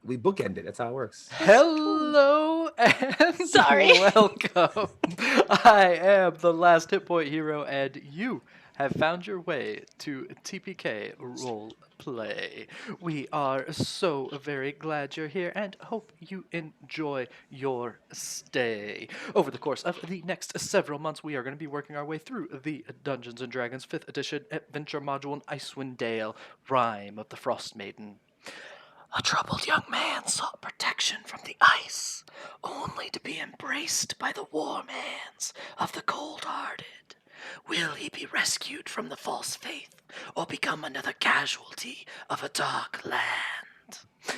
we bookend it. That's how it works. Hello and Sorry. welcome. I am the last hit point hero, and you have found your way to TPK Roleplay. We are so very glad you're here and hope you enjoy your stay. Over the course of the next several months, we are going to be working our way through the Dungeons & Dragons 5th edition adventure module in Icewind Dale, Rime of the Frostmaiden. A troubled young man sought protection from the ice, only to be embraced by the warm hands of the cold-hearted. Will he be rescued from the false faith, or become another casualty of a dark land?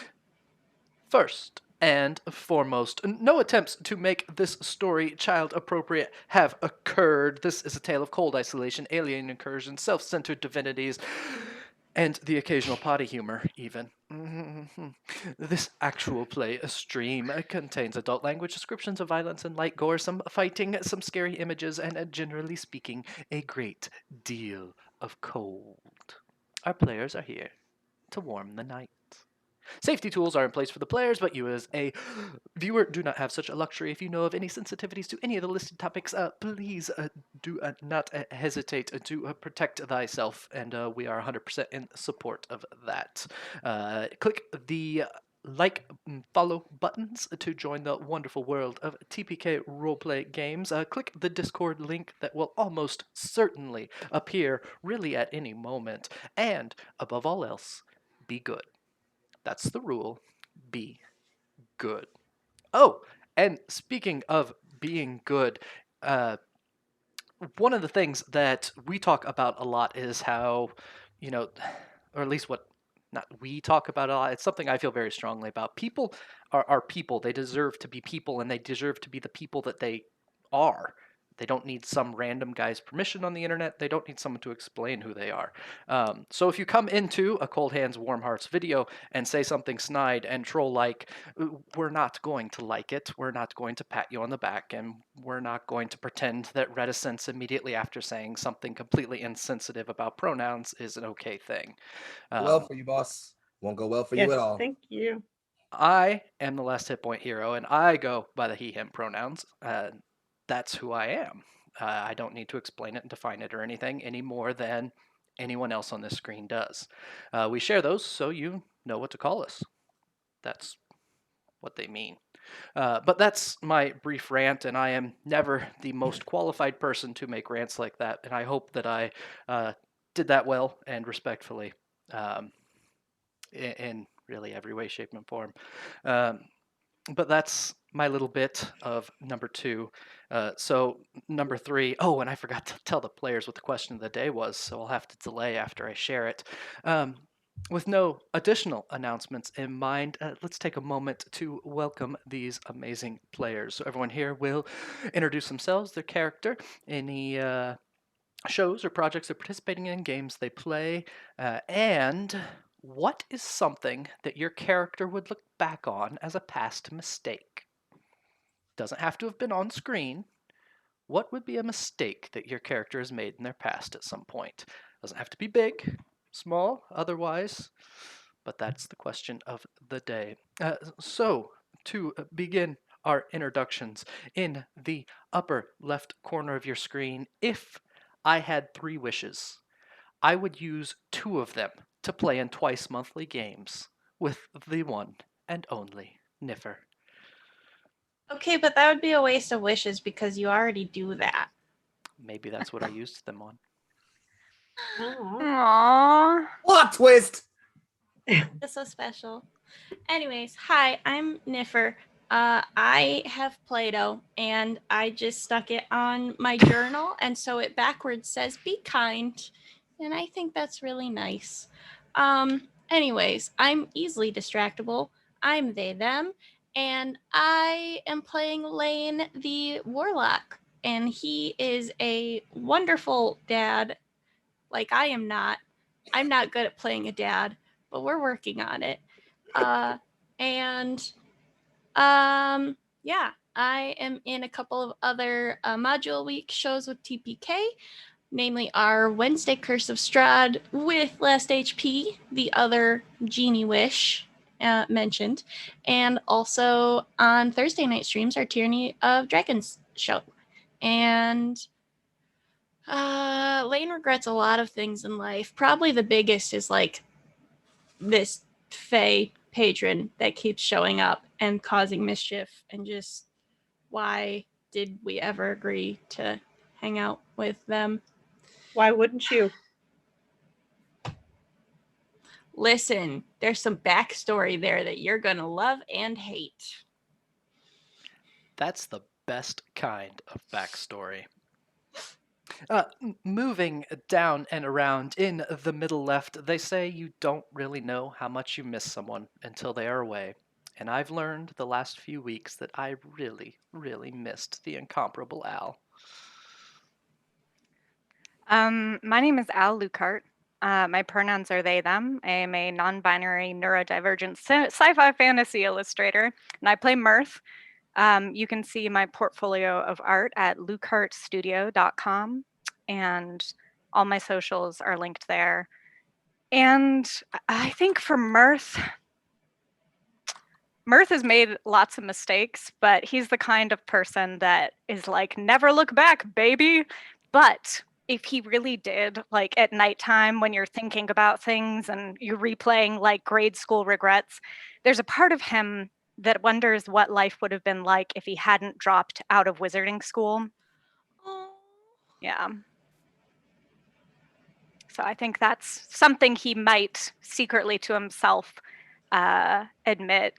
First and foremost, no attempts to make this story child-appropriate have occurred. This is a tale of cold isolation, alien incursion, self-centered divinities, and the occasional potty humor, even. This actual play stream contains adult language, descriptions of violence and light gore, some fighting, some scary images, and generally speaking, a great deal of cold. Our players are here to warm the night. Safety tools are in place for the players, but you as a viewer do not have such a luxury. If you know of any sensitivities to any of the listed topics, please do not hesitate to protect thyself, and we are 100% in support of that. Click the follow buttons to join the wonderful world of TPK roleplay games. Click the Discord link that will almost certainly appear really at any moment. And above all else, be good. That's the rule. Be good. Oh, and speaking of being good, one of the things that we talk about a lot is how, or at least what not we talk about a lot. It's something I feel very strongly about. People are people. They deserve to be people, and they deserve to be the people that they are. They don't need some random guy's permission on the internet. They don't need someone to explain who they are. So if you come into a Cold Hands, Warm Hearts video and say something snide and troll-like, we're not going to like it. We're not going to pat you on the back, and we're not going to pretend that reticence immediately after saying something completely insensitive about pronouns is an okay thing. Well for you, boss. Won't go well for you Yes, at all. thank you. I am the last hit point hero, and I go by the he, him pronouns. That's who I am. I don't need to explain it and define it or anything any more than anyone else on this screen does. We share those so you know what to call us. That's what they mean. But that's my brief rant, and I am never the most qualified person to make rants like that, and I hope that I did that well and respectfully in really every way, shape, and form. But that's my little bit of number 2. So number 3, and I forgot to tell the players what the question of the day was, so I'll have to delay after I share it. With no additional announcements in mind, let's take a moment to welcome these amazing players. So everyone here will introduce themselves, their character, any shows or projects they're participating in, games they play, and what is something that your character would look back on as a past mistake? Doesn't have to have been on screen. What would be a mistake that your character has made in their past at some point? Doesn't have to be big, small, otherwise, but that's the question of the day. So, to begin our introductions, in the upper left corner of your screen, if I had 3 wishes, I would use 2 of them to play in twice monthly games with the one and only Niffer. Okay, but that would be a waste of wishes because you already do that. Maybe that's what I used them on. Aww. Plot twist! That's so special. Anyways, hi, I'm Niffer. I have Play-Doh, and I just stuck it on my journal, and so it backwards says, be kind. And I think that's really nice. Anyways, I'm easily distractible. I'm they, them, and I am playing Laine the Warlock. And he is a wonderful dad. Like, I am not. I'm not good at playing a dad, but we're working on it. And yeah, I am in a couple of other Module Week shows with TPK, namely our Wednesday Curse of Strahd with LastHP, the other Genie Wish, mentioned, and also on Thursday night streams, our Tyranny of Dragons show. And Laine regrets a lot of things in life. Probably the biggest is like this Fae patron that keeps showing up and causing mischief, and just why did we ever agree to hang out with them? Why wouldn't you? Listen, there's some backstory there that you're gonna love and hate. That's the best kind of backstory. Moving down and around in the middle left, they say you don't really know how much you miss someone until they are away. And I've learned the last few weeks that I really, really missed the incomparable Al. My name is Al Lucart. My pronouns are they, them. I am a non-binary neurodivergent sci-fi fantasy illustrator, and I play Mirth. You can see my portfolio of art at lucartstudio.com, and all my socials are linked there. And I think for Mirth has made lots of mistakes, but he's the kind of person that is like, never look back, baby. But if he really did, like at nighttime when you're thinking about things and you're replaying like grade school regrets, there's a part of him that wonders what life would have been like if he hadn't dropped out of wizarding school. Oh. Yeah. So I think that's something he might secretly to himself admit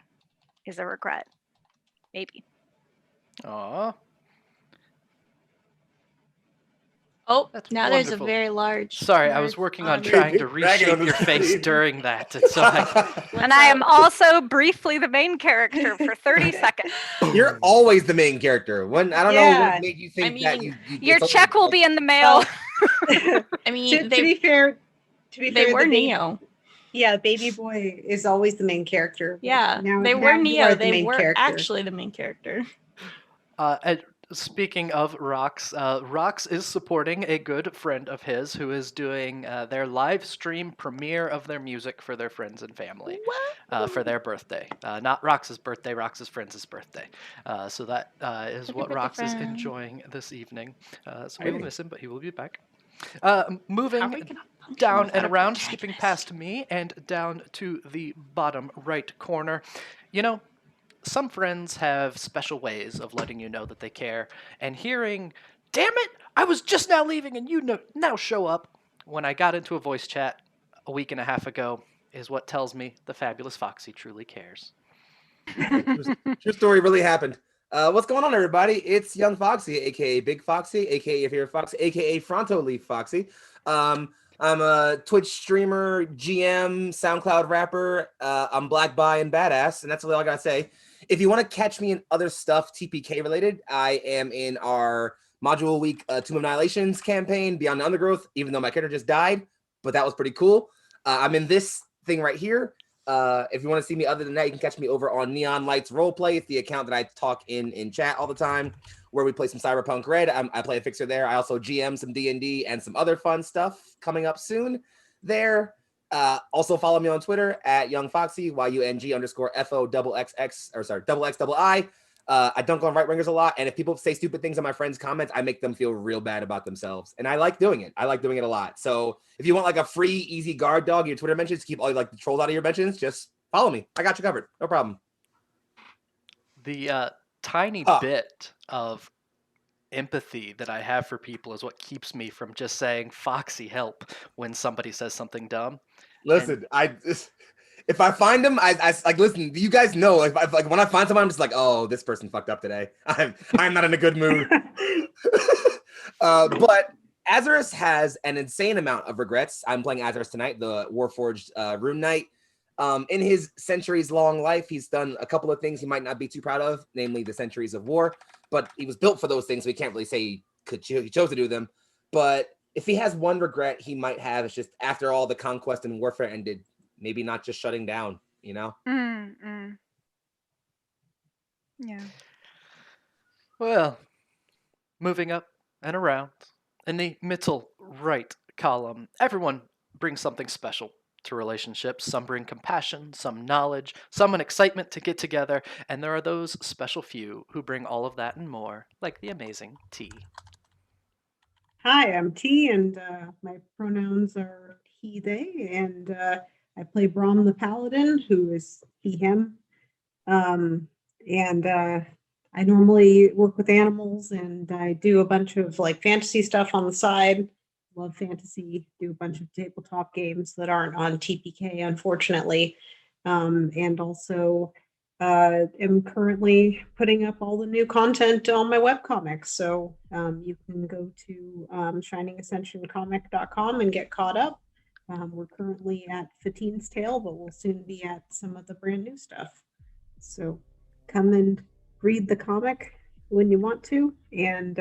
is a regret. Maybe. Aww. Oh, That's now there's a wonderful. very large. Sorry, I was Mirth working on on- trying to Dragon on reshape the your face screen. during that, and so I... And I am also briefly the main character for 30 seconds. You're always the main character. When I don't know Yeah. what made you think I that mean, Your it's check will always- be in the mail. I mean, To be fair, they were the baby, Neo. yeah, baby boy is always the main character. Yeah, Now- they now were you Neo. are the They main were character. actually the main character. And speaking of Roxx, Roxx is supporting a good friend of his who is doing their live stream premiere of their music for their friends and family for their birthday. Not Roxx's birthday, Roxx's friends' birthday. So that is Happy what birthday, Roxx is friend. enjoying this evening. So we will Hey. miss him, but he will be back. How are we Moving gonna function down without and a around, skipping protagonist? past me and down to the bottom right corner. You know, some friends have special ways of letting you know that they care, and hearing, "Damn it, I was just now leaving and you now show up," when I got into a voice chat a week and a half ago, is what tells me the fabulous Foxy truly cares. True story really happened. What's going on, everybody? It's Young Foxy, aka Big Foxy, aka If You're Foxy, aka Fronto Leaf Foxy. I'm a Twitch streamer, GM, SoundCloud rapper. I'm black, bi, and badass, and that's all I gotta say. If you want to catch me in other stuff TPK related, I am in our Module Week Tomb of Annihilations campaign, Beyond the Undergrowth, even though my character just died, but that was pretty cool. I'm in this thing right here. If you want to see me other than that, you can catch me over on Neon Lights Roleplay. It's the account that I talk in chat all the time, where we play some Cyberpunk Red. I play a fixer there. I also GM some D&D and some other fun stuff coming up soon there. Also follow me on Twitter at YoungFoxy, YUNG_FO_XX, or sorry, XXI. I dunk on right wingers a lot, and if people say stupid things on my friends' comments, I make them feel real bad about themselves, and I like doing it. I like doing it a lot. So if you want like a free, easy guard dog in your Twitter mentions, keep all like the trolls out of your mentions, just follow me. I got you covered. No problem. The tiny bit of empathy that I have for people is what keeps me from just saying "Foxy, help" when somebody says something dumb. Listen, if I find them, I like listen. You guys know, like when I find someone, I'm just like, oh, this person fucked up today. I'm not in a good mood. But Azarus has an insane amount of regrets. I'm playing Azarus tonight, the Warforged Rune Knight. In his centuries-long life, he's done a couple of things he might not be too proud of, namely the centuries of war. But he was built for those things, so he can't really say he chose to do them. But if he has one regret he might have, it's just after all the conquest and warfare ended, maybe not just shutting down, you know? Yeah. Well, moving up and around in the middle right column, everyone brings something special to relationships. Some bring compassion, some knowledge, some an excitement to get together, and there are those special few who bring all of that and more, like the amazing T. Hi, I'm T, and my pronouns are he, they, and I play Brom the Paladin, who is he, him. And I normally work with animals, and I do a bunch of like fantasy stuff on the side. Love fantasy, do a bunch of tabletop games that aren't on TPK, unfortunately. And also am currently putting up all the new content on my webcomics. So you can go to shiningascensioncomic.com and get caught up. We're currently at Fatine's Tale, but we'll soon be at some of the brand new stuff. So come and read the comic when you want to. And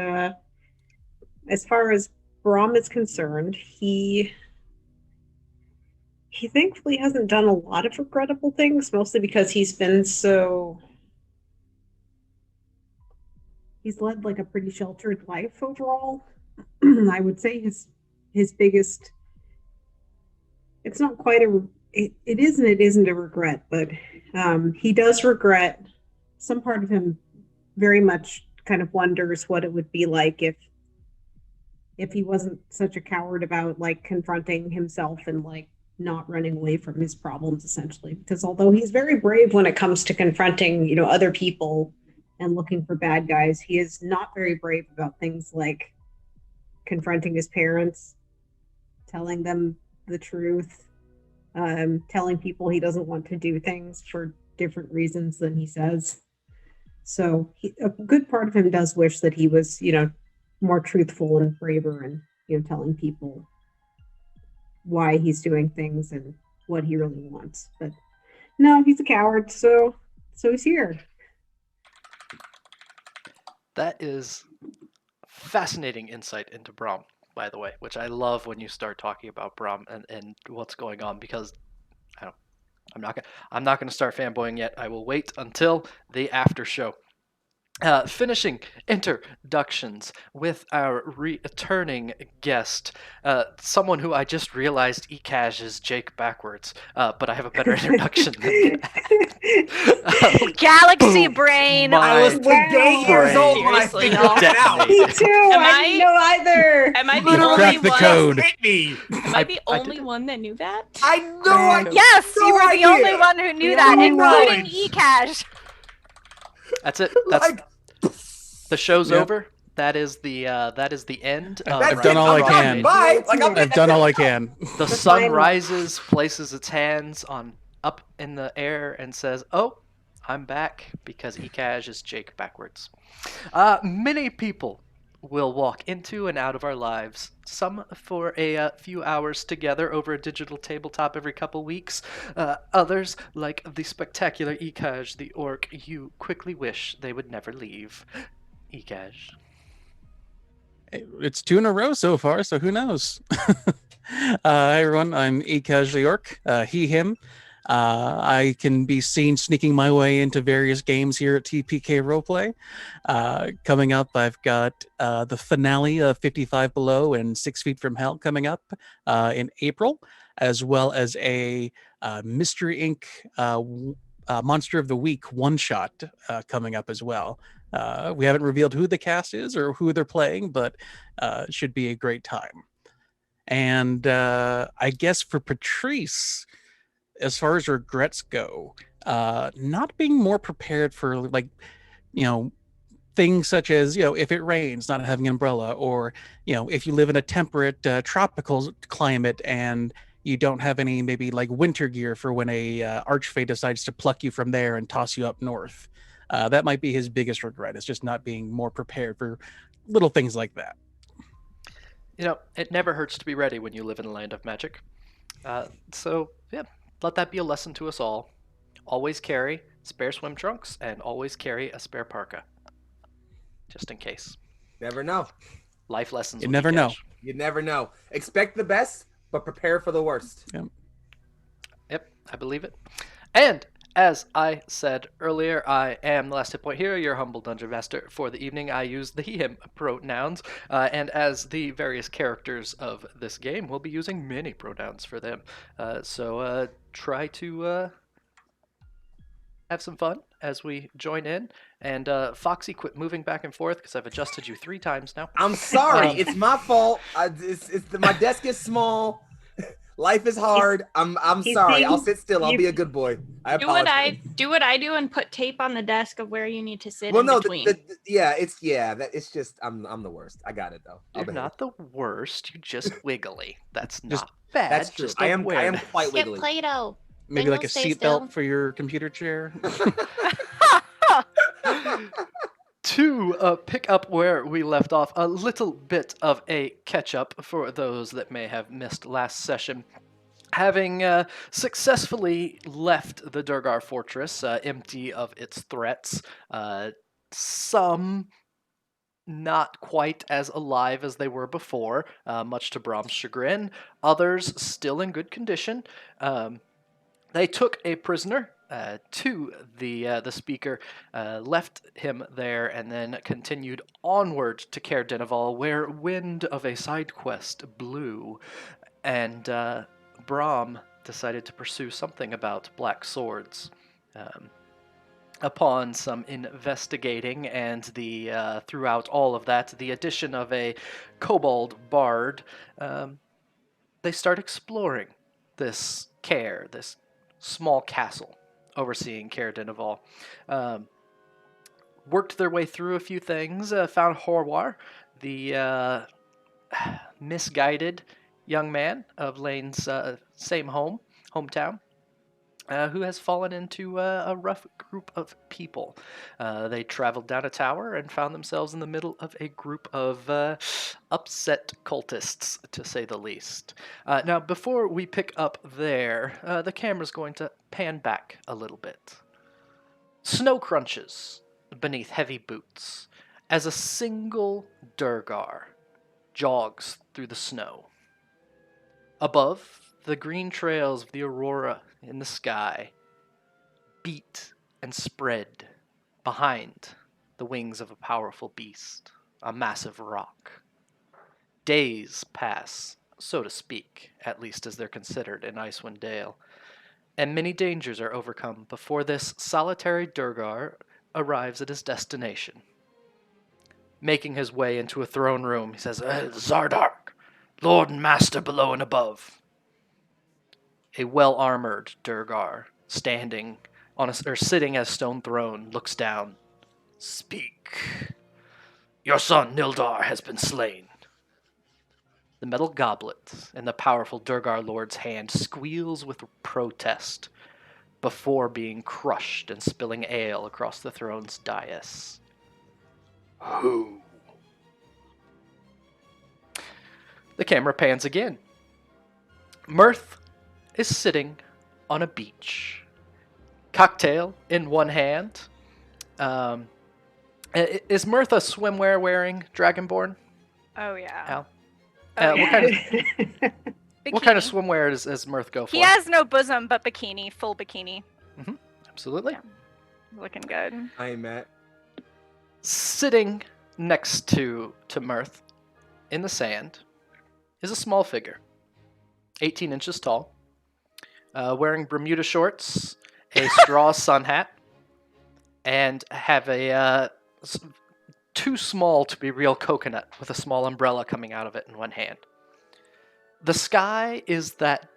as far as Brom is concerned, he thankfully hasn't done a lot of regrettable things, mostly because he's led like a pretty sheltered life overall. I would say his biggest, it's not quite it is and it isn't a regret, but he does regret. Some part of him very much kind of wonders what it would be like if he wasn't such a coward about like confronting himself and like not running away from his problems, essentially. Because although he's very brave when it comes to confronting, other people and looking for bad guys, he is not very brave about things like confronting his parents, telling them the truth, telling people he doesn't want to do things for different reasons than he says. So a good part of him does wish that he was, more truthful and braver and, telling people why he's doing things and what he really wants. But no, he's a coward, so he's here. That is fascinating insight into Brom, by the way, which I love when you start talking about Brom and what's going on, because I'm not going to start fanboying yet. I will wait until the after show. Finishing introductions with our returning guest, someone who I just realized Ekash is Jake backwards, but I have a better introduction than that. Galaxy brain. I was like years old when I Seriously, figured y'all. that out. Me too. I didn't know either. Am I the Literally only cracked the one? code. Hit me. Am I the I only did- one that knew that? I know. I Yes, no you were the only idea. one who knew The that, only including knowledge. Ekash. That's it. That's Like, the show's Yep. over. That is the end. Of that's I've done it. all I'm I done. can. Bye. Like, I've done all I can. The The sun final. rises, places its hands up in the air, and says, "Oh, I'm back," because Ekash is Jake backwards. Many people will walk into and out of our lives, some for a few hours together over a digital tabletop every couple weeks. Others, like the spectacular Ekash, the orc, you quickly wish they would never leave. Ekash. It's 2 in a row so far, so who knows? Hi everyone, I'm Ekash the Orc, he, him. I can be seen sneaking my way into various games here at TPK Roleplay. Coming up, I've got the finale of 55 Below and 6 Feet from Hell coming up in April, as well as a Mystery Inc. Monster of the Week one-shot coming up as well. We haven't revealed who the cast is or who they're playing, but it should be a great time. And I guess for Patrice, as far as regrets go, not being more prepared for things such as, if it rains, not having an umbrella, or, if you live in a temperate tropical climate and you don't have any maybe like winter gear for when a archfey decides to pluck you from there and toss you up north. That might be his biggest regret, is just not being more prepared for little things like that. It never hurts to be ready when you live in a land of magic. So, yeah, let that be a lesson to us all. Always carry spare swim trunks and always carry a spare parka. Just in case. Never know. Life lessons. You with never know. Ekash. You never know. Expect the best, but prepare for the worst. Yep, I believe it. And As I said earlier, I am the LastHPHero, your humble dungeon master for the evening. I use the he/him pronouns, and as the various characters of this game, we'll be using many pronouns for them. So try to have some fun as we join in. And Foxy, quit moving back and forth because I've adjusted you 3 times now. I'm sorry. Um, It's my fault. My desk is small. Life is hard. I'm he's sorry. being- I'll sit still. I'll you- be a good boy. I Do what apologize. I do and put tape on the desk of where you need to sit Well, in no, between. it's just I'm the worst. I got it though. I'll You're behave. not the worst. You're just wiggly. That's Just- not bad. That's true. Just I am aware. quite Skip wiggly. Play-Doh. Maybe Then like a you'll stay still. seatbelt for your computer chair. To pick up where we left off, a little bit of a catch-up for those that may have missed last session. Having successfully left the Durgar Fortress empty of its threats, some not quite as alive as they were before, much to Brom's chagrin, others still in good condition. They took a prisoner to the speaker, left him there, and then continued onward to Caer Dineval, where wind of a side quest blew, and Brom decided to pursue something about black swords. Upon some investigating and the throughout all of that, the addition of a kobold bard, they start exploring this Caer, this small castle overseeing Caer Dineval. Worked their way through a few things, found Horwar, the misguided young man of Laine's same hometown, who has fallen into a rough group of people. They traveled down a tower and found themselves in the middle of a group of upset cultists, to say the least. Now, before we pick up there, the camera's going to pan back a little bit. Snow crunches beneath heavy boots as a single Durgar jogs through the snow. Above, the green trails of the aurora in the sky beat and spread behind the wings of a powerful beast, a massive rock. Days pass, so to speak, at least as they're considered in Icewind Dale, and many dangers are overcome before this solitary Durgar arrives at his destination. Making his way into a throne room, he says, Zardark, Lord and Master below and above. A well-armored Durgar, standing on sitting as stone throne, looks down. Speak. Your son Nildar has been slain. The metal goblet in the powerful Durgar Lord's hand squeals with protest before being crushed and spilling ale across the throne's dais. Who? The camera pans again. Mirth is sitting on a beach. Cocktail in one hand. Is Mirth a swimwear wearing Dragonborn? Oh yeah. Al? Oh, What yeah. kind of what kind of Bikini. swimwear does Mirth go for? He has no bosom, but bikini, full bikini. Absolutely. Yeah. Looking good. Hi, Matt. Sitting next to Mirth in the sand is a small figure, 18 inches tall, wearing Bermuda shorts, a straw sun hat, and have a too small to be real coconut with a small umbrella coming out of it in one hand. The sky is that...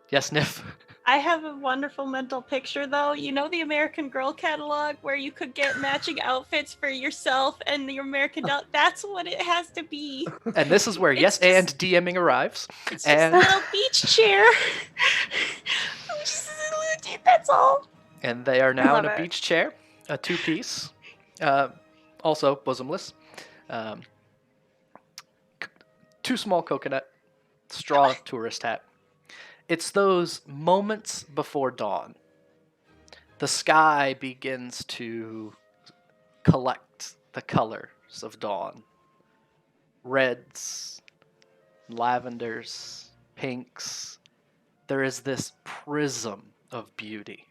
Yes, Nif? I have a wonderful mental picture, though. You know the American Girl catalog where you could get matching outfits for yourself and your American doll? That's what it has to be. And this is where It's Yes just- and DMing arrives. It's just And- a little beach chair. That's all. And they are now in Love a it. beach chair, a two-piece, also bosomless. Too small coconut, straw tourist hat. It's those moments before dawn. The sky begins to collect the colors of dawn. Reds, lavenders, pinks. There is this prism of beauty.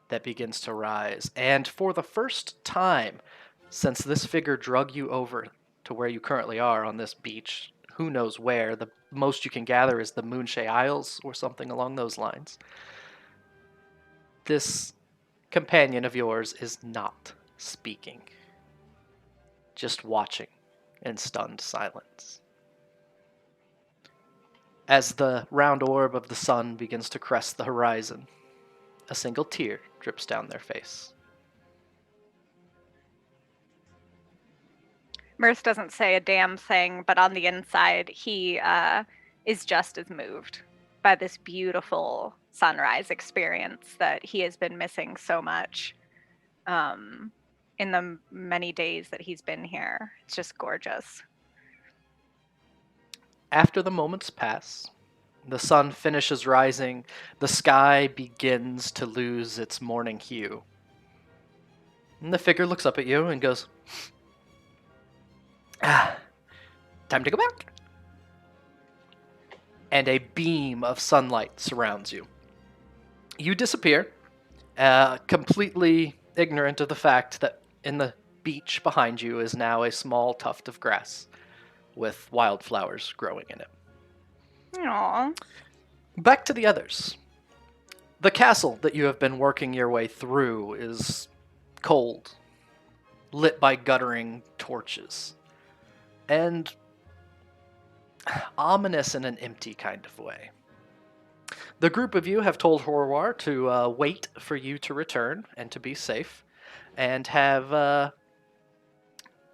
that begins to rise. And for the first time since this figure drug you over to where you currently are on this beach, who knows where, the most you can gather is the Moonshay Isles or something along those lines, this companion of yours is not speaking, just watching in stunned silence. As the round orb of the sun begins to crest the horizon, a single tear drips down their face. Mirth doesn't say a damn thing, but on the inside, he is just as moved by this beautiful sunrise experience that he has been missing so much in the many days that he's been here. It's just gorgeous. After the moments pass, the sun finishes rising, the sky begins to lose its morning hue. And the figure looks up at you and goes, time to go back. And a beam of sunlight surrounds you. You disappear, completely ignorant of the fact that in the beach behind you is now a small tuft of grass with wildflowers growing in it. Aww. Back to the others. The castle that you have been working your way through is cold, lit by guttering torches, and ominous in an empty kind of way. The group of you have told Horwar to wait for you to return and to be safe, and have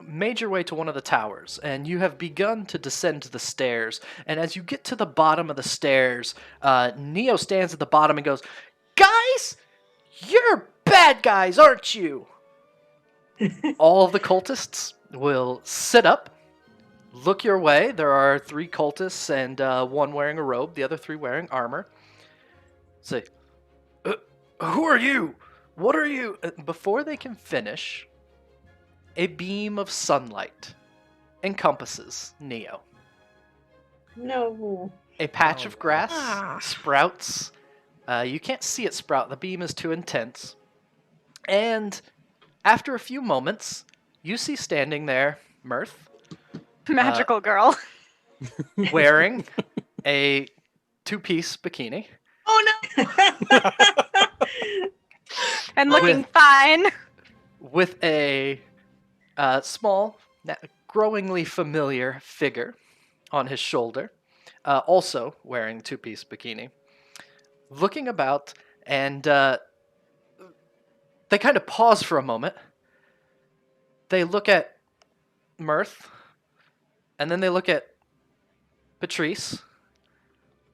made your way to one of the towers, and you have begun to descend the stairs. And as you get to the bottom of the stairs, Neo stands at the bottom and goes, "Guys, you're bad guys, aren't you?" All of the cultists will sit up, look your way. There are 3 cultists and one wearing a robe, the other 3 wearing armor. Say, "Who are you? What are you?" Before they can finish, a beam of sunlight encompasses Neo. No. A patch of grass sprouts. You can't see it sprout. The beam is too intense. And after a few moments, you see standing there Mirth, Magical girl. wearing a 2-piece bikini. Oh no! And looking fine. With a small, growingly familiar figure on his shoulder, also wearing 2-piece bikini, looking about, and they kind of pause for a moment. They look at Mirth, and then they look at Patrice,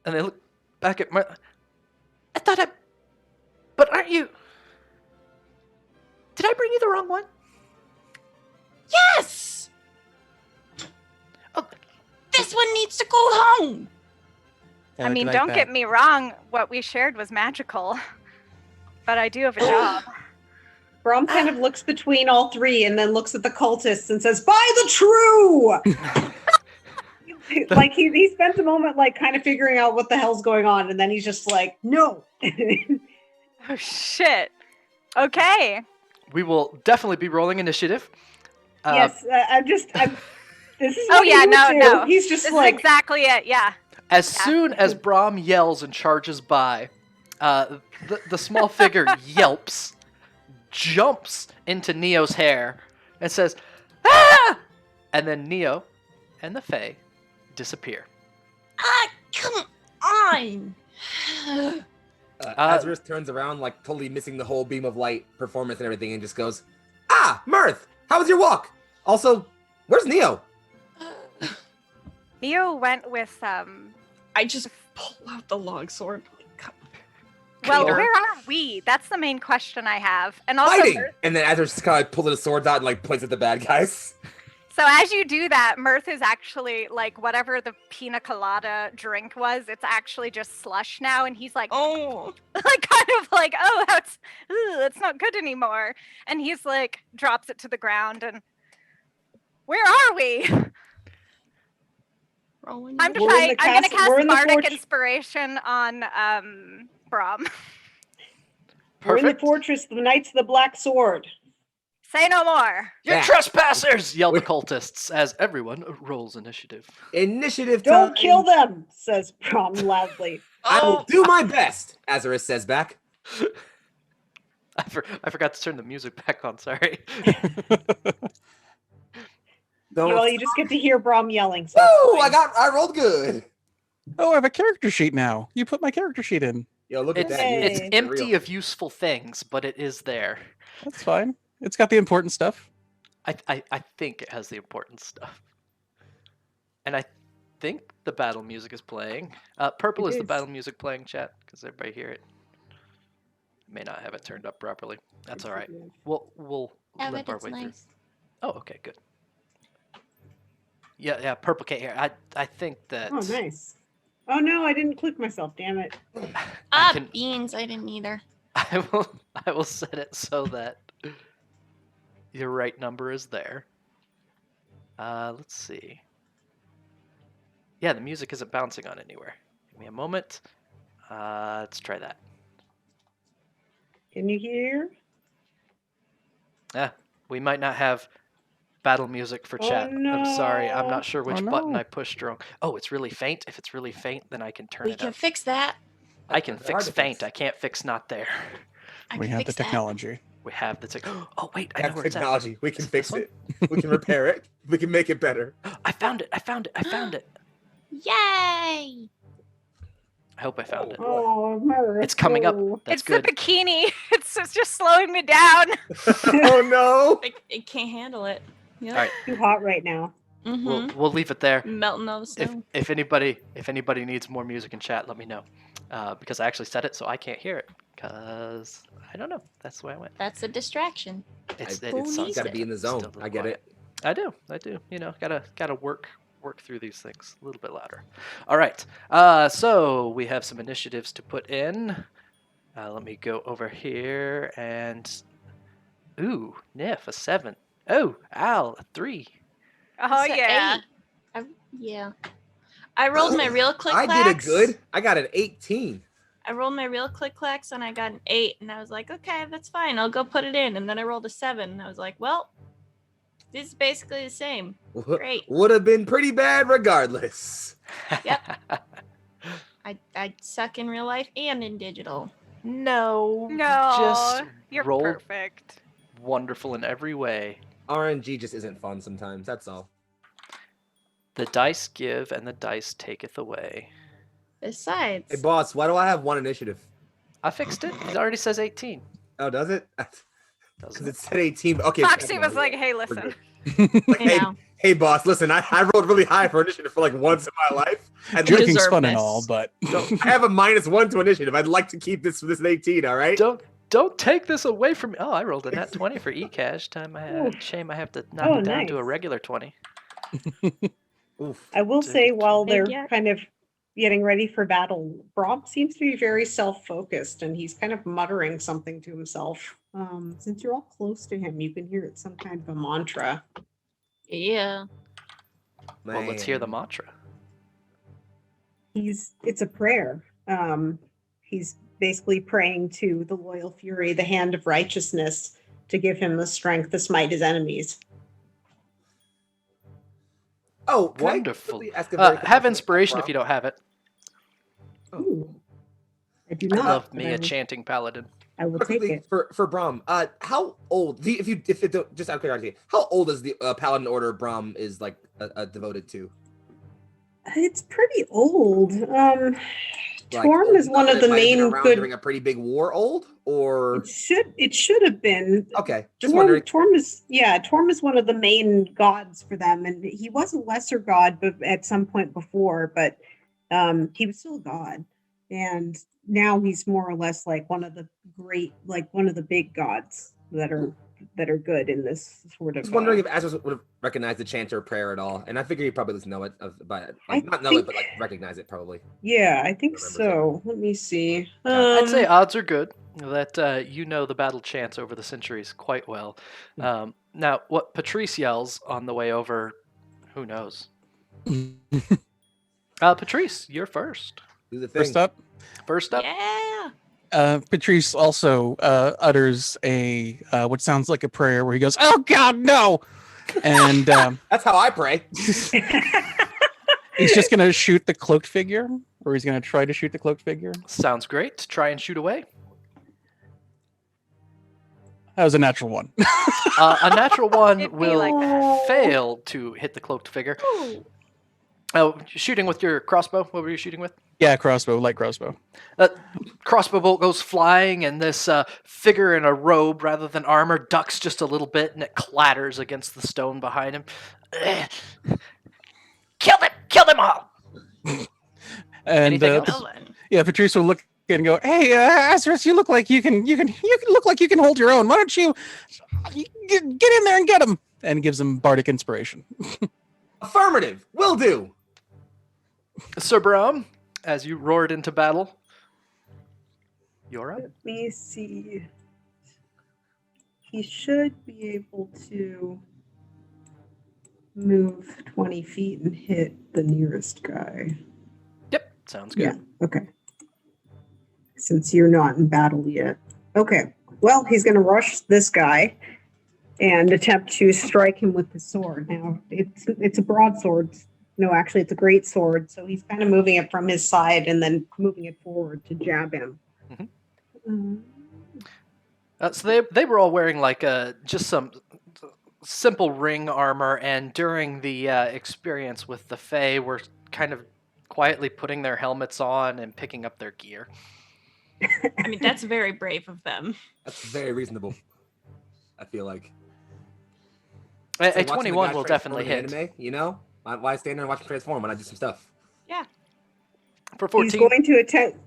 and they look back at Mirth. But aren't you... Did I bring you the wrong one? Yes! Oh, This one needs to go home! Yeah, I mean, like don't that. get me wrong, what we shared was magical. But I do have a job. Brom kind of looks between all 3 and then looks at the cultists and says, "By the true!" Like he spends a moment like kind of figuring out what the hell's going on, and then he's just like, "No." Oh, shit. Okay. we will definitely be rolling initiative. Yes, this is Oh, what yeah, he would no, do. no. He's just This like, is exactly it, yeah. As soon as Brom yells and charges by, the small figure yelps, jumps into Neo's hair, and says, "Ah!" And then Neo and the Fae disappear. Come on! Azarus turns around, like totally missing the whole beam of light performance and everything, and just goes, Mirth, how was your walk? Also, where's Neo? Neo went with, I just pull out the longsword. well, Peter. where are we? That's the main question I have. And also, Fighting! And then Azarus just kind of pulls his swords out and like points at the bad guys. so as you do that, Mirth is actually, like, whatever the pina colada drink was, it's actually just slush now, and he's like, Oh! like, kind of like, oh, that's not good anymore. And he's like, drops it to the ground, and where are we? Rolling I'm We're in the gonna castle- we're cast in the bardic forge- inspiration on Brom. We're in the Perfect. fortress, the Knights of the Black Sword. Say no more. You Yeah. trespassers! Yell the We- cultists as everyone rolls initiative. Initiative Don't time. kill them, says Brom loudly. I will do my best, Azarus says back. I forgot to turn the music back on. Sorry. Don't. Well, you just get to hear Brom yelling. So that's Woo! fine. I rolled good. Oh, I have a character sheet now. You put my character sheet in. Yo, look at It's that. it's Yay. empty of useful things, but it is there. That's fine. It's got the important stuff. I think it has the important stuff. And I think the battle music is playing. Purple It is the is. battle music playing, chat, because everybody hear it. May not have it turned up properly. That's all right. We'll Yeah, limp but our it's way through. nice. Oh, okay, good. Yeah, purple can't hear. I think that Oh, nice. Oh no, I didn't click myself. Damn it. can- Beans. I didn't either. I will set it so that your right number is there. Let's see. Yeah, the music isn't bouncing on anywhere. Give me a moment. Let's try that. Can you hear? Yeah, we might not have battle music for Oh, chat. I'm sorry. I'm no. not sure which Oh, button no. I pushed wrong. Oh, it's really faint. If it's really faint, then I can turn We it can up. fix that. I can They're hard fix to faint. fix. I can't fix not there. I We can have the fix that. technology. We have the tech. Oh wait, I We know have where it's at. technology. We can Is it fix this one? it. We can repair it. We can make it better. I found it. I found it. I found it. Yay! I hope I found it. Oh, Mirth. It's coming up. Oh. That's It's good. the bikini. It's just slowing me down. Oh no! It can't handle it. Yep. All right, Too hot right now. Mm-hmm. we'll leave it there. Melting all the snow. If anybody needs more music in chat, let me know, because I actually set it so I can't hear it. Cause I don't know. That's the way I went. That's a distraction. It's Who it's needs Got to it? be in the still a zone. little I get quiet. it. I do. You know, gotta work through these things a little bit louder. All right. So we have some initiatives to put in. Let me go over here and ooh, Nif a 7. Oh, Al a 3. Oh It's a yeah. 8. Yeah. I rolled my real click I clacks. did a good. I got an 18. I rolled my real click clacks and I got an 8, and I was like, okay, that's fine. I'll go put it in. And then I rolled a 7, and I was like, well, this is basically the same. Great. Would have been pretty bad regardless. I suck in real life and in digital. No. No, Just you're roll perfect. wonderful in every way. RNG just isn't fun sometimes. That's all. The dice give and the dice taketh away. Besides, Hey boss, why do I have one initiative? I fixed it. It already says 18. Oh, does it? Doesn't Because it? it said 18. Okay. Foxy never was mind. like, "Hey, We're listen." good. Like, I hey, know. hey, boss, listen, I rolled really high for initiative for like once in my life. And You Drinking's deserve fun and this. all, but I have a -1 to initiative. I'd like to keep this at 18, all right? Don't take this away from me. Oh, I rolled a nat 20 for eCash. Shame I have to knock Oh, it down to a nice. regular 20. Oof. I will Did say, it while big they're yet? kind of getting ready for battle, Brom seems to be very self-focused, and he's kind of muttering something to himself. Since you're all close to him, you can hear it's some kind of a mantra. Yeah. Well, let's hear the Man. mantra. It's a prayer. He's basically praying to the loyal fury, the hand of righteousness, to give him the strength to smite his enemies. Oh, can I Wonderful. quickly ask a very quick Have question inspiration about if you don't have it. Ooh. I do I not. love but me I a will- chanting paladin. I will Brom? take Quickly, it. for Brom, how old? If it don't, just out of curiosity, how old is the Paladin Order Brom is like devoted to? It's pretty old. Like, Torm old is enough one that of it the might have been main around good. during a pretty big war. Old or It should have been. okay, just wondering. Torm is one of the main gods for them, and he was a lesser god, but at some point before, but he was still a god, and now he's more or less like one of the big gods that are good in this sort of. Just wondering if Azrael would have recognized the chant or prayer at all, and I figure he probably doesn't know it, but I like not know it, but think- like recognize it probably. Yeah, I think Remember so. Let me see. I'd say odds are good that you know the battle chants over the centuries quite well. Now, what Patrice yells on the way over, who knows? Patrice, you're first. Do the thing. first up, First up. Yeah. Patrice also utters a what sounds like a prayer where he goes, "Oh God, no!" And That's how I pray. he's just going to shoot the cloaked figure, or he's going to try to shoot the cloaked figure. Sounds great. Try and shoot away. That was a natural one. A natural one It'd be will like that. fail to hit the cloaked figure. Oh, shooting with your crossbow? What were you shooting with? Yeah, crossbow, light crossbow. Crossbow bolt goes flying, and this figure in a robe rather than armor ducks just a little bit, and it clatters against the stone behind him. Kill them! Kill them all! And Anything else? Villain. yeah, Patrice will look and go, "Hey, Azarus, you look like you can look like you can hold your own. Why don't you get in there and get him?" And gives him bardic inspiration. Affirmative. Will do. Sir Brom, as you roared into battle, you're up. Let me see. He should be able to move 20 feet and hit the nearest guy. Yep, sounds good. Yeah, okay. Since you're not in battle yet. Okay. Well, he's going to rush this guy and attempt to strike him with the sword. Now, it's a broadsword. No, actually, it's a great sword. So he's kind of moving it from his side and then moving it forward to jab him. So they were all wearing like just some simple ring armor, and during the experience with the Fae, were kind of quietly putting their helmets on and picking up their gear. I mean, that's very brave of them. That's very reasonable. I feel like. A So watching the 21 guy will transform definitely in hit. Anime, you know, why stand there and watch him transform when I do some stuff? Yeah. For He's 14. going to attempt.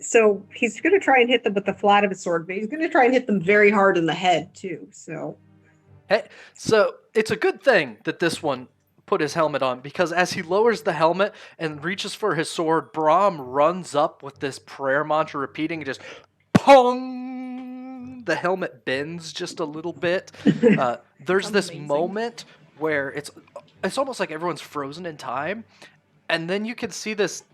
So he's going to try and hit them with the flat of his sword, but he's going to try and hit them very hard in the head too. So Hey, so it's a good thing that this one put his helmet on, because as he lowers the helmet and reaches for his sword, Brom runs up with this prayer mantra repeating, and just pong! The helmet bends just a little bit. There's this Amazing. moment where it's almost like everyone's frozen in time, and then you can see this,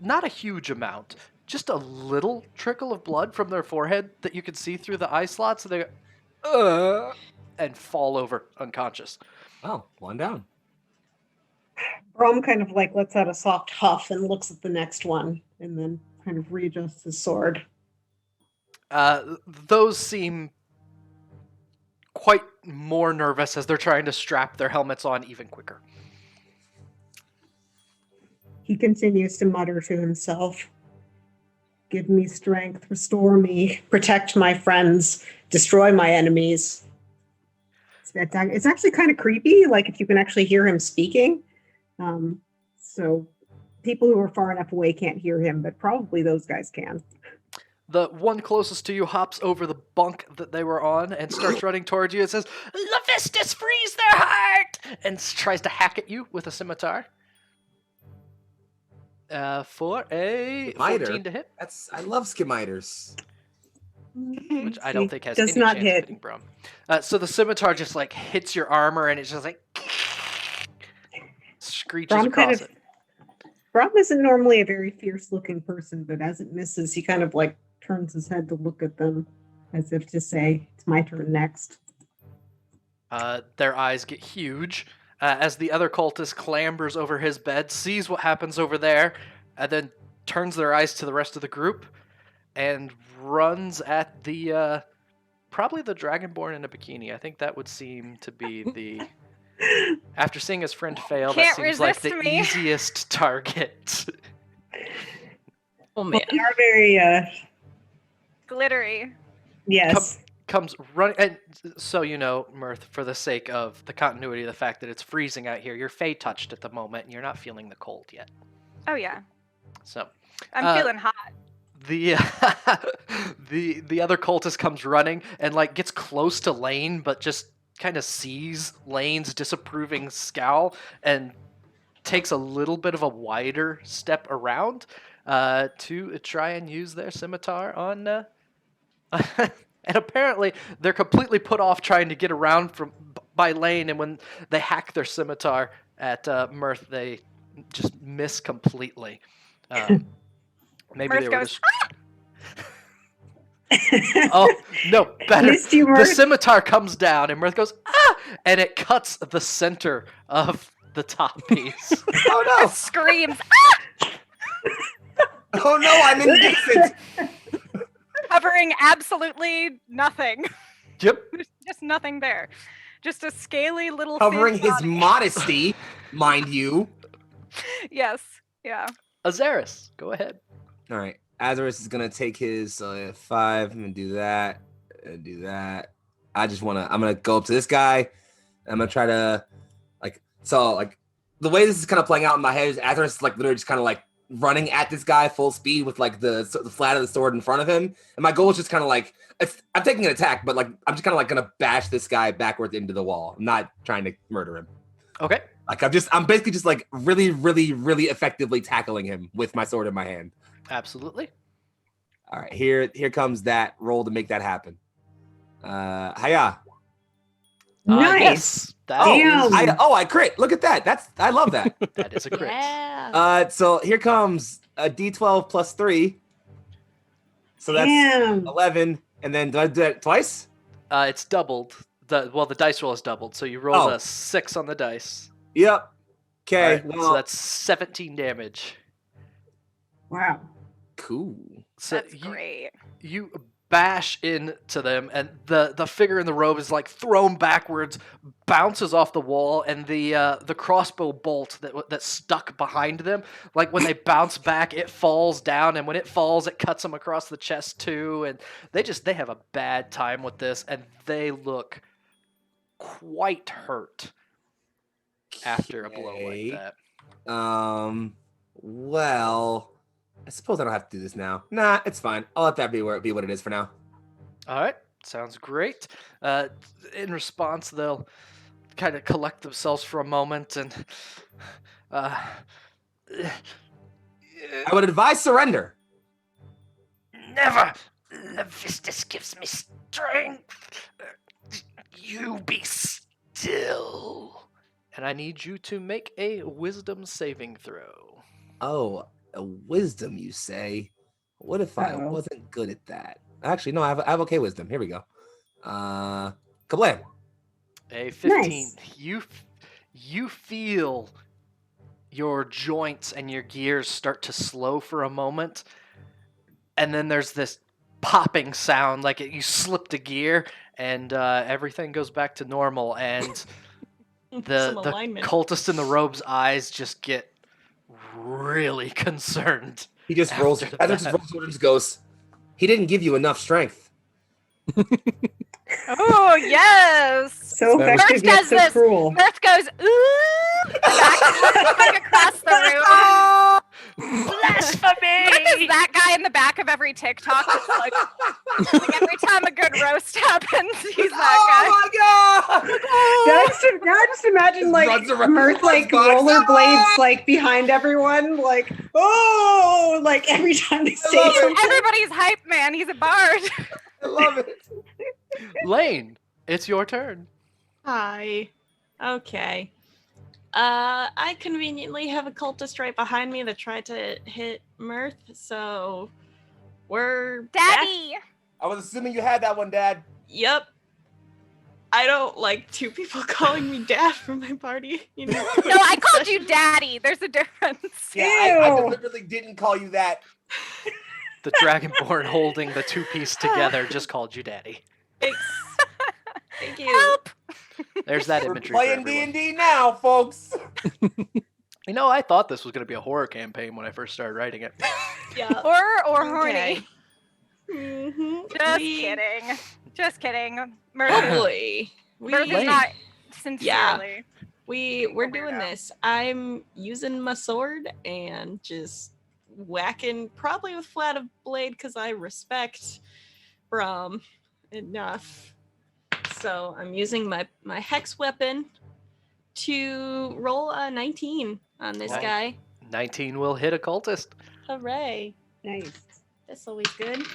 not a huge amount, just a little trickle of blood from their forehead that you can see through the eye slots, and they go, and fall over unconscious. Oh, one down. Brom kind of like lets out a soft huff and looks at the next one and then kind of readjusts his sword. Those seem quite more nervous as they're trying to strap their helmets on even quicker. He continues to mutter to himself, "Give me strength, restore me, protect my friends, destroy my enemies." It's actually kind of creepy, like if you can actually hear him speaking. So people who are far enough away can't hear him, but probably those guys can. The one closest to you hops over the bunk that they were on and starts running towards you and says, "Lavistas, freeze their heart!" and tries to hack at you with a scimitar. For a Miter. 14 to hit, I love skimiters. which I don't think has Does any not chance hit. of hitting Brom. So the scimitar just like hits your armor, and it's just like screeches Brom across it. Brom isn't normally a very fierce-looking person, but as it misses, he kind of like turns his head to look at them, as if to say, "It's my turn next." Their eyes get huge as the other cultist clambers over his bed, sees what happens over there, and then turns their eyes to the rest of the group and runs at the probably the Dragonborn in a bikini. I think that would seem to be the after seeing his friend fail, Can't that seems like the resist me. easiest target. Oh man. Well, they are very, Glittery. yes. Comes running, and so you know, Mirth, for the sake of the continuity of the fact that it's freezing out here, you're Fey touched at the moment, and you're not feeling the cold yet. Oh yeah, So I'm feeling hot. the the other cultist comes running and like gets close to Laine, but just kind of sees Laine's disapproving scowl and takes a little bit of a wider step around to try and use their scimitar on. And apparently they're completely put off trying to get around by Laine, and when they hack their scimitar at Mirth, they just miss completely. Maybe Mirth they were goes, just... Oh, no, better. Missed you, The Mirth. scimitar comes down, and Mirth goes, ah! And it cuts the center of the top piece. Oh Screams, no! Oh no! I'm indecent. covering absolutely nothing. Yep. There's just nothing there. Just a scaly little Covering thin his body. modesty, mind you. Yes. Yeah. Azaris, go ahead. All right, Azarus is gonna take his 5. I'm gonna do that. Do that. I'm gonna go up to this guy. I'm gonna try to the way this is kind of playing out in my head is Azarus is literally just kind of running at this guy full speed with the flat of the sword in front of him. And my goal is just kind of I'm taking an attack, but I'm just kind of gonna bash this guy backwards into the wall. I'm not trying to murder him. Okay. I'm basically just really, really, really effectively tackling him with my sword in my hand. Absolutely. All right, here comes that roll to make that happen. Hiya. Nice. Yes. That Oh, is, I crit. Look at that. I love that. that is a crit. Yeah. So here comes a D12 plus 3. So that's Damn. 11. And then do I do that twice? It's doubled. The dice roll is doubled, so you roll Oh. a 6 on the dice. Yep. Okay. Alright, Well, so that's 17 damage. Wow. cool. So That's great. You bash into them, and the figure in the robe is thrown backwards, bounces off the wall, and the crossbow bolt that's stuck behind them, when they bounce back, it falls down, and when it falls, it cuts them across the chest too, and they have a bad time with this, and they look quite hurt after a blow Okay. like that. Well, I suppose I don't have to do this now. Nah, it's fine. I'll let that be what it is for now. All right, sounds great. In response, they'll kind of collect themselves for a moment and. I would advise surrender. Never! Lavistas gives me strength. You be still. And I need you to make a wisdom saving throw. Oh, a wisdom, you say? What if I Uh-oh. wasn't good at that? Actually, no, I have okay wisdom. Here we go. Kablam. A 15. Nice. You feel your joints and your gears start to slow for a moment, and then there's this popping sound you slipped a gear, and everything goes back to normal, and Some the alignment. cultist in the robe's eyes just get really concerned. He just rolls. After Azarus just that. rolls over and just goes. He didn't give you enough strength. Oh, yes. So That was- effective Mirth yet does so this. cruel. Mirth goes, ooh, back across the room. Blasphemy! Mirth is that guy in the back of every TikTok. That's every time a good roast happens, he's that Oh my god! Now I just imagine Runs around Mirth with box. rollerblades behind everyone every time they say love it. guy. something. Everybody's hype man. He's a bard. I love it. Laine, it's your turn. Hi. Okay. I conveniently have a cultist right behind me that tried to hit Mirth, so we're back. Daddy. I was assuming you had that one, Dad. Yep. I don't like two people calling me dad from my party. You know. No, I called you daddy. There's a difference. Yeah, I Ew. deliberately didn't call you that. The Dragonborn holding the two piece together just called you daddy. Thanks. Thank you. Help. There's that We're imagery. playing for everyone. D&D now, folks. I thought this was going to be a horror campaign when I first started writing it. Yeah. Or Okay. horny. Mm-hmm. Just kidding. Just kidding. Mirth Hopefully. Mirth is Laine. not sincerely. We're doing Weirdo. this. I'm using my sword and just whacking, probably with flat of blade, because I respect Brom enough. So I'm using my hex weapon to roll a 19 on this Nice. guy. 19 will hit a cultist. Hooray! Nice. That's always good.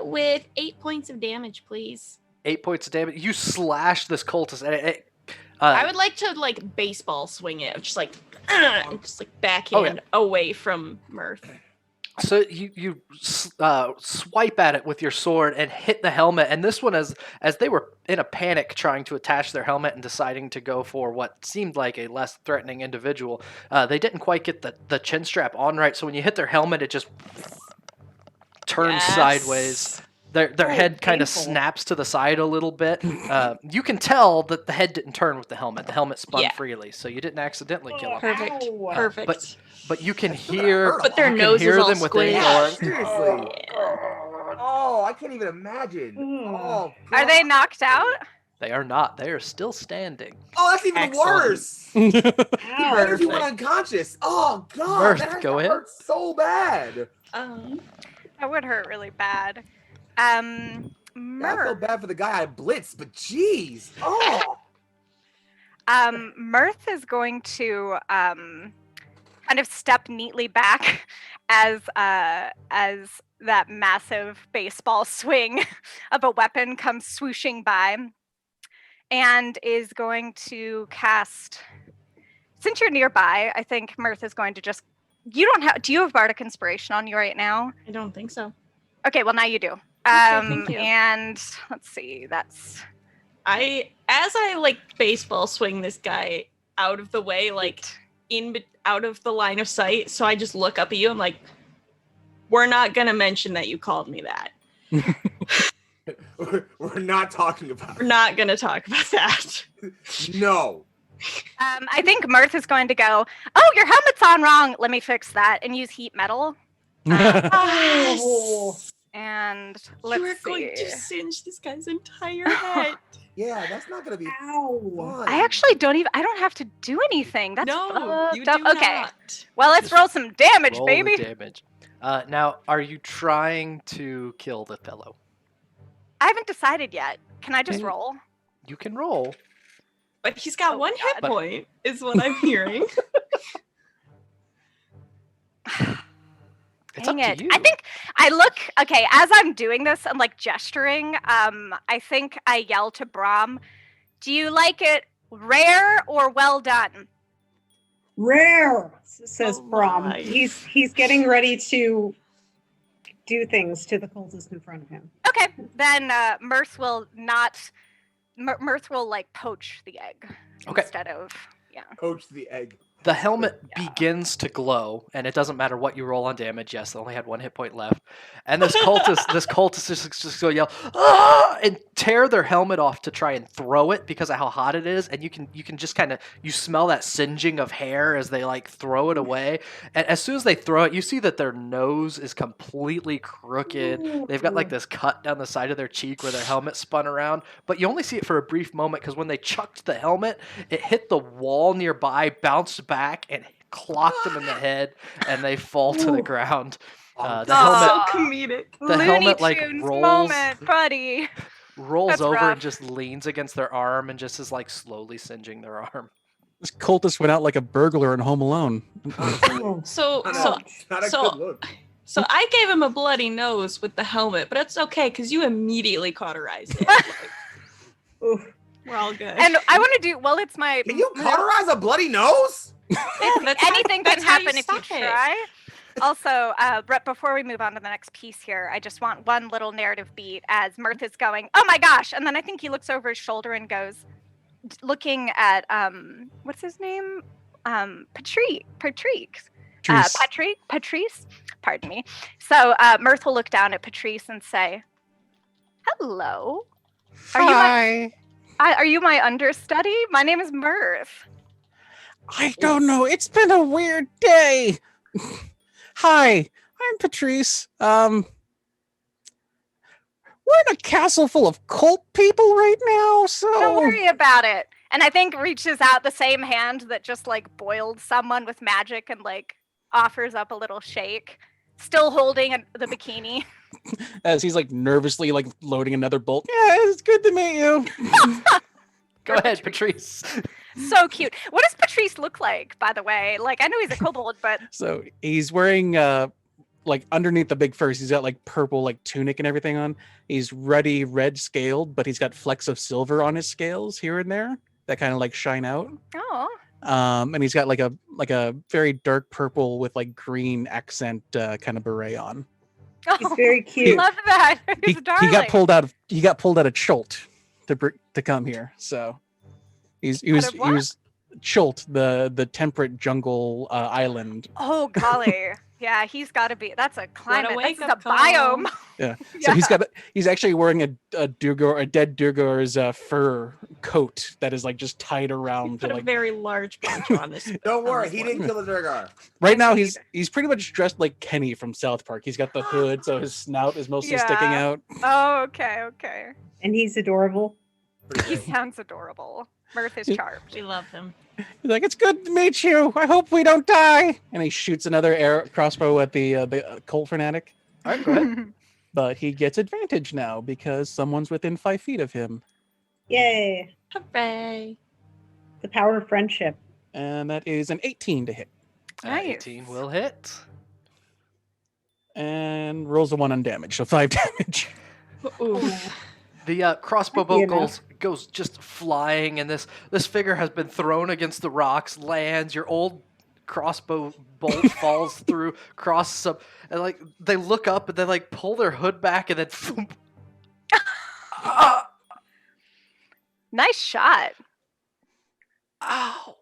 With 8 points of damage, please. 8 points of damage. You slash this cultist, and I would like to baseball swing it, just and just backhand away from Mirth. So you swipe at it with your sword and hit the helmet, and this one, as they were in a panic trying to attach their helmet and deciding to go for what seemed like a less threatening individual, they didn't quite get the chin strap on right. So when you hit their helmet, it just turns sideways. Their head kind of snaps to the side a little bit. You can tell that the head didn't turn with the helmet. The helmet spun freely, so you didn't accidentally kill them. Perfect. Perfect. But you can hear, But their nose is all them within squished. Seriously. Oh, I can't even imagine. Oh, Are they knocked out? They are not. They are still standing. Oh, that's even Excellent. worse. What if you went Perfect. unconscious? Oh God, Mirth, that has go to ahead. hurt so bad. That would hurt really bad. I feel Mirth. bad for the guy I blitzed, but geez. Oh. Mirth is going to kind of step neatly back as that massive baseball swing of a weapon comes swooshing by, and is going to cast. Since you're nearby, I think Mirth is going to just. You don't have. Do you have Bardic Inspiration on you right now? I don't think so. Okay, well now you do. thank you. And let's see. That's. As I like baseball swing this guy out of the way, like out of the line of sight, so I just look up at you. I'm like, we're not gonna mention that you called me that. We're not talking about We're it. not gonna talk about that. No. I think Mirth is going to go. Oh, your helmet's on wrong. Let me fix that and use heat metal. Yes! And You let's are see. going to singe this guy's entire head. Yeah, that's not gonna be Ow. fun. I actually don't even. I don't have to do anything. That's No, you fucked do up. Okay. not. Well, let's roll some damage, Roll baby. the damage. Now, are you trying to kill the fellow? I haven't decided yet. Can I just Can- roll? You can roll. But he's got Oh, one hit God. point, is what I'm hearing. It's Dang up it. to you. I think I look okay as I'm doing this. I'm like gesturing. I think I yell to Brom, "Do you like it rare or well done?" Rare, says Oh Brom. my. He's getting ready to do things to the cultist in front of him. Okay, then Mirth will not. Mirth will like poach the egg Okay. instead of Poach the egg. The helmet Yeah. begins to glow, and it doesn't matter what you roll on damage. Yes, it only had 1 hit point left. And this cultist is just going to yell, "Ah!" and tear their helmet off to try and throw it because of how hot it is. And you can just kind of, you smell that singeing of hair as they like throw it away. And as soon as they throw it, you see that their nose is completely crooked. They've got like this cut down the side of their cheek where their helmet spun around. But you only see it for a brief moment because when they chucked the helmet, it hit the wall nearby, bounced back, and clocked them in the head, and they fall to the ground. The helmet So comedic. The Looney helmet, like, Tunes rolls- moment, buddy. rolls That's over rough. and just leans against their arm and just is like slowly singeing their arm. This cultist went out like a burglar in Home Alone. So Not a so- good look. so I gave him a bloody nose with the helmet, but it's okay because you immediately cauterized it. Like, Oof. we're all good. And I want to do well. It's my. Can you cauterize a bloody nose? that's Anything that's can how happen if you stop it. try. Also, Brett, before we move on to the next piece here, I just want one little narrative beat as Mirth is going, "Oh my gosh!" And then I think he looks over his shoulder and goes, looking at what's his name, Patrice. Patrice. Pardon me. So Mirth will look down at Patrice and say, "Hello. Are you my understudy? My name is Mirth." I don't know. It's been a weird day. Hi, I'm Patrice. We're in a castle full of cult people right now, so Don't worry about it. And I think reaches out the same hand that just like boiled someone with magic and like offers up a little shake, still holding the bikini. as he's like nervously like loading another bolt. Yeah, it's good to meet you. Go ahead, Patrice. So cute. What does Patrice look like, by the way? Like, I know he's a kobold, but So he's wearing like underneath the big furs, he's got like purple like tunic and everything on. He's ruddy red scaled, but he's got flecks of silver on his scales here and there that kind of like shine out. oh, And he's got like a very dark purple with like green accent kind of beret on. He's very cute. Love that. He's He darling. got pulled out of Chult to come here. So he of what? was Chult, the temperate jungle island. Oh golly. Yeah, he's got to be. That's a climate. That's a wake-up call. biome. Yeah. So he's actually wearing a dead Durgor's fur coat that is like just tied around. Put To, a like, very large poncho on this. Don't worry, on this he one. didn't kill the Durgar. right now he's pretty much dressed like Kenny from South Park. He's got the hood, so his snout is mostly sticking Yeah. out. Oh, okay. And he's adorable. He sounds adorable. Mirth is charmed. We love him. He's like, "It's good to meet you. I hope we don't die." And he shoots another crossbow at the cult fanatic. All right, go ahead. But he gets advantage now because someone's within 5 feet of him, Yay. Hooray. The power of friendship. and that is an 18 to hit, Nice. 18 will hit. and rolls a 1 on damage, so 5 damage. Oof. The crossbow That'd be bolt goes just flying, and this figure has been thrown against the rocks, lands. Your old crossbow bolt falls through, crosses up, and like they look up and then like pull their hood back, and then thump. Nice shot. Ow!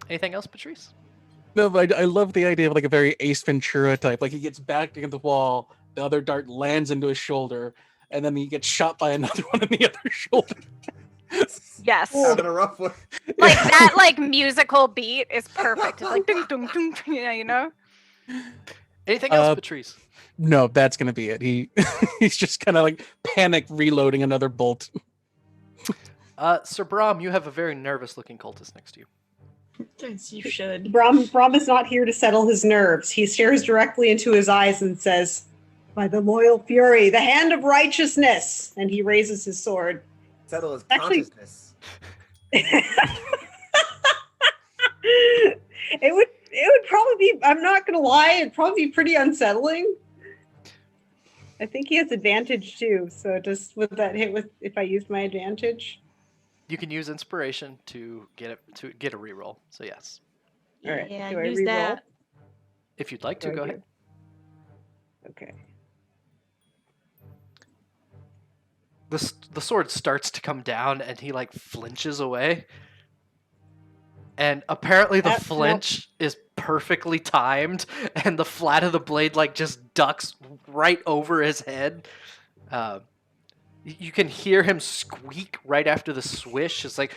Anything else, Patrice? No, but I love the idea of like a very Ace Ventura type. Like he gets back against the wall, the other dart lands into his shoulder, and then he gets shot by another one in the other shoulder. Yes. Having a rough one. Like that like musical beat is perfect. It's like ding ding ding, yeah, you know? Anything else, Patrice? No, that's gonna be it. He's just kind of like panic reloading another bolt. Sir Brom, you have a very nervous-looking cultist next to you. Yes, you should. Brom is not here to settle his nerves. He stares directly into his eyes and says, "By the loyal fury, the hand of righteousness." And he raises his sword. Settle his Actually- consciousness. It would probably be, I'm not gonna lie, it'd probably be pretty unsettling. I think he has advantage too, so just would that hit with if I used my advantage? You can use inspiration to get a reroll. So yes, All right. Yeah, do I use reroll? that. if you'd like to, What do go I ahead. do? Okay. The sword starts to come down, and he like flinches away. And apparently the Nope. flinch is perfectly timed, and the flat of the blade like just ducks right over his head. You can hear him squeak right after the swish. It's like,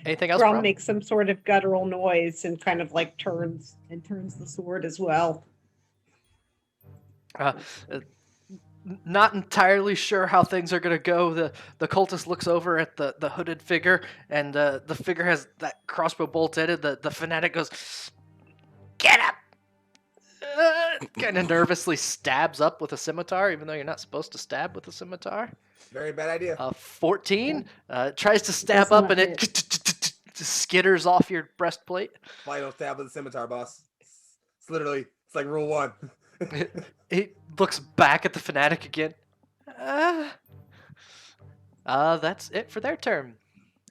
anything else? Brom Brom? makes some sort of guttural noise and kind of like turns the sword as well. Not entirely sure how things are going to go. The cultist looks over at the hooded figure, and the figure has that crossbow bolt in it. The fanatic goes, "Get up!" Kind of nervously stabs up with a scimitar, even though you're not supposed to stab with a scimitar. Very bad idea. 14 tries to stab Does up, not and it skitters off your breastplate. Why don't stab with a scimitar, boss? It's literally, it's like rule 1. He looks back at the fanatic again. That's it for their turn.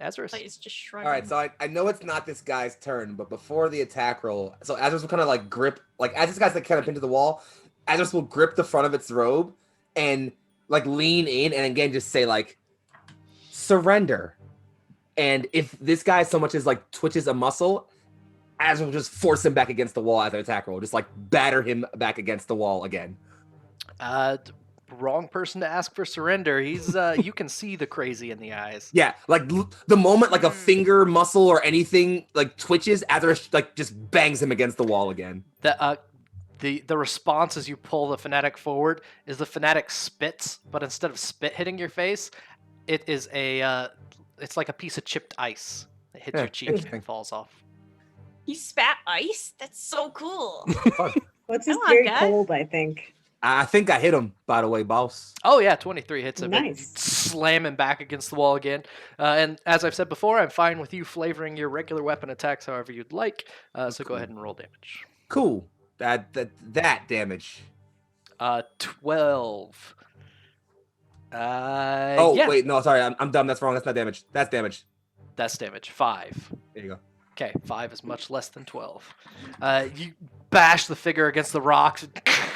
Azarus. He's just shrugging. All right, so I know it's not this guy's turn, but before the attack roll, so Azarus will kind of like grip, like as this guy's like kind of pinned to the wall, Azarus will grip the front of its robe and like lean in and again just say like, "Surrender." And if this guy so much as like twitches a muscle, Azarus will just force him back against the wall as an attack roll, just like batter him back against the wall again. Wrong person to ask for surrender. He's you can see the crazy in the eyes. Yeah, like the moment like a finger muscle or anything like twitches, Azarus like just bangs him against the wall again. The response as you pull the fanatic forward is the fanatic spits, but instead of spit hitting your face, it is it's like a piece of chipped ice that hits your cheek interesting. and falls off. He spat ice? That's so cool. What's just Come on, very guys. cold, I think. I think I hit him, by the way, boss. Oh yeah, 23 hits him. and Nice. Slam him back against the wall again. And as I've said before, I'm fine with you flavoring your regular weapon attacks however you'd like. So go ahead and roll damage. Cool. That damage. 12. Oh Yeah. wait, no, sorry, I'm dumb. That's wrong. That's not damage. That's damage. Death damage, 5. There you go. Okay, 5 is much less than 12. You bash the figure against the rocks.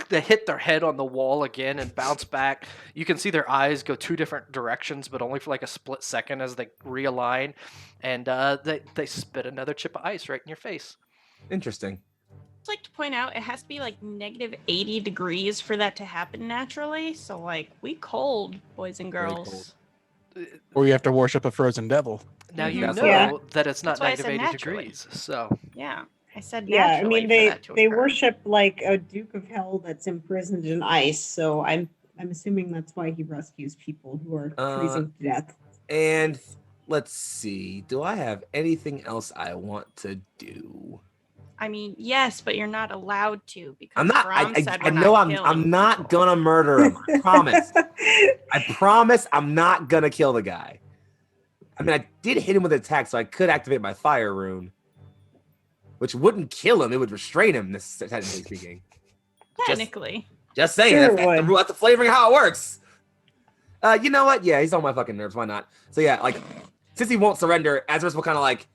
They hit their head on the wall again and bounce back. You can see their eyes go 2 different directions, but only for like a split second as they realign. And they spit another chip of ice right in your face. Interesting. I'd like to point out it has to be like negative 80 degrees for that to happen naturally. So like we cold, boys and Very girls. cold. Or you have to worship a frozen devil. Now you Mhm. know Yeah. that it's not That's why I negative said 80 naturally. degrees. So Yeah, I said Yeah, I naturally mean for they that to they occur. worship like a Duke of Hell that's imprisoned in ice. So I'm assuming that's why he rescues people who are freezing to death. And let's see. Do I have anything else I want to do? I mean, yes, but you're not allowed to because I'm not. Brom said I we're know not I'm killing not people. gonna murder him. I promise. I promise I'm not gonna kill the guy. I mean, I did hit him with an attack, so I could activate my fire rune, which wouldn't kill him. It would restrain him, technically speaking. Technically. Just saying. Sure That's the would. rule. That's the flavoring of how it works. You know what? Yeah, he's on my fucking nerves. Why not? So yeah, like, since he won't surrender, Azarus will kind of like,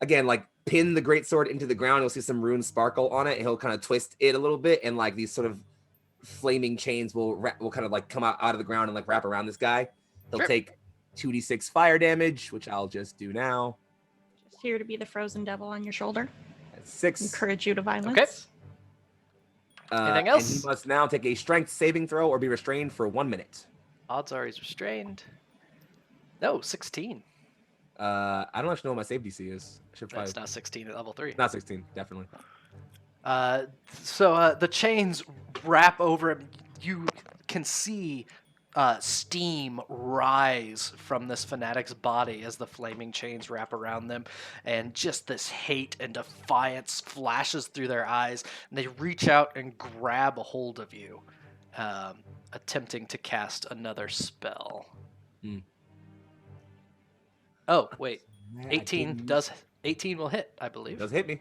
again, like pin the greatsword into the ground. You'll see some rune sparkle on it, and he'll kind of twist it a little bit, and like these sort of flaming chains will kind of like come out of the ground and like wrap around this guy. He'll Sure. take 2d6 fire damage, which I'll just do now. Just here to be the frozen devil on your shoulder. That's 6. Encourage you to violence. Okay. Anything else? And he must now take a strength saving throw or be restrained for 1 minute. odds are he's restrained. No, 16. I don't actually know what my save DC is. I should probably. That's not 16 at level 3. Not 16, definitely. So the chains wrap over him. You can see steam rise from this fanatic's body as the flaming chains wrap around them, and just this hate and defiance flashes through their eyes, and they reach out and grab a hold of you, attempting to cast another spell. Hmm. Oh, wait. Man, 18 will hit, I believe. Does hit me.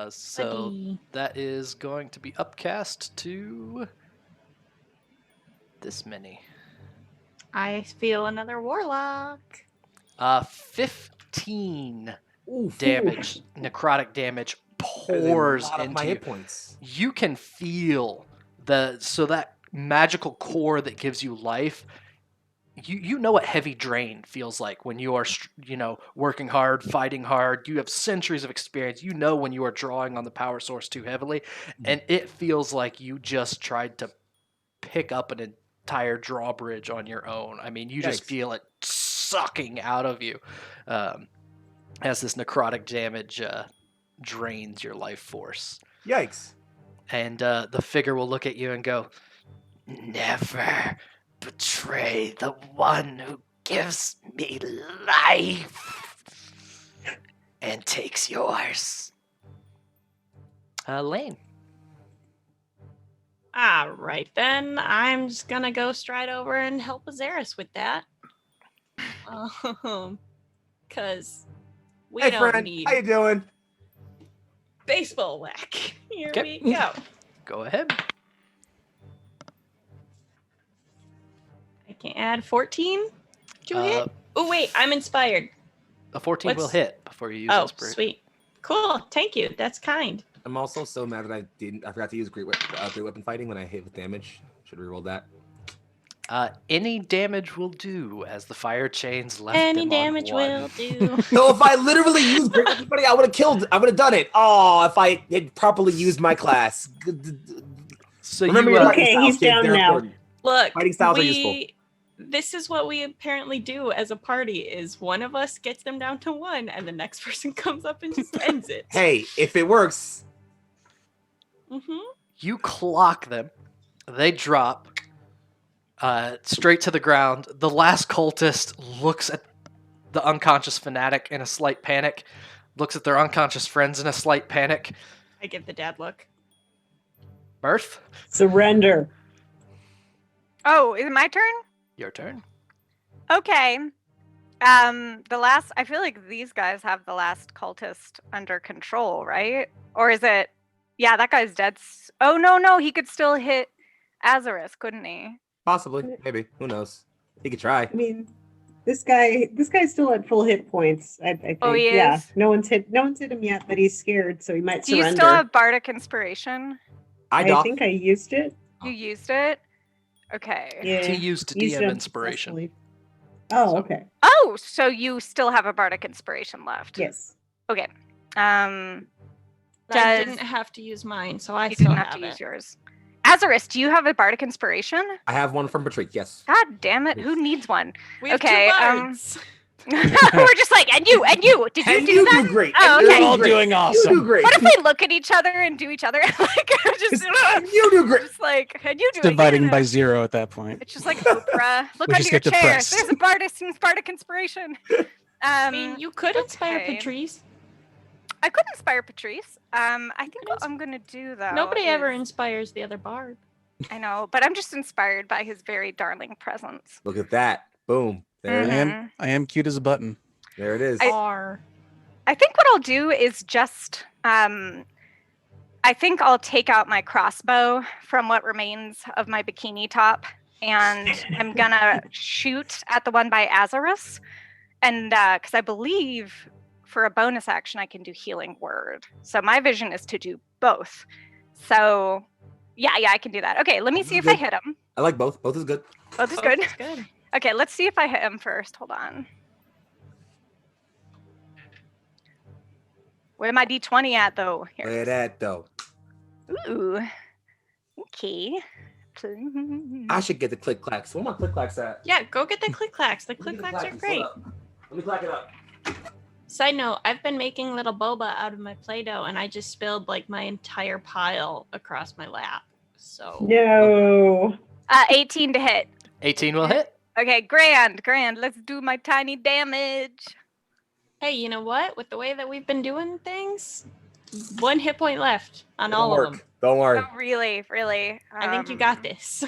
So Buddy. that is going to be upcast to this many. I feel another warlock. 15 Oof. damage, necrotic damage That is a pours lot of into my you. hit points. You can feel that magical core that gives you life. You know what heavy drain feels like when you are, working hard, fighting hard. You have centuries of experience. You know when you are drawing on the power source too heavily, and it feels like you just tried to pick up an entire drawbridge on your own. I mean, you just Yikes. feel it sucking out of you as this necrotic damage drains your life force. Yikes. And the figure will look at you and go, "Never betray the one who gives me life and takes yours." Laine. All right, then. I'm just going to go stride over and help Azarus with that. Because we Hey, don't friend. need How you doing? baseball whack. Here Okay. we go. Go ahead. I can add 14 to a hit. Uh, Oh, wait, I'm inspired. A 14 will What's- hit before you use Oh, Inspiration. sweet. Cool. Thank you. That's kind. I'm also so mad that I forgot to use great weapon fighting when I hit with damage. Should reroll that. Any damage will do, as the fire chains left Any them damage on one. will do. So if I literally used great weapon fighting, I would have done it. Oh, if I had properly used my class. So Remember you, your Okay, fighting styles, he's kids, down they're now. important. Look, Fighting styles are useful. this is what we apparently do as a party is one of us gets them down to 1 and the next person comes up and just ends it. Hey, if it works. you clock them. They drop straight to the ground. The last cultist looks at the unconscious fanatic in a slight panic, looks at their unconscious friends in a slight panic. I give the dad look. Mirth, Surrender. Oh, is it my turn? your turn. Okay. I feel like these guys have the last cultist under control, right? Or is it? Yeah, that guy's dead. Oh no, he could still hit Azarus, couldn't he? Possibly. Maybe. Who knows? He could try. I mean, This guy's still at full hit points. I think. Oh, he Yeah. is? No one's hit him yet, but he's scared, so he might Do you surrender. still have Bardic Inspiration? I I doff. think I used it. You used it? Okay. Yeah. He used used DM it inspiration. unsuccessfully. Oh, okay. Oh, so you still have a Bardic Inspiration left? Yes. Okay. But I Does- didn't have to use mine, so I You still didn't have to it. use yours. Azarus, do you have a Bardic Inspiration? I have one from Patrice. Yes. God damn it, who needs one? We have Okay, two bards. We're just like, and you, did you And do you that? do great. Oh, And you okay. do You're all great. doing You awesome. do great. What if we look at each other and do each other? Like, just, You do great. just like, and you do it. Dividing yeah. by 0 at that point. It's just like Oprah. Look We under just your get chair. depressed. There's a Bardic Inspiration. I mean, you could inspire okay. Patrice. I could inspire Patrice. I think what I'm gonna do though. Nobody ever is- inspires the other bard. I know, but I'm just inspired by his very darling presence. Look at that. Boom. There it is. Mhm. I am cute as a button. There it is. Are. I think what I'll do is just I think I'll take out my crossbow from what remains of my bikini top, and I'm gonna shoot at the one by Azarus, and because I believe for a bonus action I can do healing word. So my vision is to do both. So yeah, I can do that. Okay, let me see if I hit him. I like both. Both is good. Both is good. That's good. Okay, let's see if I hit him first. Hold on. Where my D20 at though? Here. Look at that though. Ooh. Okay. I should get the click clacks. Where my click clacks at? Yeah, go get the click clacks. The Let me click get the clacks are clackies. great. Hold up. Let me clack it up. Side note, I've been making little boba out of my Play-Doh and I just spilled like my entire pile across my lap. So No. 18 to hit. 18 will hit. Okay, grand. Let's do my tiny damage. hey, you know what? With the way that we've been doing things, 1 hit point left on Don't all work. of them. Don't worry. Oh, really? I think you got this.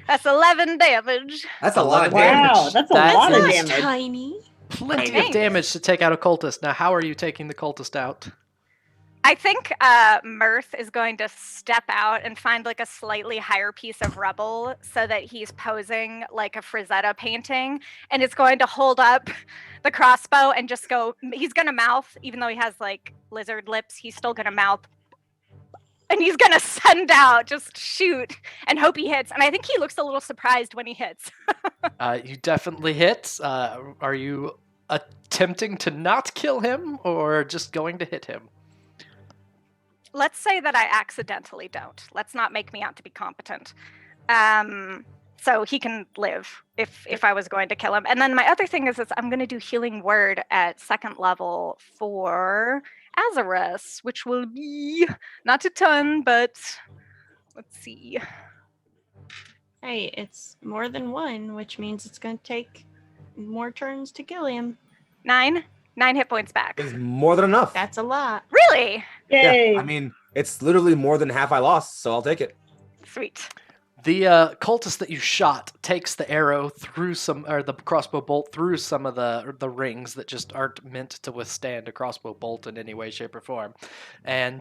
That's 11 damage. That's a lot of damage. Wow, that's a That lot of is damage. Tiny. Plenty Thanks. of damage to take out a cultist. Now, how are you taking the cultist out? I think Mirth is going to step out and find like a slightly higher piece of rubble so that he's posing like a Frazetta painting, and it's going to hold up the crossbow and just go. He's going to mouth, even though he has like lizard lips, he's still going to mouth. And he's going to send out, just shoot, and hope he hits. And I think he looks a little surprised when he hits. You definitely hit. Are you attempting to not kill him or just going to hit him? Let's say that I accidentally don't. Let's not make me out to be competent. So he can live if I was going to kill him. And then my other thing is I'm going to do Healing Word at 2nd level for Azarus, which will be not a ton, but let's see. Hey, it's more than 1, which means it's going to take more turns to kill him. 9 hit points back. It's more than enough. That's a lot. Really? Yay. Yeah, I mean, it's literally more than half I lost, so I'll take it. Sweet. The cultist that you shot takes the arrow through the crossbow bolt through some of the rings that just aren't meant to withstand a crossbow bolt in any way, shape, or form, and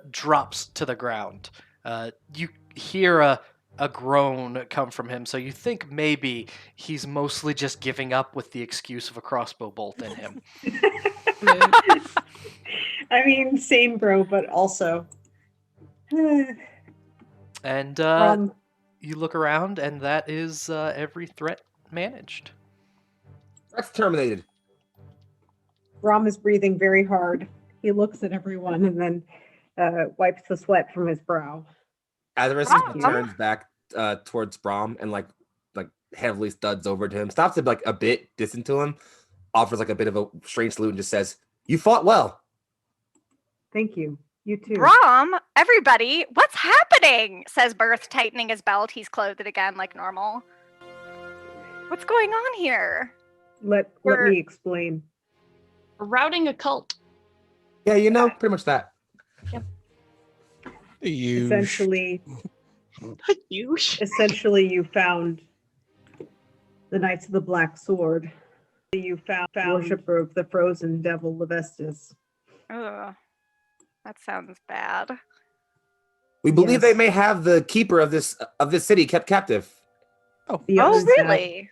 drops to the ground. You hear a groan come from him, so you think maybe he's mostly just giving up with the excuse of a crossbow bolt in him. I mean, same, bro, but also. And you look around, and that is every threat managed. That's terminated. Brom is breathing very hard. He looks at everyone and then wipes the sweat from his brow. Azarus Brom. turns back towards Brom and like heavily studs over to him. Stops it like a bit distant to him. Offers like a bit of a strange salute and just says, "You fought well." Thank you. You too. Brom, everybody, what's happening? Says Mirth, tightening his belt. He's clothed again like normal. What's going on here? Let We're- me explain. Routing a cult. Yeah, you know, pretty much that. You Essentially, you found the Knights of the Black Sword. You found worshiper of the frozen devil Lavistas. Ugh, that sounds bad. We believe Yes. they may have the keeper of this city kept captive. Beyond Oh, that, really?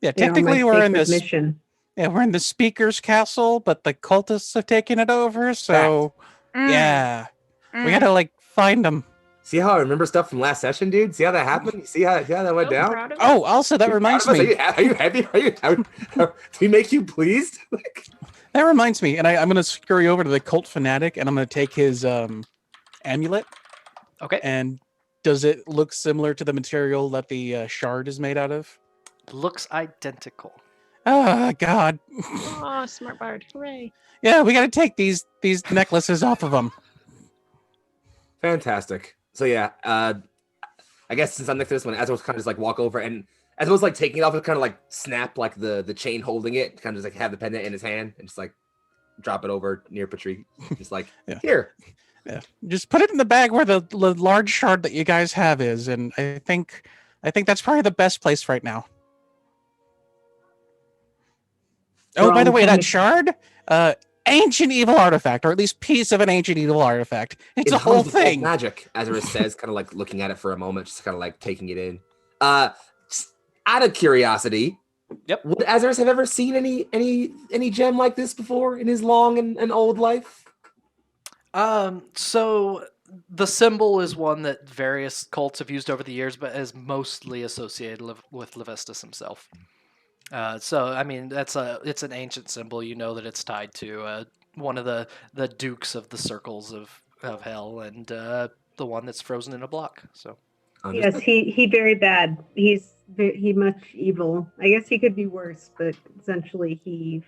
Yeah, Yeah, on my technically we're in sacred this. mission. Yeah, we're in the speaker's castle, but the cultists have taken it over. So yeah, we gotta like find them. See how I remember stuff from last session, dude? See how that happened? You see how that went So down? proud of Oh, you. also that You're reminds proud of us? me. Are you happy? Do we make you pleased? That reminds me, and I'm gonna scurry over to the cult fanatic, and I'm gonna take his amulet. Okay. And does it look similar to the material that the shard is made out of? Looks identical. Oh God. Oh, smart bard. Hooray. Yeah, we gotta take these necklaces off of them. Fantastic. So yeah, I guess since I'm next to this one, Ezra was kind of just like walk over, and as I was like taking it off, it kind of like snap like the chain holding it, kind of just like have the pendant in his hand and just like drop it over near Patrice, just like here. Yeah, just put it in the bag where the large shard that you guys have is, and I think that's probably the best place right now. Oh, by the way, that shard, ancient evil artifact, or at least piece of an ancient evil artifact. It's a whole hums with old thing. magic, Ezra says, kind of like looking at it for a moment, just kind of like taking it in. Just out of curiosity, Yep. would Ezra have ever seen any gem like this before in his long and old life? So the symbol is one that various cults have used over the years, but is mostly associated with Lavistas himself. So I mean, it's an ancient symbol. You know that it's tied to one of the dukes of the circles of hell, and the one that's frozen in a block. So Yes, he very bad. He much evil. I guess he could be worse, but essentially he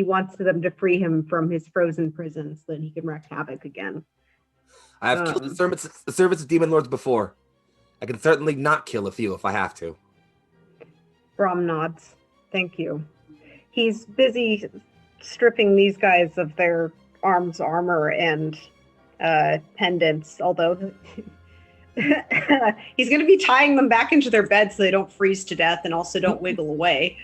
wants them to free him from his frozen prison so that he can wreak havoc again. I have killed the servants of demon lords before. I can certainly not kill a few if I have to. Brom nods. Thank you. He's busy stripping these guys of their arms, armor, and pendants, although he's going to be tying them back into their beds so they don't freeze to death and also don't wiggle away.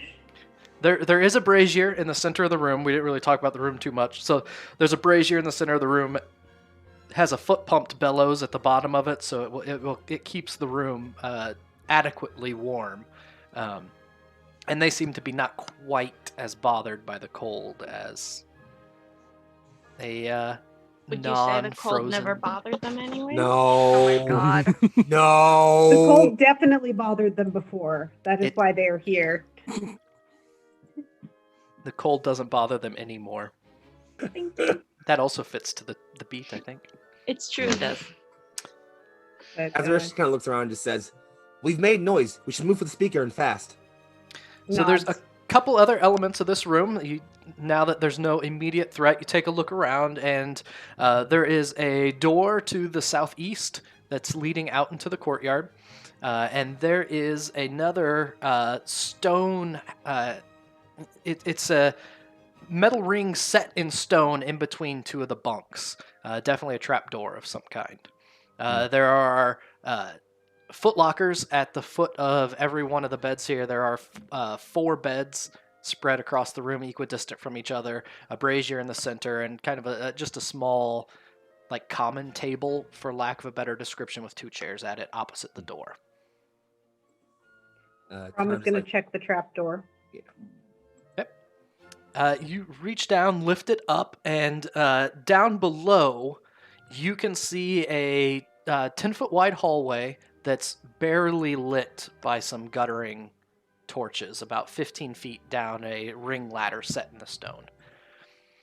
There is a brazier in the center of the room. We didn't really talk about the room too much. So there's a brazier in the center of the room. It has a foot-pumped bellows at the bottom of it, so it keeps the room adequately warm. And they seem to be not quite as bothered by the cold as a Would you say the cold never bothered them anyway? No. Oh my God. No. The cold definitely bothered them before. That is why they are here. The cold doesn't bother them anymore. That also fits to the beat, I think. It's true, it does. But, Ezra just kind of looks around and just says, "We've made noise. We should move for the speaker and fast." So there's a couple other elements of this room. Now that there's no immediate threat, you take a look around, and there is a door to the southeast that's leading out into the courtyard. And there is another stone... it's a metal ring set in stone in between two of the bunks. Definitely a trap door of some kind. There are foot lockers at the foot of every one of the beds here. There are 4 beds spread across the room, equidistant from each other. A brazier in the center, and kind of just a small, like, common table, for lack of a better description, with 2 chairs at it opposite the door. Brom is going to check the trap door. You reach down, lift it up, and down below, you can see a 10-foot wide hallway that's barely lit by some guttering torches, about 15 feet down a ring ladder set in the stone.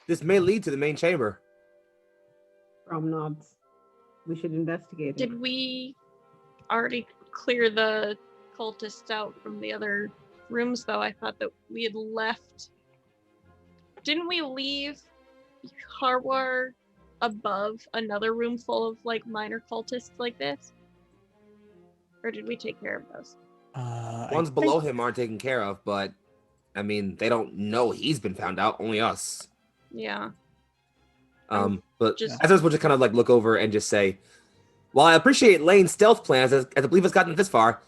This may lead to the main chamber. Brom nods. We should investigate it. Did we already clear the cultists out from the other rooms, though? I thought that we had left. Didn't we leave Harwar above another room full of, like, minor cultists like this? Or did we take care of those? Ones below him aren't taken care of, but I mean, they don't know he's been found out. Only us. Yeah. But Ezra will just kind of like look over and just say, "While I appreciate Laine's stealth plans, as I believe it's gotten this far,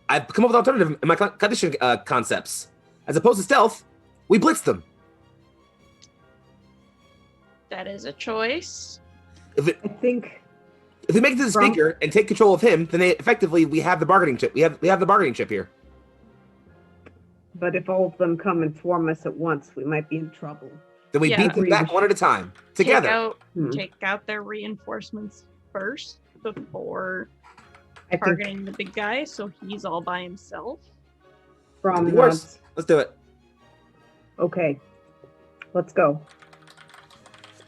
I've come up with an alternative in my condition concepts. As opposed to stealth, we blitz them. That is a choice. I think if we make it to the speaker and take control of him, then we have the bargaining chip. We have the bargaining chip here. but if all of them come and swarm us at once, we might be in trouble. Then we Yeah. beat them back one at a time, together. Take out their reinforcements first before I think targeting the big guy, so he's all by himself. Brom Could be worse. nods. Let's do it. Okay, let's go.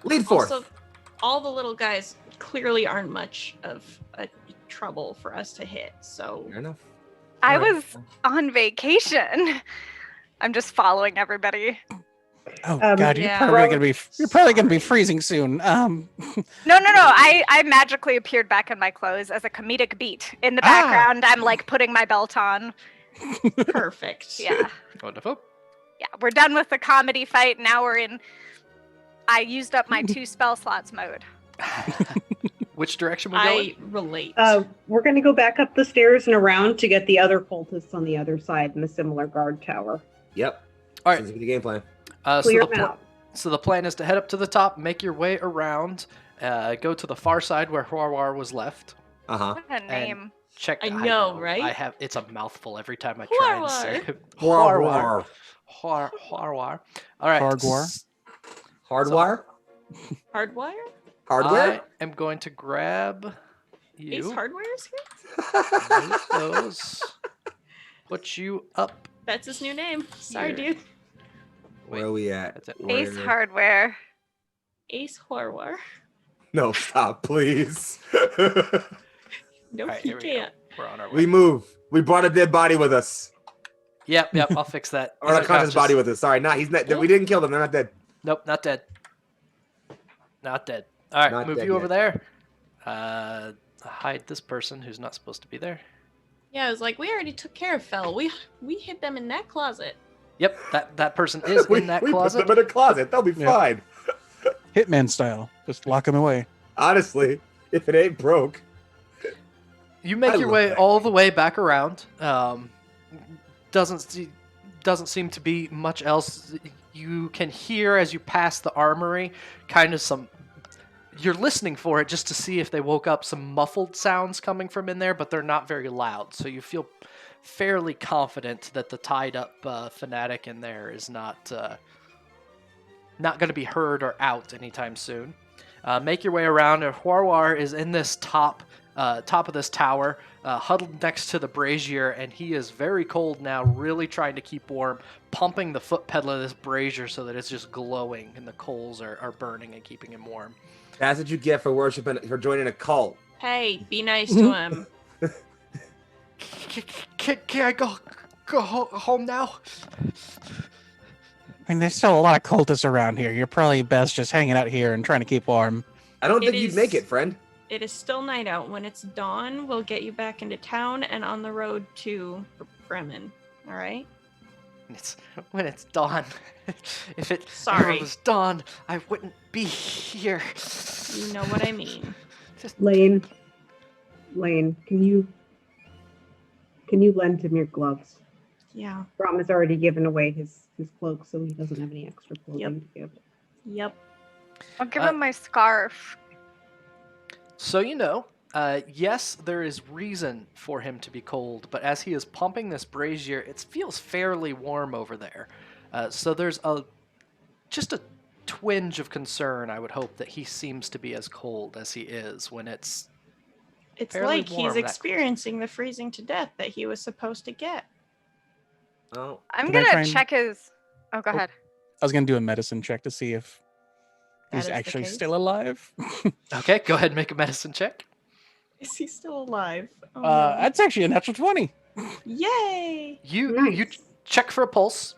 Lead forth. Also, all the little guys clearly aren't much of a trouble for us to hit, so Fair enough. I Alright. was on vacation. I'm just following everybody. Oh Um, God, you're yeah. probably gonna be freezing soon. No. I magically appeared back in my clothes as a comedic beat. In the background, I'm like putting my belt on. perfect. Yeah. Wonderful. Yeah. We're done with the comedy fight. Now we're in. I used up my 2 spell slots mode. Which direction we going? I relate. We're going to go back up the stairs and around to get the other cultists on the other side in the similar guard tower. Yep. All right. Seems like the game plan. Clear them out. So the plan is to head up to the top, make your way around, go to the far side where Huarwar was left. Uh-huh. What a name. Check. I know, right? I have. It's a mouthful every time I try and say Huarwar. it. Huarwar. Huarwar. All right. Hardwar. Hardwire? Hardwire? Hardware? I am going to grab you. Ace Hardware's here? Move those. Put you up. That's his new name. Sorry, Here. dude. Where are we at? That's it. Ace Where- Hardware. Ace Hardware. No, stop, please. No, All right, he here we go. can't. We're on our way. We move. We brought a dead body with us. Yep. I'll fix that. Or a He's conscious body unconscious. with us. Sorry, he's not. We didn't kill them. They're not dead. Nope, not dead. Not dead. All right, Not move dead you over yet. there. Hide this person who's not supposed to be there. Yeah, I was like, we already took care of Fel. We hid them in that closet. Yep, that person is we in that we closet. put them in a closet. They'll be Yep. fine. Hitman style. Just lock him away. Honestly, if it ain't broke. You make I your love way that all the way back around. Doesn't seem to be much else. You can hear as you pass the armory, kind of some. You're listening for it just to see if they woke up. Some muffled sounds coming from in there, but they're not very loud. So you feel fairly confident that the tied-up fanatic in there is not going to be heard or out anytime soon. Make your way around, and Huarwar is in this top of this tower, huddled next to the brazier, and he is very cold now, really trying to keep warm, pumping the foot pedal of this brazier so that it's just glowing and the coals are burning and keeping him warm. That's what you get for for joining a cult. Hey, be nice to him. Can I go home now? I mean, there's still a lot of cultists around here. You're probably best just hanging out here and trying to keep warm. I don't It think you'd is- make it, friend. It is still night out. When it's dawn, we'll get you back into town and on the road to Bremen. All right? When it's dawn. If it Sorry. was dawn, I wouldn't be here. You know what I mean. Laine, can you lend him your gloves? Yeah. Brom has already given away his cloak, so he doesn't have any extra clothing to give. Yep. I'll give Uh, him my scarf. So yes, there is reason for him to be cold, but as he is pumping this brazier, it feels fairly warm over there. So there's just a twinge of concern, I would hope, that he seems to be as cold as he is when it's It's fairly like warm he's that experiencing the freezing to death that he was supposed to get. Oh, I'm Can I try gonna and- check his. Oh, go ahead. I was gonna do a medicine check to see if That he's is the actually case. still alive. okay. Go ahead and make a medicine check. Is he still alive? Oh, no. That's actually a natural 20. Yay! You Nice. check for a pulse.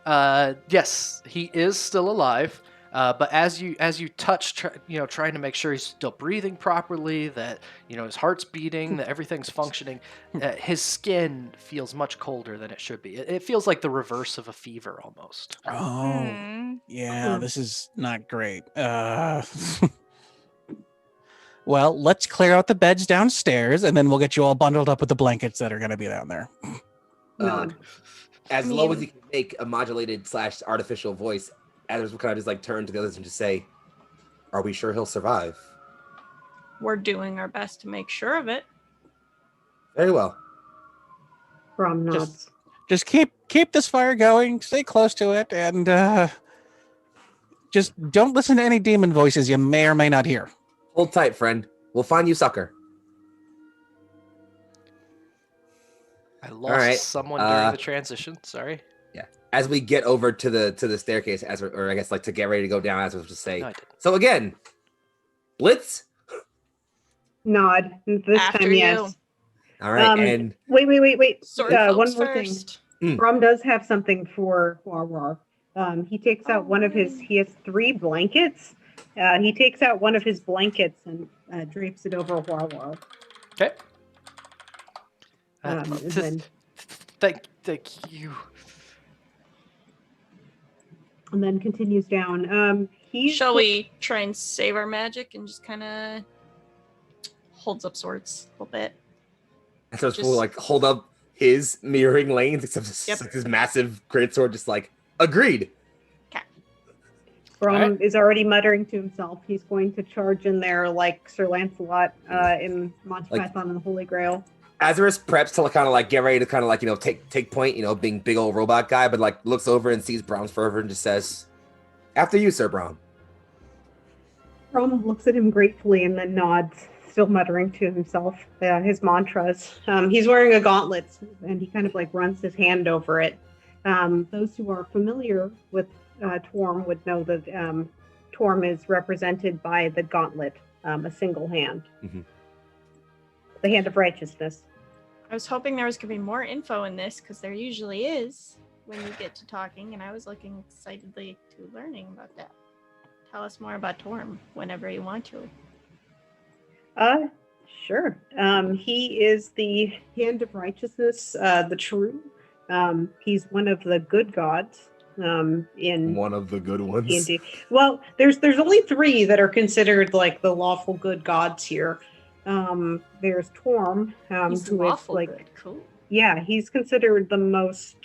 Yes, he is still alive. But as you touch, trying to make sure he's still breathing properly, that his heart's beating, that everything's functioning, his skin feels much colder than it should be. It feels like the reverse of a fever almost. Oh, Hmm. yeah, this is not great. Well, let's clear out the beds downstairs, and then we'll get you all bundled up with the blankets that are going to be down there. Nod. as I low mean- as you can make a modulated / artificial voice, others will kind of just like turn to the others and just say, "Are we sure he'll survive?" We're doing our best to make sure of it. Very well. Brom nods. just keep this fire going, stay close to it, and just don't listen to any demon voices you may or may not hear. Hold tight, friend. We'll find you sucker. I lost someone during the transition. Sorry. Yeah. As we get over to the staircase, or I guess like to get ready to go down, as I was to say. No, I didn't. So again, Blitz. Nod. This After time, you. yes. All right, and Wait. Sword One folks more first. thing. Brom does have something for Warlock. He takes out one of his. He has 3 blankets. He takes out one of his blankets and drapes it over Warlock. Okay. And then Thank you. and then continues down. Shall we try and save our magic and just kind of holds up swords a little bit? and so it's just- full like hold up his mirroring lanes, except it's Yep. like this massive great sword, just like agreed. Brom Alright. is already muttering to himself. He's going to charge in there like Sir Lancelot in Monty Like- Python and the Holy Grail. Azarus preps to kind of like get ready to kind of like take point, being big old robot guy, but like looks over and sees Brom's fervor and just says, "After you, Sir Brom." Brom looks at him gratefully and then nods, still muttering to himself his mantras. He's wearing a gauntlet and he kind of like runs his hand over it. Those who are familiar with Torm would know that Torm is represented by the gauntlet, a single hand. Mhm. The hand of righteousness. I was hoping there was going to be more info in this because there usually is when you get to talking, and I was looking excitedly to learning about that. Tell us more about Torm whenever you want to. Sure. He is the hand of righteousness, the true. He's one of the good gods. In One of the good ones. D&D. Well, there's only 3 that are considered like the lawful good gods here. There's Torm, He's who is lawful like, good. Cool. yeah, he's considered the most.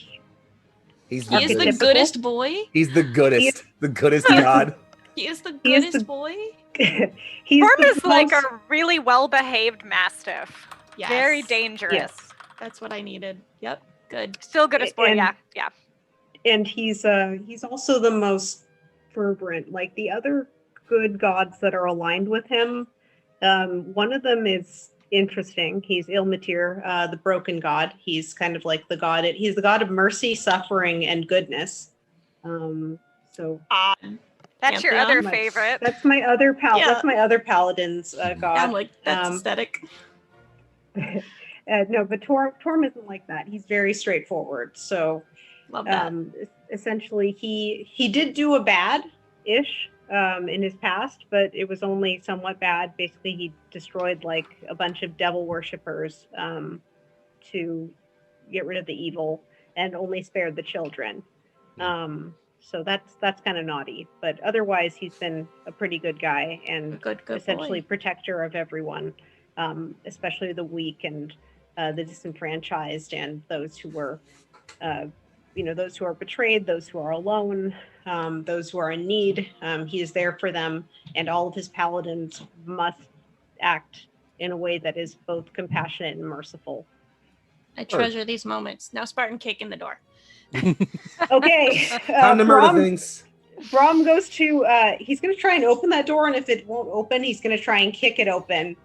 He's He is the Archetypical? goodest boy. He's the goodest. The goodest god. He is the He is goodest the- boy. He's Torm the is like most- a really well-behaved mastiff. Yes. Very dangerous. Yes. That's what I needed. Yep. Good. Still good as boy. And- Yeah. and he's also the most fervent. Like the other good gods that are aligned with him, one of them is interesting. He's Ilmatir, the broken god. He's kind of like the god. He's the god of mercy, suffering, and goodness. So That's your Pantheon. other my- favorite. that's my other Yeah. That's my other paladin's god. I'm like, that's Um, aesthetic. No, but Torm isn't like that. He's very straightforward. So Love that. essentially he did do a bad-ish in his past, but it was only somewhat bad. Basically, he destroyed like a bunch of devil worshippers to get rid of the evil and only spared the children. So that's kind of naughty, but otherwise he's been a pretty good guy and good essentially boy. protector of everyone, especially the weak and the disenfranchised and those who were those who are betrayed, those who are alone, those who are in need. He is there for them, and all of his paladins must act in a way that is both compassionate and merciful. I treasure these moments. Now Spartan kick in the door. Okay, Time to murder things. Brom goes to, he's going to try and open that door, and if it won't open, he's going to try and kick it open.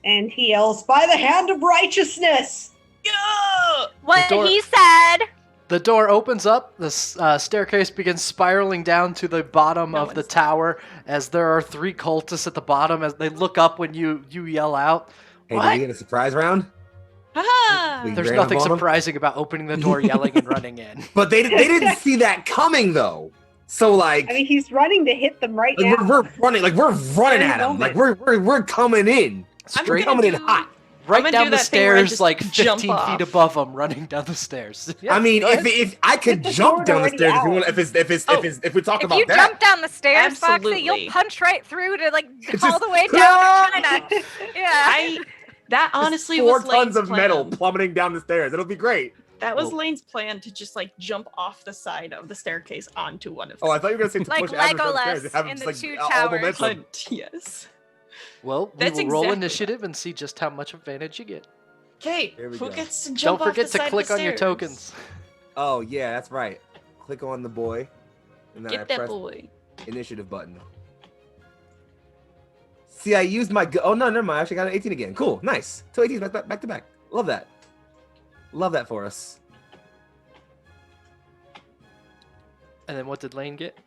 And he yells, "By the hand of righteousness!" Yeah! What door- he said. The door opens up. The staircase begins spiraling down to the bottom No of the one's- tower as there are 3 cultists at the bottom as they look up when you yell out. Hey, What? did you get a surprise round? Ha! We- There's ran nothing up on 'em? surprising about opening the door, yelling, and running in. But they didn't see that coming though. So like, I mean, he's running to hit them right like, now. we're running Very at them. Like moment. we're coming in. I'm Straight gonna coming in do- hot. right gonna down do the that thing where I stairs, just like jump 15 feet off. above them, running down the stairs. I mean, if I could the jump sword down the already stairs, if, you out. want, if we talk If about you that. jump down the stairs, Foxy, Absolutely. you'll punch right through to like It's all just- the way down to China. Yeah. That honestly Just 4 was Lane's tons of metal plan. plummeting down the stairs. It'll be great. That was Well- Lane's plan to just like jump off the side of the staircase onto one of them. Oh, I thought you were gonna say to Like push Azarus down the Legolas stairs and have him in just, the like, 2 all towers. momentum. Hunt, yes. Well, we That's will roll exactly initiative and see just how much advantage you get. Okay, Here we who go. gets to Don't jump off forget the to side of click the on your stairs? tokens. Oh yeah, that's right. Click on the boy, and then I Get that press boy. initiative button. See, I used my. Oh no, never mind. I actually got an 18 again. Cool, nice. 2 18s back to back. Love that. Love that for us. And then what did Laine get?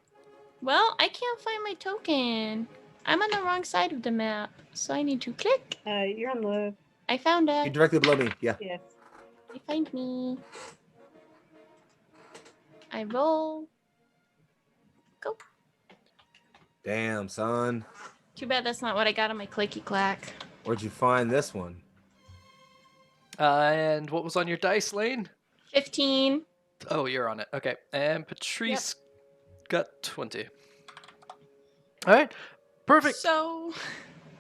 Well, I can't find my token. I'm on the wrong side of the map, so I need to click. You're on the I found You're it. directly below me. Yeah. yes. They find me. I roll. Go. Damn, son. Too bad that's not what I got on my clicky clack. Where'd you find this one? And what was on your dice, Laine? 15. Oh, you're on it. Okay. And Patrice got 20. All right. Perfect. So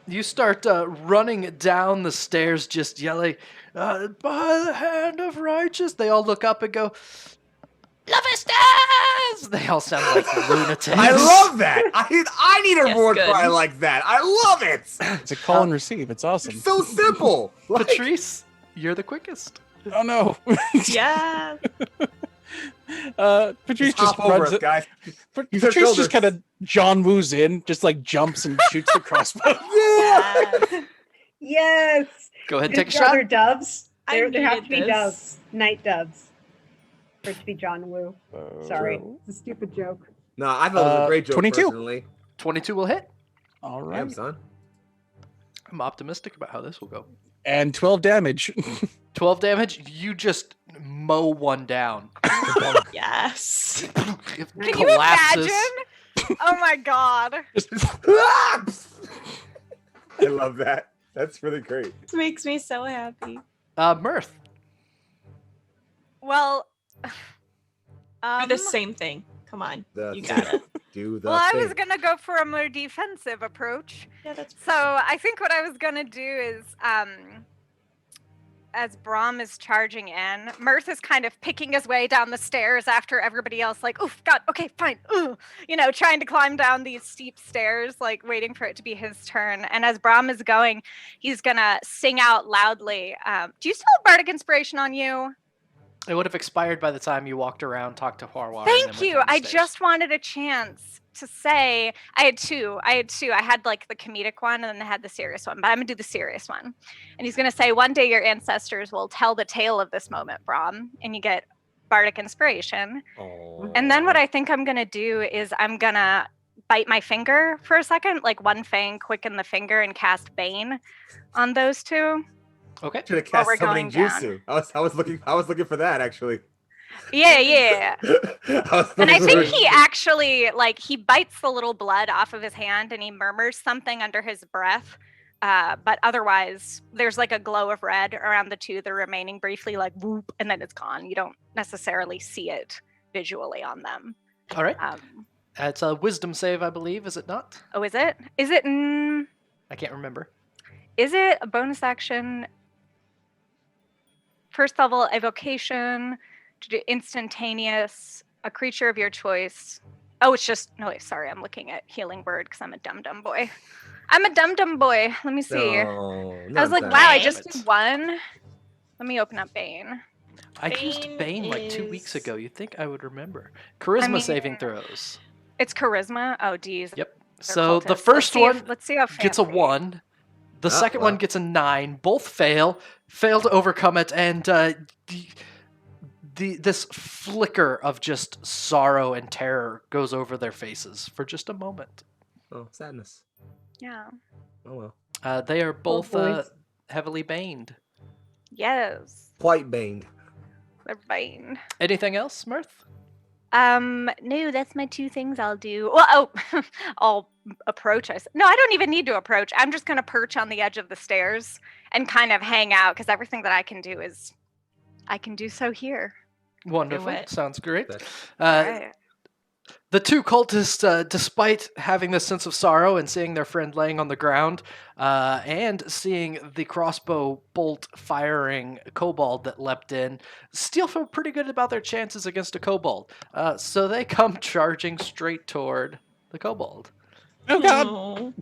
You start running down the stairs, just yelling, by the hand of righteous. They all look up and go, Lavistas! They all sound like lunatics. I love that. I need a Yes, roar good. cry like that. I love it. It's a call and receive. It's awesome. It's so simple. Like, Patrice, you're the quickest. Oh no. yeah. Patrice just hop just over runs us, guys. Use our Patrice shoulders. just kind of John Woo's in, just like jumps and shoots the crossbow. Yeah. Yes. Go ahead and take a Are shot. there doves? I There have to needed be this. doves. Night doves. For it to be John Woo. Sorry. Oh. It's a stupid joke. No, I thought it was a great joke. 22. Personally. 22 will hit. All Damn, right. son. I'm optimistic about how this will go. And 12 damage. 12 damage. You just mow one down. Yes. It Can you collapses. imagine? Oh my god. I love that. That's really great. This makes me so happy. Mirth. Well, Do the same thing. Come on. The You thing. got it. Do the well, I thing. was gonna go for a more defensive approach. Yeah, that's So I think what I was gonna do is, as Brom is charging in, Mirth is kind of picking his way down the stairs after everybody else, like, oof, God, okay, fine, trying to climb down these steep stairs, like waiting for it to be his turn. And as Brom is going, he's gonna sing out loudly. Do you still have Bardic Inspiration on you? It would have expired by the time you walked around, talked to Harwar. Thank you. I just wanted a chance to say I had two. I had like the comedic one and then I had the serious one, but I'm gonna do the serious one. And he's gonna say, one day your ancestors will tell the tale of this moment, Brom, and you get Bardic Inspiration. Aw. And then what I think I'm gonna do is I'm gonna bite my finger for a second, like one fang, quicken the finger, and cast Bane on those two. Okay. Should have While cast we're summoning going down. jutsu. I was looking for that actually. Yeah. I And I think he actually, like, he bites the little blood off of his hand and he murmurs something under his breath. But otherwise, there's like a glow of red around the two. They're remaining briefly, like, whoop, and then it's gone. You don't necessarily see it visually on them. All right. It's a wisdom save, I believe, is it not? Oh, is it? Is it? I can't remember. Is it a bonus action? First level evocation to do instantaneous, a creature of your choice. Oh, it's just, no, wait, sorry, I'm looking at Healing Word because I'm a dum-dum boy. I'm a dum-dum boy. Let me see. No, I was like, nonsense. wow, I just Damn it. did one. Let me open up Bane. I used Bane Bane like 2 weeks is- ago. You'd think I would remember. Charisma mean- saving throws. It's charisma. Oh, geez. Yep. They're So the cultists. first one Let's see how gets a fancy. 1. The second one well. gets a 9. Both fail to overcome it, and this flicker of just sorrow and terror goes over their faces for just a moment. Oh, sadness. Yeah. Oh well. They are both boys. heavily baned. Yes. Quite baned. They're Bane. Anything else, Mirth? No, that's my two things I'll do. Well, I'll approach us. No, I don't even need to approach. I'm just going to perch on the edge of the stairs and kind of hang out because everything that I can do is, I can do so here. Wonderful. it. Sounds great. That's- Right. The two cultists, despite having this sense of sorrow and seeing their friend laying on the ground, and seeing the crossbow bolt firing kobold that leapt in, still feel pretty good about their chances against a kobold. So they come charging straight toward the kobold. Oh god. Oh,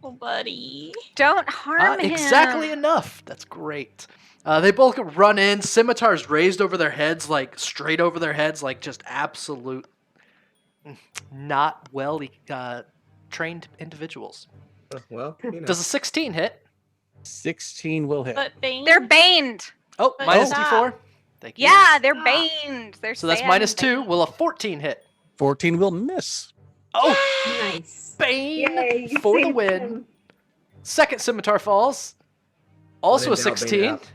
oh buddy. Don't harm him. Exactly enough. That's great. They both run in, scimitars raised over their heads, like straight over their heads, like just absolute, not well trained individuals. Well, you know. Does a 16 hit? 16 will hit. But Bane. They're baned. Oh, But minus stop. D4. Thank you. Yeah, they're Stop. baned. They're So that's sand minus 2. baned. Will a 14 hit? 14 will miss. Oh, Nice. Bane Yay, you for the saved win. him. Second scimitar falls. Also a When in doubt, bane it 16. out.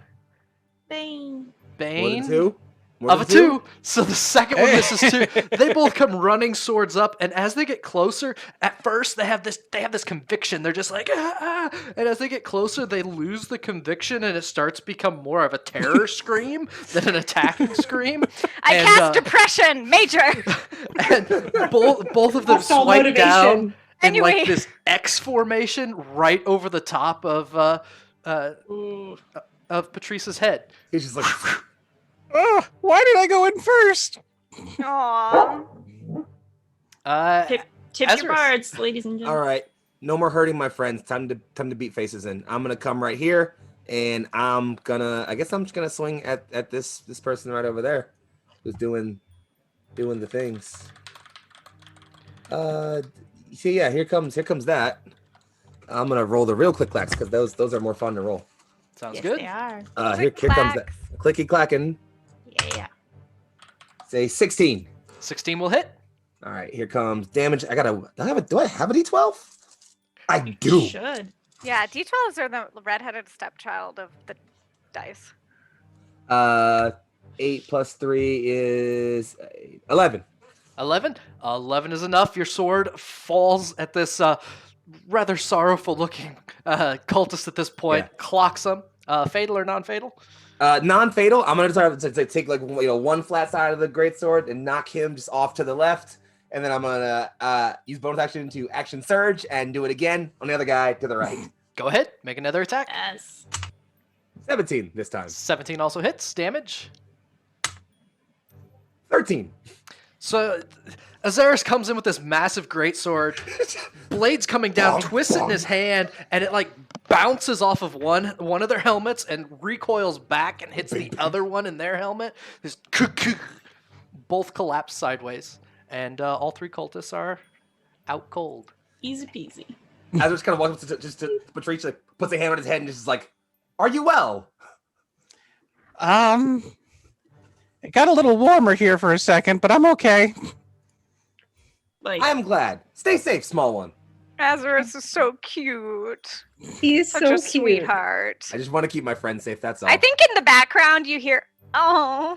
Bane. More Bane. than 2? More Of a than 2. So the second one Hey. misses 2. They both come running swords up, and as they get closer, at first they have this conviction. They're just like, ah, ah. And as they get closer, they lose the conviction, and it starts to become more of a terror scream than an attacking scream. I And, cast depression, major. and both of them Lost all swipe down motivation. in Anyway. like this X formation right over the top of Patrice's head. He's just like, Oh, why did I go in first? Aww. Tip Ezra's. your bards, ladies and all gentlemen. right, no more hurting, my friends. Time to beat faces in. I'm gonna come right here, and I guess I'm just gonna swing at this person right over there, who's doing the things. See, yeah, here comes that. I'm gonna roll the real click clacks because those are more fun to roll. Sounds Yes, good. they are. Here comes that clicky clacking. Yeah. Say 16. 16 will hit. All right, here comes damage. Do I have a D12? I do. Should. Yeah, D12s are the redheaded stepchild of the dice. 8 plus 3 is 11. 11. 11 is enough. Your sword falls at this rather sorrowful looking cultist at this point. Yeah. Clocks him. Fatal or non-fatal? Non-fatal. I'm gonna try to take like one flat side of the greatsword and knock him just off to the left, and then I'm gonna use bonus action to action surge and do it again on the other guy to the right. Go ahead. Make another attack. Yes. 17 this time. 17 also hits. Damage. 13. So Azaris comes in with this massive greatsword. Blades coming down, Bonk, twists it in his bonk. hand, and it like bounces off of one of their helmets and recoils back and hits the other one in their helmet. This both collapse sideways, and all three cultists are out cold. Easy peasy. I just kind of walk up to Patrice, like, puts a hand on his head and just is like, "Are you well?" It got a little warmer here for a second, but I'm okay. Like, I am glad. Stay safe, small one. Azarus is so cute. He is Such so a cute. sweetheart. I just want to keep my friends safe. That's all. I think in the background you hear, oh.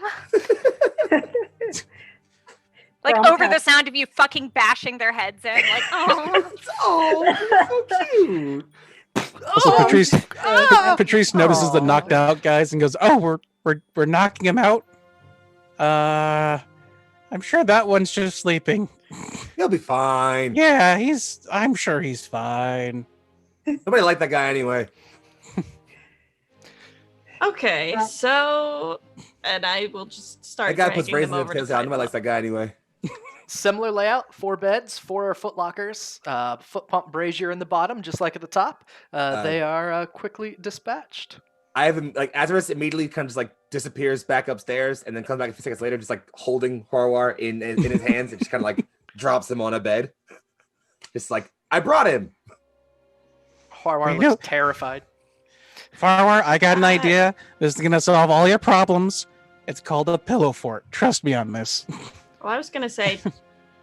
Like Brom over the has- sound of you fucking bashing their heads in. Like, oh. Oh, so cute. Also, Patrice Oh. Patrice notices the Aw. knocked out guys and goes, "Oh, we're knocking him out. I'm sure that one's just sleeping. He'll be fine. Yeah, I'm sure he's fine." Nobody liked that guy anyway. okay, Yeah. so, and I will just start That guy puts dragging raisins them in over his to tail. Nobody side likes that guy anyway. Similar layout, 4 beds, 4 foot lockers, foot pump brazier in the bottom, just like at the top. They are quickly dispatched. I have him, like, Azarus immediately kind of just like disappears back upstairs and then comes back a few seconds later, just like holding Horwar in his hands and just kind of like drops him on a bed. Just like, I brought him. Harwar You looks know- terrified. Farwar, I got an Ah. idea. This is gonna solve all your problems. It's called a pillow fort. Trust me on this. Well, I was gonna say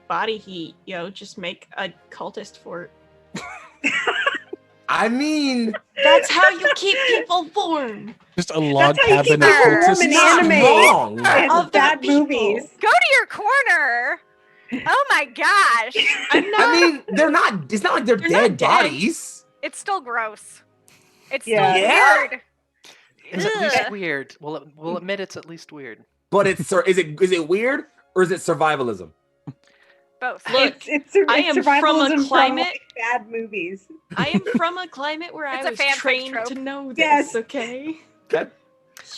body heat, just make a cultist fort. I mean, That's how you keep people warm. Just a log how you keep cabin of people warm cultists. in not anime. wrong. And Of bad people. movies. Go to your corner. Oh my gosh. I'm not. I mean, they're not. It's not like they're They're dead not dead. bodies. It's still gross. It's Yeah. still Yeah? weird. It's at least Ugh. weird. We'll admit it's at least weird. But is it weird or is it survivalism? Both. Look, It's I am from a survivalism climate- like, bad movies. I am from a climate where It's I a was fanfic trained trope. to know this. Yes. Okay.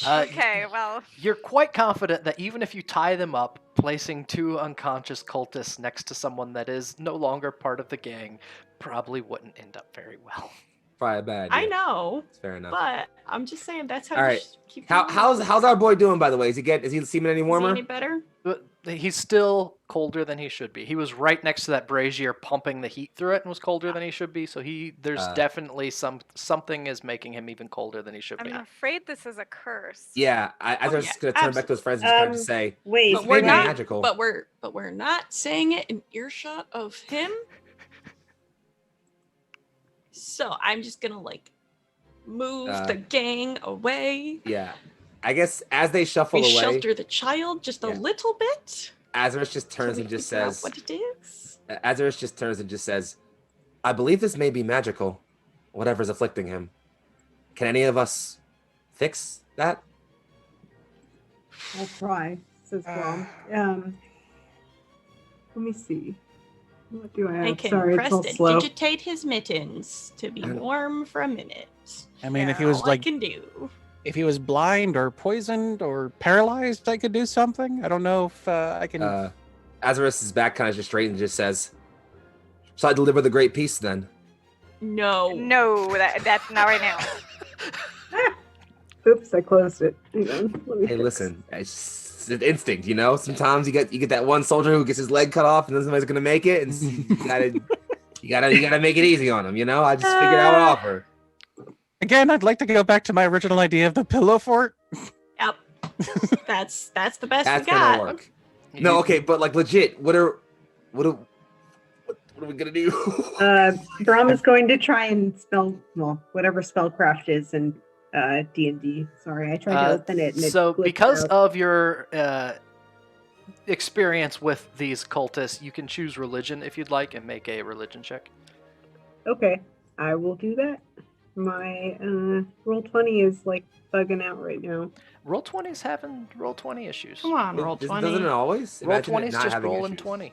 Okay, well, You're quite confident that even if you tie them up, placing 2 unconscious cultists next to someone that is no longer part of the gang probably wouldn't end up very well. Probably a bad I idea. know, It's fair enough. but I'm just saying that's how All you right. keep. How's our boy doing, by the way? Is he seeming any Is he warmer? any better? But he's still colder than he should be. He was right next to that brazier, pumping the heat through it, and was colder than he should be. So there's definitely something is making him even colder than he should be. I'm afraid this is a curse. Yeah, I was just gonna turn back to his friends and just kind of say, Wait, But we're maybe not. magical. But we're not saying it in earshot of him. So I'm just gonna move the gang away. Yeah, I guess as they shuffle We away, shelter the child just a little bit. Azarus just turns till and we just figure out says, what it is. Azarus just turns and just says, I believe this may be magical, whatever's afflicting him. Can any of us fix that? I'll try, says Brom. Let me see. What do I have? I can Sorry, it's all slow. prestidigitate his mittens to be warm for a minute. I mean, if he was All I like, can do. if he was blind or poisoned or paralyzed, I could do something. I don't know if I can. Azarus' back kind of just straight and just says, "So I deliver the great peace then." No, that's not right now. Oops, I closed it. Hang on. Let me Hey, fix. listen, it's an instinct, you know. Sometimes you get that one soldier who gets his leg cut off, and then somebody's gonna make it, and you gotta make it easy on him, you know. I just figured I would offer. Again, I'd like to go back to my original idea of the pillow fort. Yep. That's the best That's we got. gonna work. No, okay, but like legit, what are we gonna do? Brom is going to try and spell whatever spellcraft is in D&D. Sorry, I tried to open it. And So it glitched because out. of your experience with these cultists, you can choose religion if you'd like and make a religion check. Okay, I will do that. My roll 20 is bugging out right now. Roll20's having Roll20 issues. Come on, roll 20. Doesn't it always? Imagine it Roll20's not just having rolling issues. 20.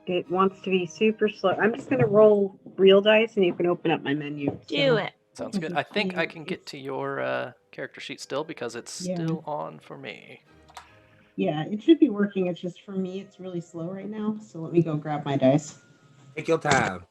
It wants to be super slow. I'm just gonna roll real dice, and you can open up my menu. Do it. Sounds good. I think I can get to your character sheet still because it's still on for me. Yeah, it should be working. It's just for me, it's really slow right now. So let me go grab my dice. Take your time.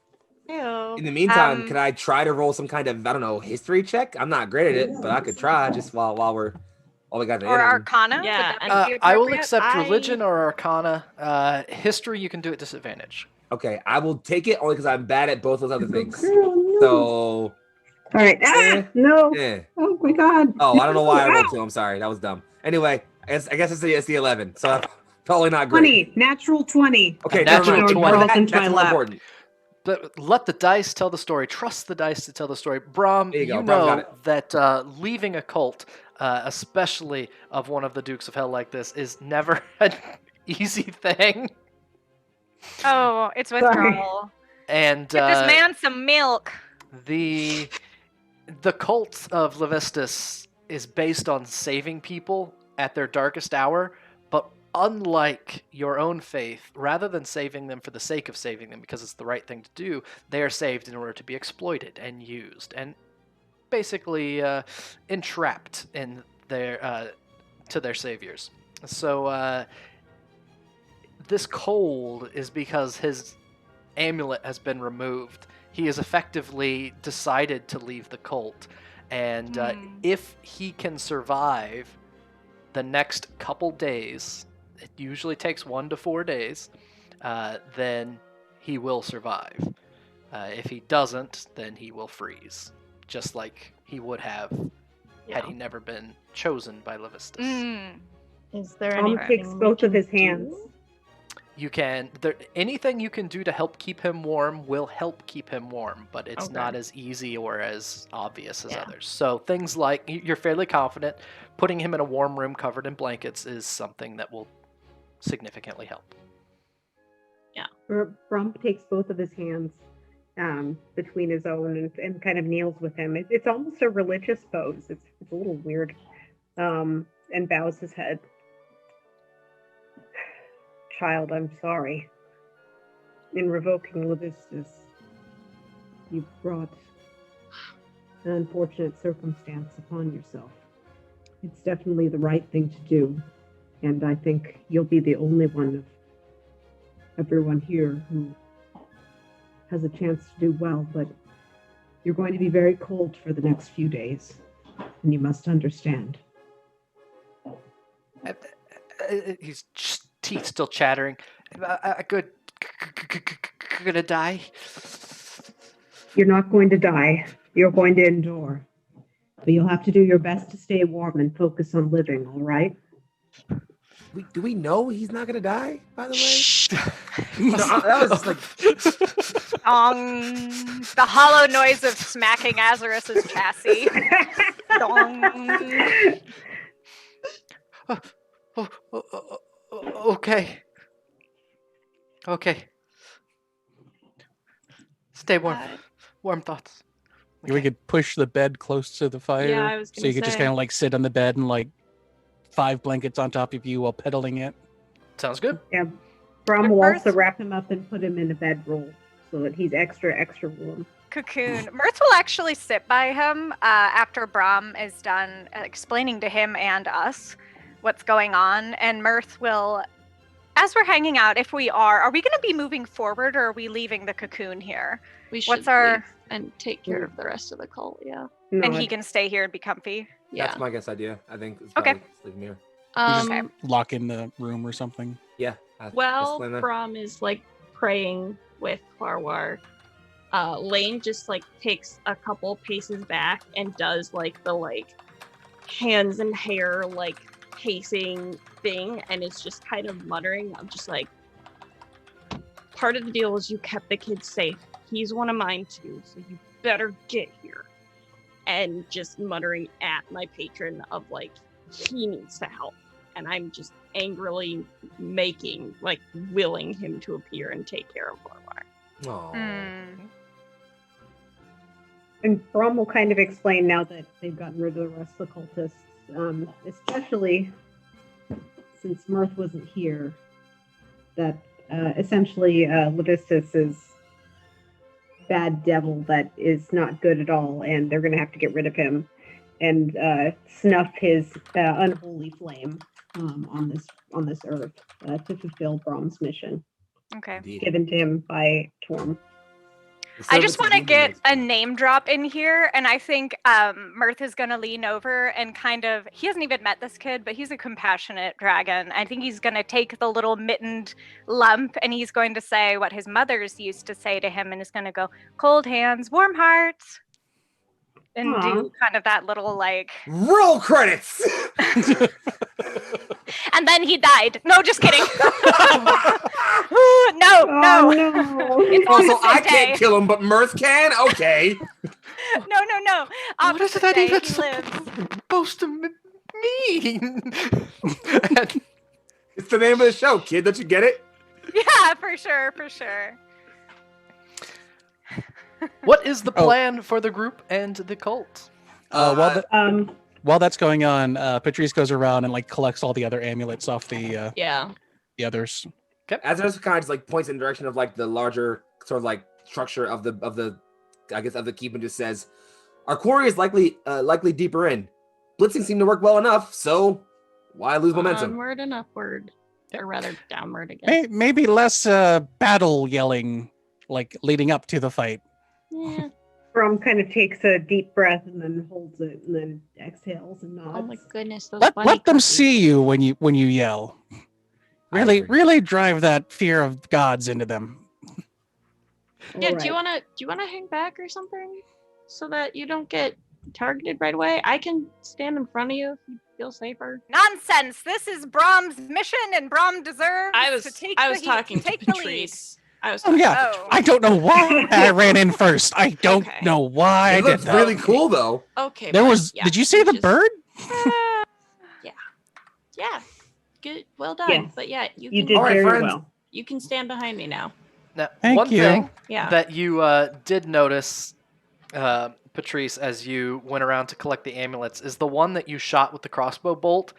Ew. In the meantime, can I try to roll some kind of, I don't know, history check? I'm not great at it, but I could try just while we got the Or editing. Arcana? Would Yeah, that be I will appropriate? accept religion or Arcana. History, you can do at disadvantage. Okay, I will take it only because I'm bad at both those other things. Girl, no. So, All right. Eh, No. eh. Oh my God. Oh, I don't know why I rolled Ah! 2. I'm sorry, that was dumb. Anyway, I guess it's the 11. So that's probably not great. 20. Natural 20. Okay, Natural never mind. 20. Falls into That's my more lap. important. But let the dice tell the story. Trust the dice to tell the story. Brom, There you go. you Brom's got know that leaving a cult, especially of one of the Dukes of Hell like this, is never an easy thing. Oh, it's withdrawal. And Get this man some milk. the cult of Lavistas is based on saving people at their darkest hour, but unlike your own faith, rather than saving them for the sake of saving them because it's the right thing to do, they are saved in order to be exploited and used and basically entrapped in their to their saviors. So this cold is because his amulet has been removed. He has effectively decided to leave the cult, and if he can survive the next couple days, it usually takes 1 to 4 days, then he will survive. If he doesn't, then he will freeze, just like he would have had he never been chosen by Lavistas. Is there Tom anything takes we both of can his hands. do? You can anything you can do to help keep him warm will help keep him warm, but it's Okay. not as easy or as obvious as Yeah. others. So things like you're fairly confident putting him in a warm room covered in blankets is something that will significantly help. Brom takes both of his hands between his own and kind of kneels with him. It's almost a religious pose. It's a little weird. And bows his head. Child, I'm sorry. In revoking Lavistas, you brought an unfortunate circumstance upon yourself. It's definitely the right thing to do, and I think you'll be the only one of everyone here who has a chance to do well, but You're going to be very cold for the next few days, and you must understand. His teeth still chattering. Gonna die. You're not going to die. You're going to endure. But you'll have to do your best to stay warm and focus on living, all right? Do we know he's not gonna die? By the way, no, that was just like Dong. The hollow noise of smacking Azarus's chassis. Dong. Okay. Okay. Stay warm. Warm thoughts. We could push the bed close to the fire, Yeah, I was so gonna you could just say. kind of like sit on the bed and like 5 blankets on top of you while pedaling it. Sounds good. Yeah. Brom will Mirth? also wrap him up and put him in a bedroll so that he's extra warm. Cocoon. Mirth will actually sit by him after Brom is done explaining to him and us what's going on. And Mirth will, as we're hanging out, if we are we going to be moving forward or are we leaving the cocoon here? We should What's our- leave and take care of the rest of the cult. Yeah. No, And he can stay here and be comfy. Yeah. that's my guess idea. I think it's Okay. probably just leave him here. You just Okay. lock in the room or something. Yeah. While explain that. Brom is like praying with Warwar, Laine just like takes a couple paces back and does like the like hands and hair like pacing thing, and it's just kind of muttering. I'm just like, part of the deal is you kept the kid safe. He's one of mine too, so you better get here. And just muttering at my patron of like, he needs to help. And I'm just angrily willing him to appear and take care of Warlock. Aw. Mm. And Brom will kind of explain now that they've gotten rid of the rest of the cultists, especially since Mirth wasn't here, that essentially Lavistas is bad devil that is not good at all, and they're going to have to get rid of him and snuff his unholy flame on this earth to fulfill Brom's mission Okay. Indeed. given to him by Torm. I just want to get a name drop in here, and I think Mirth is going to lean over and kind of, he hasn't even met this kid, but he's a compassionate dragon. I think he's going to take the little mittened lump, and he's going to say what his mother's used to say to him, and is going to go, cold hands, warm hearts, and Aw. do kind of that little like, Roll credits. and then he died. No, just kidding. no, Oh, no. no. It's Also, opposite I day. can't kill him, but Mirth can. Okay. No. What does Opposite that day, even he lives. supposed to mean? And It's the name of the show, kid. Don't you get it? Yeah, for sure. what is the Oh. plan for the group and the cult? While that's going on, Patrice goes around and like collects all the other amulets off the Yeah. others. Azarus kind of just like points in the direction of like the larger sort of like structure of the I guess of the keep, and just says, "Our quarry is likely deeper in. Blitzing seemed to work well enough, so why lose momentum?" Onward and upward. Or rather, downward again. Maybe less battle yelling, like leading up to the fight. Yeah. Brom kind of takes a deep breath and then holds it and then exhales and nods. Oh my goodness. Those Let bunny them puppies. see you when you yell. I Really, agree. really drive that fear of gods into them. Yeah, All do you right. wanna hang back or something? So that you don't get targeted right away? I can stand in front of you if you feel safer. Nonsense! This is Brom's mission, and Brom deserves to take the heat, take the lead. I was Oh yeah, Oh. I don't know why I ran in first. I don't Okay. know why I It did looks that. really cool though. Okay. There fine. was. Yeah, Did you see the just- bird? Yeah. Good. Well done. Yes. But yeah, you You can did All right, very friends. well. you can stand behind me now. Now, Thank one you. thing Yeah. that you did notice, Patrice, as you went around to collect the amulets, is the one that you shot with the crossbow bolt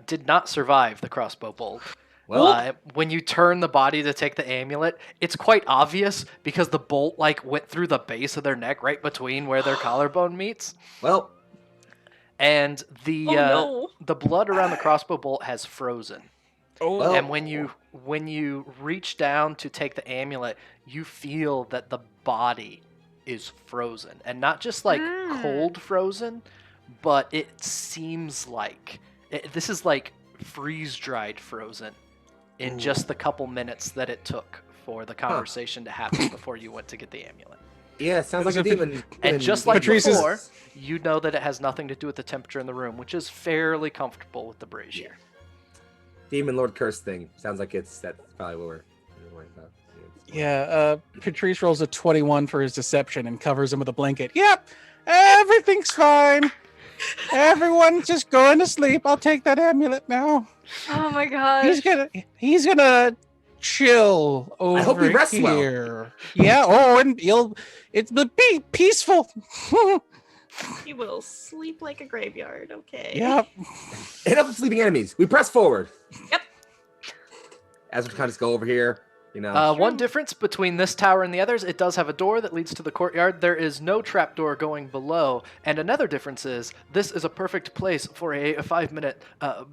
did not survive the crossbow bolt. Well, When you turn the body to take the amulet, it's quite obvious because the bolt like went through the base of their neck, right between where their collarbone meets, well, and the Oh no. the blood around the crossbow bolt has frozen. well. And when you reach down to take the amulet, you feel that the body is frozen, and not just like cold frozen, but it seems like this is like freeze-dried frozen in just the couple minutes that it took for the conversation to happen before you went to get the amulet. Yeah, it sounds like a demon. And just like Patrice before, you know that it has nothing to do with the temperature in the room, which is fairly comfortable with the brazier. Demon Lord Curse thing. Sounds like that's probably what we're worried about. Yeah, Patrice rolls a 21 for his deception and covers him with a blanket. Yep, everything's fine. Everyone's just going to sleep. I'll take that amulet now. Oh my gosh. He's gonna chill over I hope he rests here. Yeah. Oh, and it'll be peaceful. He will sleep like a graveyard. Okay. Yep. Hit up the sleeping enemies. We press forward. Yep. As we kind of just go over here, you know. One difference between this tower and the others, it does have a door that leads to the courtyard. There is no trapdoor going below. And another difference is this is a perfect place for a 5-minute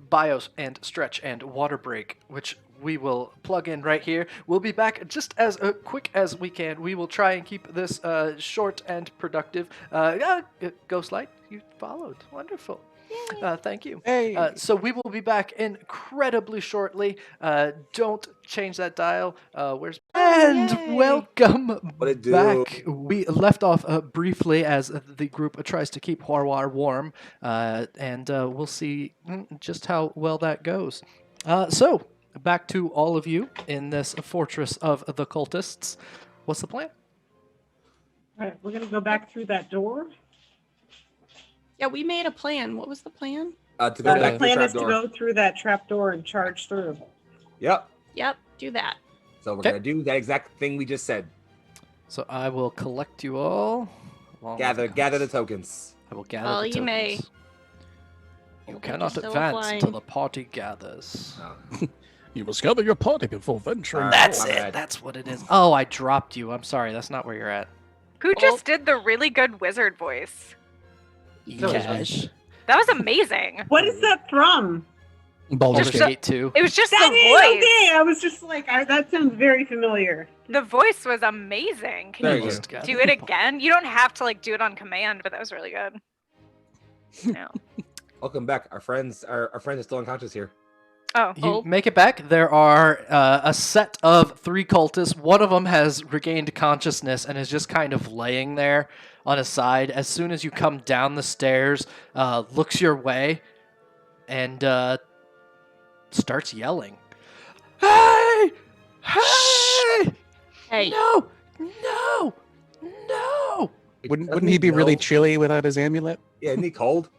bios and stretch and water break, which we will plug in right here. We'll be back just as quick as we can. We will try and keep this short and productive. Ghostlight, you followed. Wonderful. Thank you. Hey. So we will be back incredibly shortly. Don't change that dial. Welcome What it do? back. We left off briefly as the group tries to keep Huarwar warm, and we'll see just how well that goes. So back to all of you in this fortress of the cultists. What's the plan? All right, we're gonna go back through that door. Yeah, we made a plan. What was the plan? To go The back to the plan is to trapdoor. go through that trapdoor and charge through. Yep. Yep, do that. So we're Okay. gonna do that exact thing we just said. So I will collect you all. along with Gather the tokens. I will gather Well, the you may. tokens. You You're cannot still advance flying. till the party gathers. You must gather your party before venturing. All right. That's my it. bad. That's what it is. Oh, I dropped you. I'm sorry. That's not where you're at. Who just did the really good wizard voice? Cash. That was amazing. What is that from? Baldur's Baldur's Gate. Gate 2. It was just That the is voice. okay. I was just like, that sounds very familiar. The voice was amazing. Can There you you just go. do it again? You don't have to like do it on command, but that was really good. No. Welcome back. Our friends are still unconscious here. Oh, You make it back. There are a set of 3 cultists. One of them has regained consciousness and is just kind of laying there on his side. As soon as you come down the stairs, looks your way and starts yelling. Hey! Hey! Hey, No! No! No! Wouldn't he be really chilly without his amulet? Yeah, isn't he cold?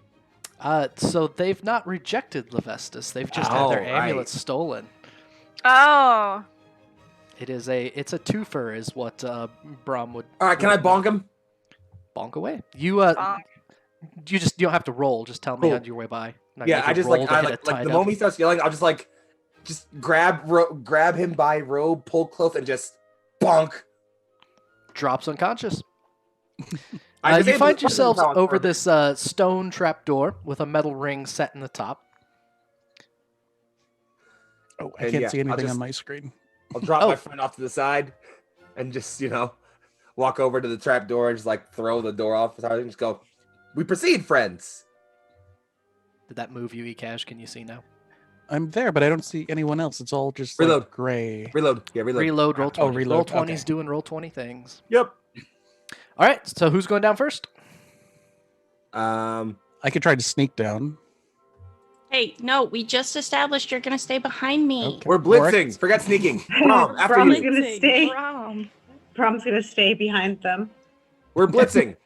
So they've not rejected Lavistas. They've just had their Oh, right. amulets stolen. oh. It's a twofer, is what Brom would. All right, can I bonk him? Bonk away. You Bonk. you don't have to roll. Just tell me Cool. on your way by. Not Yeah, gonna I just roll like to I hit like a the tied up. moment he starts yelling, I'll just grab him by robe, pull close, and just bonk. Drops unconscious. I You disabled find the yourselves power over for- this stone trapdoor with a metal ring set in the top. Oh, I And can't yeah, see I'll anything just- on my screen. I'll drop Oh. my friend off to the side and just, walk over to the trap door and just like throw the door off and just go, we proceed, friends. Did that move you, Ekash? Can you see now? I'm there, but I don't see anyone else. It's all just Reload. like gray. Reload. Yeah, reload. Reload, roll 20. reload, Roll 20's okay. doing roll 20 things. Yep. All right, so who's going down first? Um, I could try to sneak down. hey, no, we just established you're gonna stay behind me. Okay. we're blitzing. Forget sneaking. Brom, after Brom's you. gonna stay. Brom. Brom's gonna stay behind them. We're blitzing.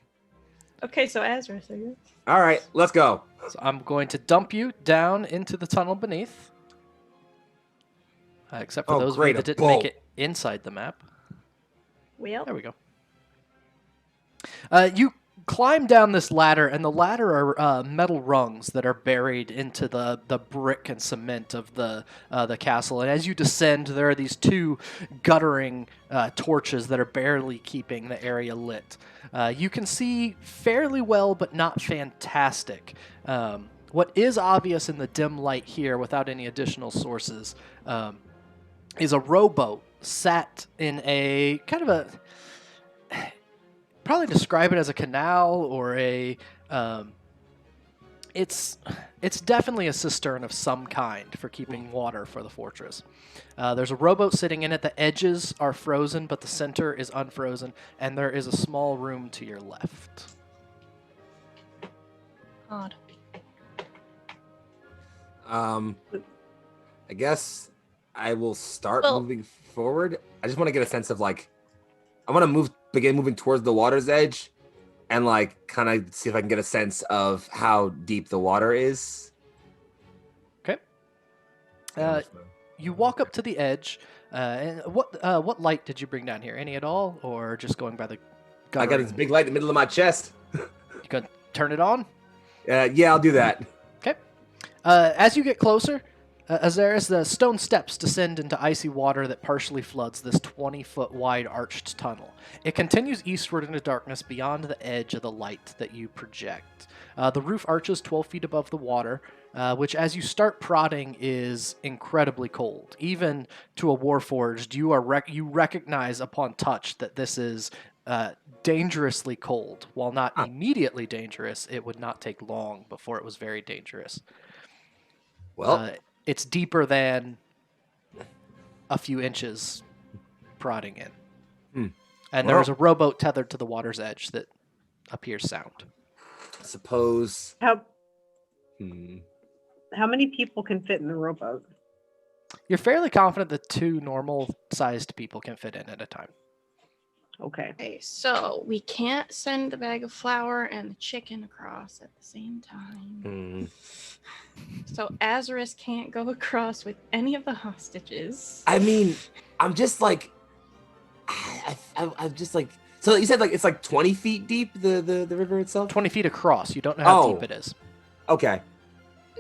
Okay, so Azra's, I guess. All right, let's go. So I'm going to dump you down into the tunnel beneath. Except for Oh, those of great, you that a didn't make bolt. it inside the map. Well, There we go. You climb down this ladder, and the ladder are metal rungs that are buried into the brick and cement of the castle. And as you descend, there are these 2 guttering torches that are barely keeping the area lit. You can see fairly well, but not fantastic. What is obvious in the dim light here, without any additional sources, is a rowboat sat in a kind of probably describe it as a canal or a. It's definitely a cistern of some kind for keeping water for the fortress. There's a rowboat sitting in it. The edges are frozen, but the center is unfrozen, and there is a small room to your left. Odd. I guess I will start Well- moving forward. I just want to get a sense of like, I want to begin moving towards the water's edge, and like kind of see if I can get a sense of how deep the water is. Okay. You walk up to the edge. And what light did you bring down here? Any at all, or just going by the? I got this big light in the middle of my chest. You gonna turn it on? Yeah, I'll do that. Okay. As you get closer, Azaris, the stone steps descend into icy water that partially floods this 20-foot wide arched tunnel. It continues eastward into darkness beyond the edge of the light that you project. The roof arches 12 feet above the water, which as you start prodding is incredibly cold. Even to a warforged, you recognize upon touch that this is dangerously cold. While not immediately dangerous, it would not take long before it was very dangerous. Well, It's deeper than a few inches prodding in. And there is a rowboat tethered to the water's edge that appears sound. I suppose. How many people can fit in the rowboat? You're fairly confident that 2 normal-sized people can fit in at a time. Okay. Okay, so we can't send the bag of flour and the chicken across at the same time. So Azaris can't go across with any of the hostages. I mean, I'm just like, I'm just like. So you said like it's like 20 feet deep, the river itself. 20 feet across. You don't know how deep it is. Okay.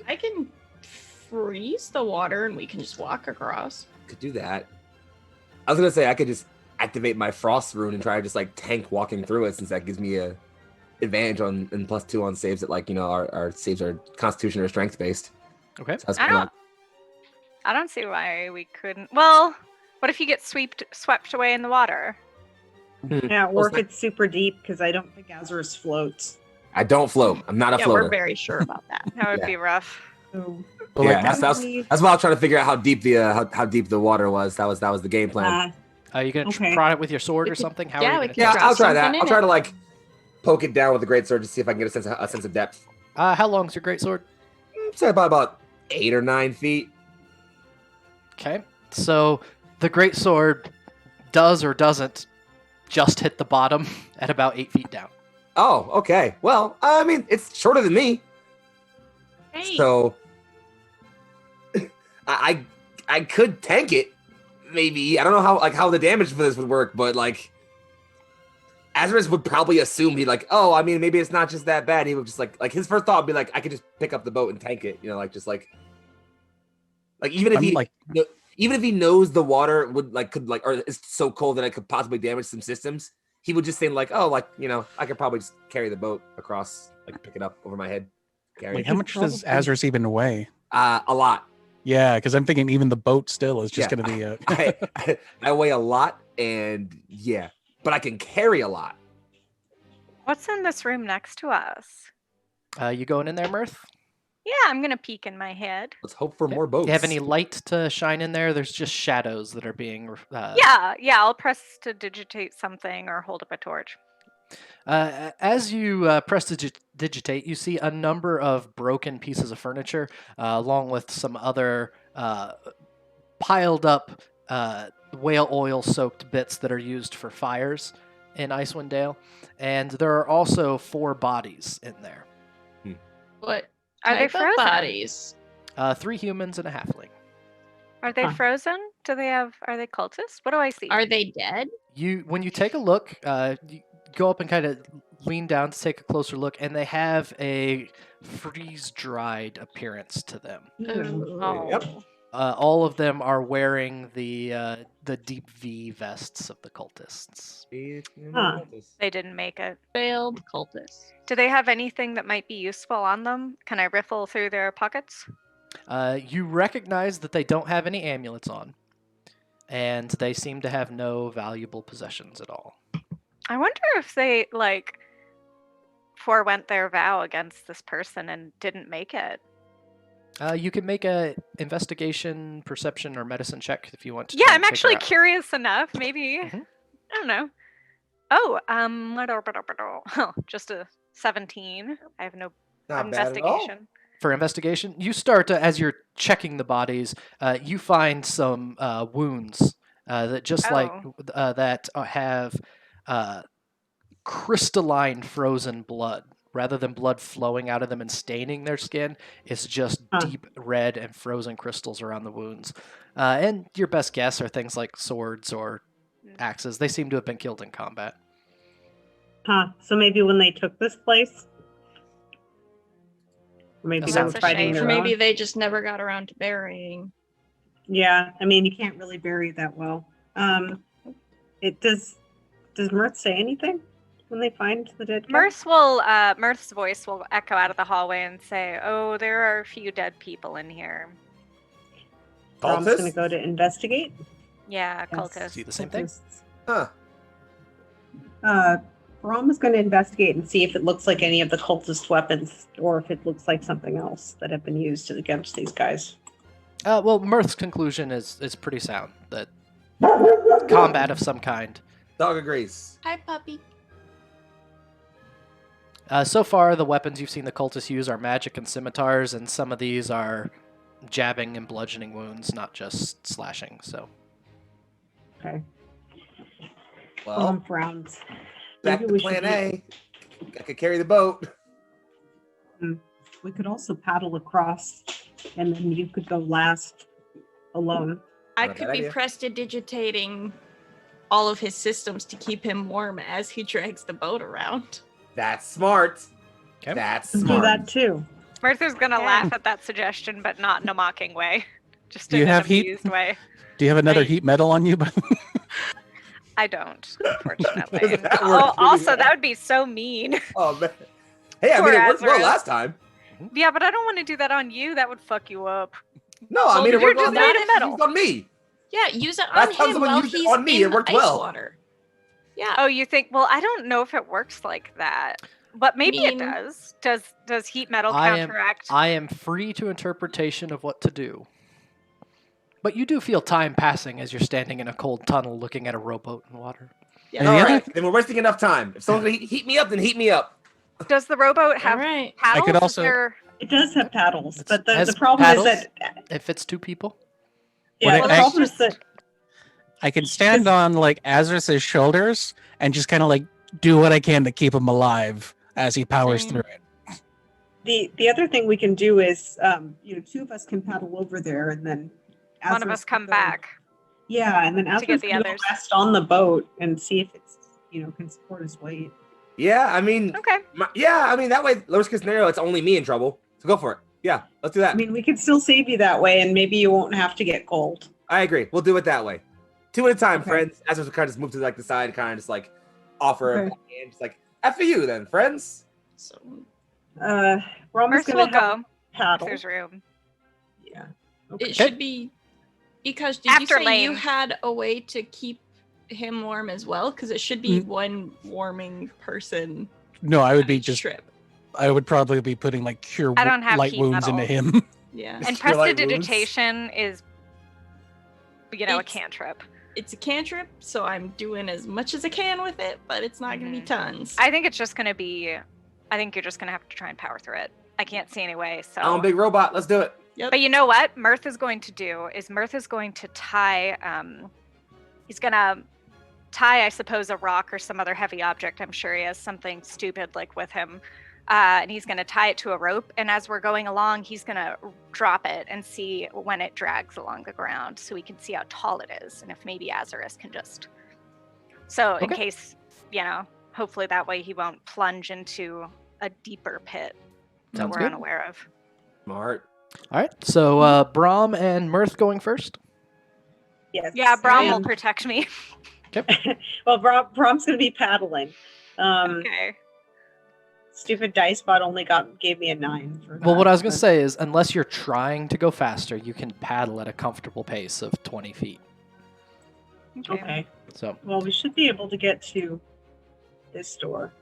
I can freeze the water and we can just walk across. Could do that. I was gonna say I could just activate my frost rune and try to just like tank walking through it, since that gives me a advantage on and +2 on saves that like our saves are Constitution or Strength based. Okay. So that's I don't see why we couldn't. Well, what if you get swept away in the water? Yeah, or if it's super deep, because I don't think Azaris floats. I don't float. I'm not a Yeah, floater. we're very sure about that. That would Yeah. be rough. So, Yeah, that's why I was trying to figure out how deep the how deep the water was. That was the game plan. Are you going to Okay. prod it with your sword We or could- something? How yeah, are you we gonna could Yeah, drop I'll try that. something in I'll try it. to like poke it down with the great sword to see if I can get a sense of depth. How long's your greatsword? Say about 8 or 9 feet. Okay. So the greatsword does or doesn't just hit the bottom at about 8 feet down. Oh, okay. Well, I mean, it's shorter than me, Hey, so I could tank it. Maybe I don't know how the damage for this would work, but like Azaris would probably assume he'd like, oh, I mean, maybe it's not just that bad. He would just like his first thought would be like, I could just pick up the boat and tank it, like just like even if I'm he like- even if he knows the water could or is so cold that it could possibly damage some systems, he would just think like, oh, I could probably just carry the boat across, like pick it up over my head, carry Like, it. how much does Azaris even weigh? A lot. Yeah, because I'm thinking even the boat still is just Yeah. going to be. I weigh a lot, and yeah, but I can carry a lot. What's in this room next to us? You going in there, Mirth? Yeah, I'm gonna peek in my head. Let's hope for more boats. You have any light to shine in there? There's just shadows that are being. Yeah, I'll press to digitate something or hold up a torch. As you press to digitate, you see a number of broken pieces of furniture, along with some other piled up whale oil soaked bits that are used for fires in Icewind Dale. And there are also 4 bodies in there. what Are they type of frozen? bodies? 3 humans and a halfling. Are they Huh. frozen? Are they cultists? What do I see? Are they dead? When you take a look, you go up and kind of lean down to take a closer look, and they have a freeze-dried appearance to them. Oh. Yep. All of them are wearing the deep V vests of the cultists. Huh. They didn't make it. Failed cultists. Do they have anything that might be useful on them? Can I riffle through their pockets? You recognize that they don't have any amulets on, and they seem to have no valuable possessions at all. I wonder if they forewent their vow against this person and didn't make it. You can make a investigation, perception, or medicine check if you want to. Yeah, try I'm and figure actually out. curious enough. Maybe Mhm. I don't know. Oh, just a 17. I have no Not bad at all. investigation. For investigation, you start to, as you're checking the bodies, you find some wounds that just that have crystalline frozen blood. Rather than blood flowing out of them and staining their skin, it's just deep red and frozen crystals around the wounds. And your best guess are things like swords or axes. They seem to have been killed in combat. So maybe when they took this place, or maybe they were That's a fighting shame. their Or maybe own. they just never got around to burying. Yeah, I mean, you can't really bury that well. It does Mirth say anything when they find the dead guy? Mirth's voice will echo out of the hallway and say, "Oh, there are a few dead people in here." Brom's Cultists? gonna go to investigate. Yeah, Yes. cultists. See the same thing? Huh. Brom is going to investigate and see if it looks like any of the cultist weapons, or if it looks like something else that have been used against these guys. Well, Mirth's conclusion is pretty sound. That combat of some kind. Dog agrees. Hi, puppy. So far, the weapons you've seen the cultists use are magic and scimitars, and some of these are jabbing and bludgeoning wounds, not just slashing. So, Okay. Well, Brom frowns. back Maybe to we plan should A. I could carry the boat. We could also paddle across, and then you could go last alone. I Not a could bad be idea. prestidigitating all of his systems to keep him warm as he drags the boat around. That's smart. Okay. That's Do smart. that too. Mirth is gonna Yeah. laugh at that suggestion, but not in a mocking way. Just Do you in an have heat? amused way. Do you have another I- heat metal on you? I don't, unfortunately. That works Oh, really also, well. that would be so mean. Oh man. Hey, I Poor mean it worked well Azareth. last time. Yeah, but I don't want to do that on you. That would fuck you up. No, I Well, mean it you're worked well just last made of time. metal. Used on me. Yeah, use it on Last time him someone while used it he's on me, in it worked ice well. water. Yeah. Oh, you think? Well, I don't know if it works like that, but maybe it mean- does. Does heat metal I am- counteract? I am free to interpretation of what to do. But you do feel time passing as you're standing in a cold tunnel looking at a rowboat in water. Yeah. And All the other- right, then we're wasting enough time. If someone's gonna heat me up, then heat me up. Does the rowboat All have right. paddles? could Is also- there- It does have paddles, It's- but the has problem paddles? is that It fits two people. yeah, What the I- problem is that I can stand on like Azareth's shoulders and just kind of like do what I can to keep him alive as he powers Same. through it. the other thing we can do is two of us can paddle over there, and then one of Azareth us can come go- back? Yeah, and then to Azareth get the can go others. rest on the boat and see if it's can support his weight. Yeah, I mean, Okay. that way, worst case scenario, it's only me in trouble. So go for it. Yeah, let's do that. I mean, we could still save you that way, and maybe you won't have to get cold. I agree. We'll do it that way. Two at a time, Okay. friends. As we kind of just move to like the side, kind of just like offer Okay. a hand, just like after you then, friends. So We're almost Mirth gonna will have go if paddle. there's room. Yeah. it should be because did you After say you Laine. had a way to keep him warm as well? Because it should be Mm. one warming person. No, I would be each just. trip. I would probably be putting like cure I don't have light heat wounds into metal. him. Yeah. And Your light wounds. prestidigitation is, a It's- cantrip. It's a cantrip, so I'm doing as much as I can with it, but it's not going to be Mhm. tons. I think it's just going to be. I think you're just going to have to try and power through it. I can't see any way. So. I'm a big robot. Let's do it. Yep. But you know what Mirth is going to do is Mirth is going to tie. He's going to tie, I suppose, a rock or some other heavy object. I'm sure he has something stupid like with him. And he's going to tie it to a rope. And as we're going along, he's going to drop it and see when it drags along the ground so we can see how tall it is. And if maybe Azareth can just. So in Okay. case, hopefully that way he won't plunge into a deeper pit that Sounds we're good. unaware of. Smart. All right. So Brom and Mirth going first. Yes. Yeah, Brom will And- protect me. Well, Brom's going to be paddling. Okay. Stupid dice bot only gave me a 9 for Well, that, what I was going to but- say is, unless you're trying to go faster, you can paddle at a comfortable pace of 20 feet. Okay. So Well, we should be able to get to this door.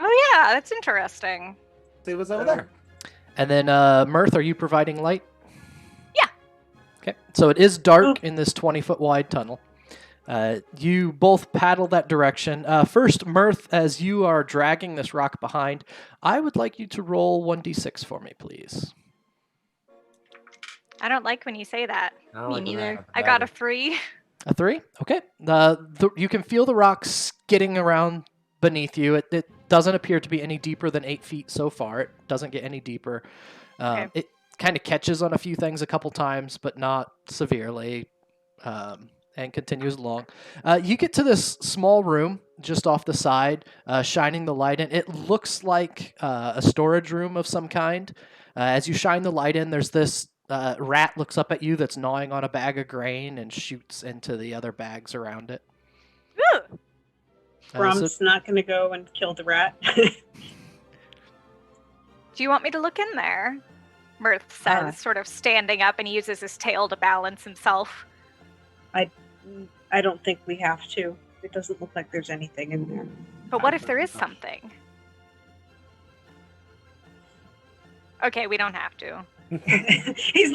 Oh yeah, that's interesting. See what's over there. And then, Mirth, are you providing light? Yeah. Okay. So it is dark in this 20-foot wide tunnel. You both paddle that direction. First, Mirth, as you are dragging this rock behind, I would like you to roll 1d6 for me, please. I don't like when you say that. I don't Me like when that neither. happens I got a either. 3. A 3? Okay. You can feel the rock skidding around beneath you. It doesn't appear to be any deeper than 8 feet so far. It doesn't get any deeper. Okay. It kind of catches on a few things a couple times, but not severely, and continues along. You get to this small room just off the side, shining the light in. It looks like a storage room of some kind. As you shine the light in, there's this rat looks up at you that's gnawing on a bag of grain and shoots into the other bags around it. Ooh. Brom's not going to go and kill the rat. Do you want me to look in there? Mirth says, sort of standing up, and he uses his tail to balance himself. I don't think we have to. It doesn't look like there's anything in there. But what if there is something? Okay, we don't have to. He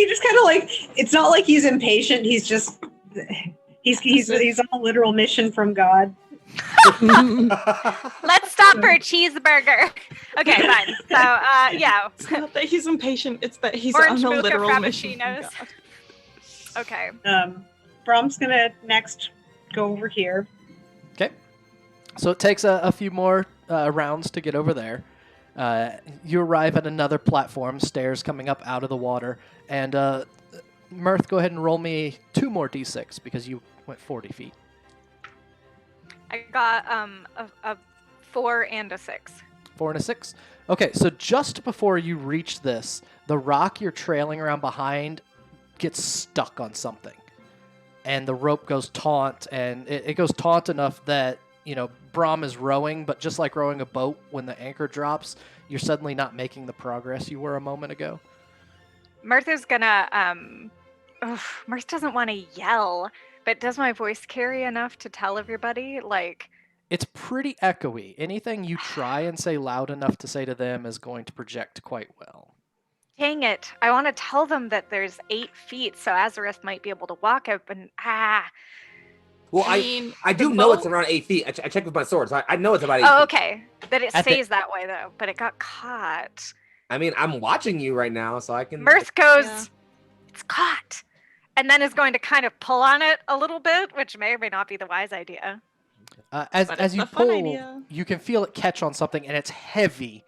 just kind of like, it's not like he's impatient. He's just, he's on a literal mission from God. Let's stop for a cheeseburger. Okay, fine. So, yeah. It's not that he's impatient, it's that he's Orange on a mocha literal mission. frappuccinos. from God. Okay. Brom's gonna next go over here. Okay. So it takes a few more rounds to get over there. You arrive at another platform, stairs coming up out of the water. And Mirth, go ahead and roll me 2 more d6 because you went 40 feet. I got a 4 and a 6. 4 and a 6? Okay, so just before you reach this, the rock you're trailing around behind gets stuck on something. And the rope goes taut, and it goes taut enough that, Brom is rowing, but just like rowing a boat, when the anchor drops, you're suddenly not making the progress you were a moment ago. Mirth is gonna, Mirth doesn't want to yell, but does my voice carry enough to tell everybody? Like, It's pretty echoey. Anything you try and say loud enough to say to them is going to project quite well. dang it. I want to tell them that there's 8 feet, so Azareth might be able to walk up and, Well, I mean, I do the know it's boat- around 8 feet. I checked with my sword, so I know it's about 8 Oh, feet. okay. That it At the- stays that way, though, but it got caught. I mean, I'm watching you right now, so I can. Mirth goes, Yeah. it's caught, and then is going to kind of pull on it a little bit, which may or may not be the wise idea. But As it's you a fun pull, idea. you can feel it catch on something, and it's heavy,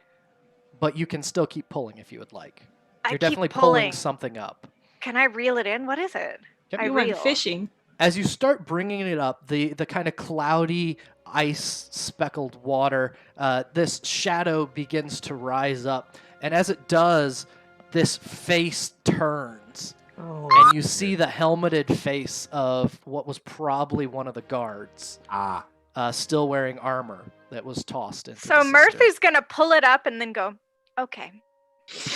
but you can still keep pulling if you would like. I You're keep definitely pulling. pulling something up. Can I reel it in? What is it? Yep. I You went reel. fishing. As you start bringing it up, the kind of cloudy, ice-speckled water, this shadow begins to rise up. And as it does, this face turns. And you see the helmeted face of what was probably one of the guards, still wearing armor that was tossed into So the Mirth cistern. is going to pull it up and then go, okay.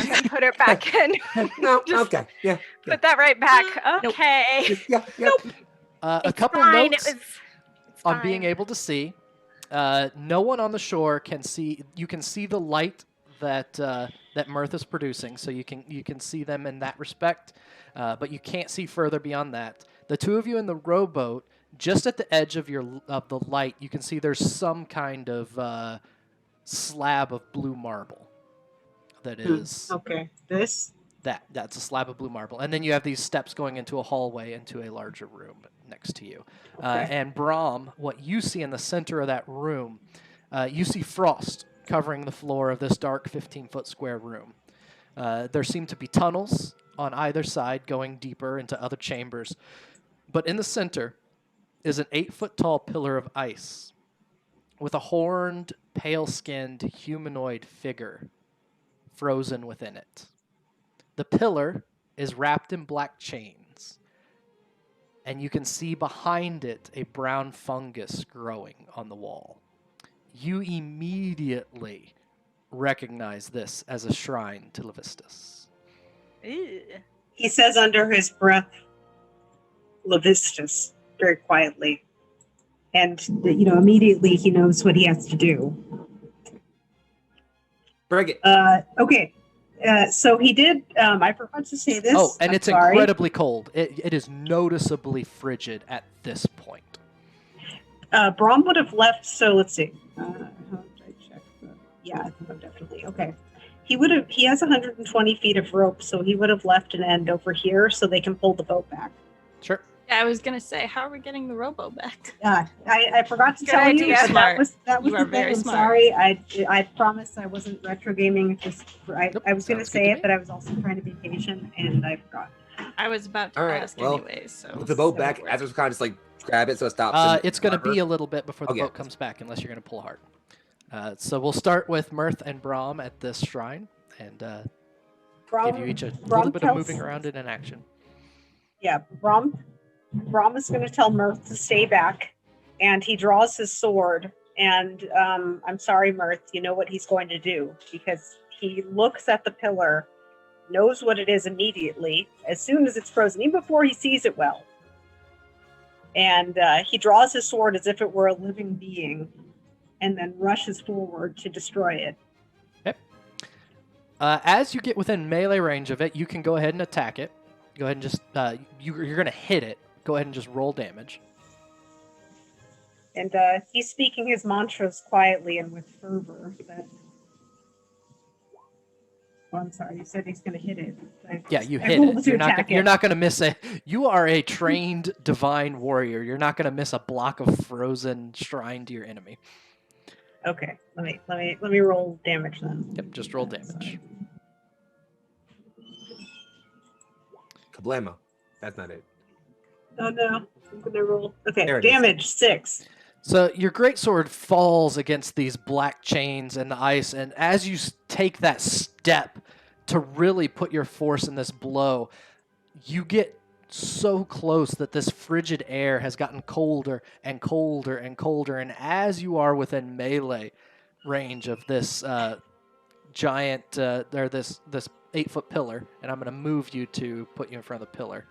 And then put it back in. No, Just okay, yeah, Put that right back. Nope. Okay. yeah. A It's couple fine. notes It's on being fine. able to see. No one on the shore can see. You can see the light that Mirth is producing, so you can see them in that respect. But you can't see further beyond that. The two of you in the rowboat, just at the edge of the light, you can see there's some kind of slab of blue marble. That is Okay. This? that's a slab of blue marble, and then you have these steps going into a hallway into a larger room next to you. Okay. And Brom, what you see in the center of that room, you see frost covering the floor of this dark 15-foot square room. There seem to be tunnels on either side going deeper into other chambers, but in the center is an 8-foot-tall pillar of ice with a horned, pale-skinned humanoid figure frozen within it. The pillar is wrapped in black chains, and you can see behind it a brown fungus growing on the wall. You immediately recognize this as a shrine to Lavistas. Ew. He says under his breath, Lavistas, very quietly. and immediately he knows what he has to do. Bring it. Okay. So he did. I forgot to say this. Oh, and I'm it's sorry. incredibly cold. It is noticeably frigid at this point. Brom would have left. So let's see. How did I check? Yeah, I think I'm definitely okay. He would have. He has 120 feet of rope, so he would have left an end over here so they can pull the boat back. Sure. Yeah, I was gonna say, how are we getting the robo back? I forgot to Good tell idea. you. But Smart. that was You the are thing. very I'm smart. sorry. I promised I wasn't retro gaming. Nope, I was going to sounds good say to it, me. but I was also trying to be patient, and I forgot. I was about to All right, ask well, anyways. So With the boat so back, we're- Azra's kind of just like grab it so it stops. and It's going to harbor. be a little bit before the Okay. boat comes back, unless you're going to pull hard. So we'll start with Mirth and Braum at this shrine, and give you each a little bit of moving around and an action. Yeah, Brom is going to tell Mirth to stay back, and he draws his sword. And I'm sorry, Mirth, you know what he's going to do, because he looks at the pillar, knows what it is immediately, as soon as it's frozen, even before he sees it well. And he draws his sword as if it were a living being, and then rushes forward to destroy it. Yep. As you get within melee range of it, you can go ahead and attack it. Go ahead and just you're going to hit it. Go ahead and just roll damage. And he's speaking his mantras quietly and with fervor. Oh, I'm sorry. You said he's going to hit it. Yeah, you I hit rolled it. to You're not attack you're it. not going to miss a. You are a trained divine warrior. You're not going to miss a block of frozen shrine to your enemy. Okay, let me roll damage then. Yep, just roll damage. Kablamo. That's not it. Oh no, I'm gonna roll. Okay, There it is. damage 6. So your greatsword falls against these black chains and the ice, and as you take that step to really put your force in this blow, you get so close that this frigid air has gotten colder and colder and colder, and as you are within melee range of this giant, or this 8-foot pillar, and I'm going to move you to put you in front of the pillar.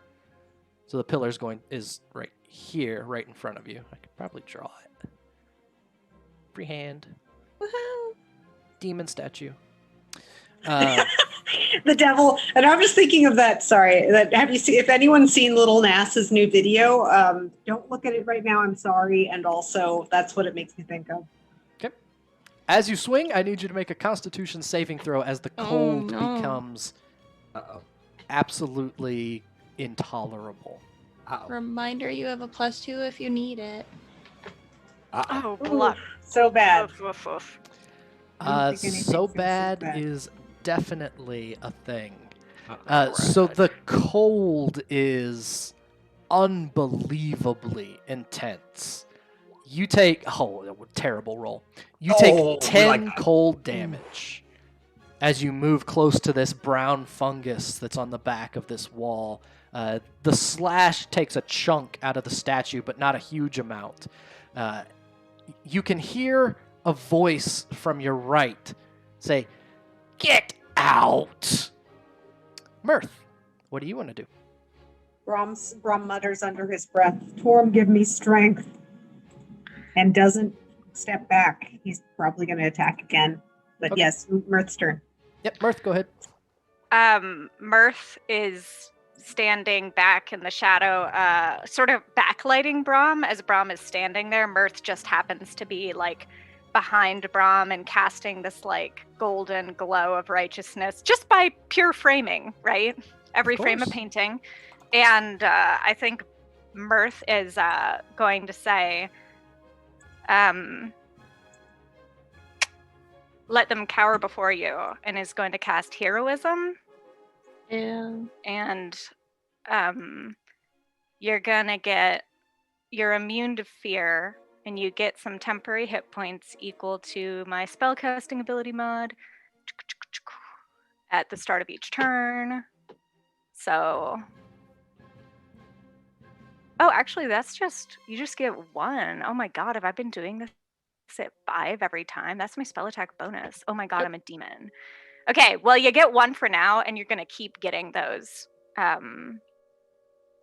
So the pillar is right here, right in front of you. I could probably draw it. Freehand. Woohoo! Demon statue. The devil, and I'm just thinking of that. Sorry, if anyone's seen Little Nas's new video, don't look at it right now. I'm sorry, and also that's what it makes me think of. Okay. As you swing, I need you to make a Constitution saving throw as the Oh, cold no. becomes Uh-oh. absolutely intolerable. Uh-oh. Reminder: you have a +2 if you need it. Uh-oh. Oh, bluff. So bad. Oof, oof, oof. I don't think anything's So gonna be bad bad. is definitely a thing. Uh-oh. So the cold is unbelievably intense. You take terrible roll. You take Oh, 10 like- cold damage as you move close to this brown fungus that's on the back of this wall. The slash takes a chunk out of the statue, but not a huge amount. You can hear a voice from your right say, "Get out!" Mirth, what do you want to do? Brom mutters under his breath, "Torm, give me strength," and doesn't step back. He's probably going to attack again. But Okay. yes, Mirth's turn. Yep, Mirth, go ahead. Mirth is standing back in the shadow, sort of backlighting Brom as Brom is standing there. Mirth just happens to be like behind Brom and casting this like golden glow of righteousness just by pure framing, right? Every frame of course. painting. And I think Mirth is going to say, let them cower before you, and is going to cast heroism. Yeah. And you're immune to fear, and you get some temporary hit points equal to my spellcasting ability mod at the start of each turn. So, oh, actually, you just get 1. Oh my god, have I been doing this at 5 every time? That's my spell attack bonus. Oh my god, I'm a demon. Okay, well, you get 1 for now, and you're gonna keep getting those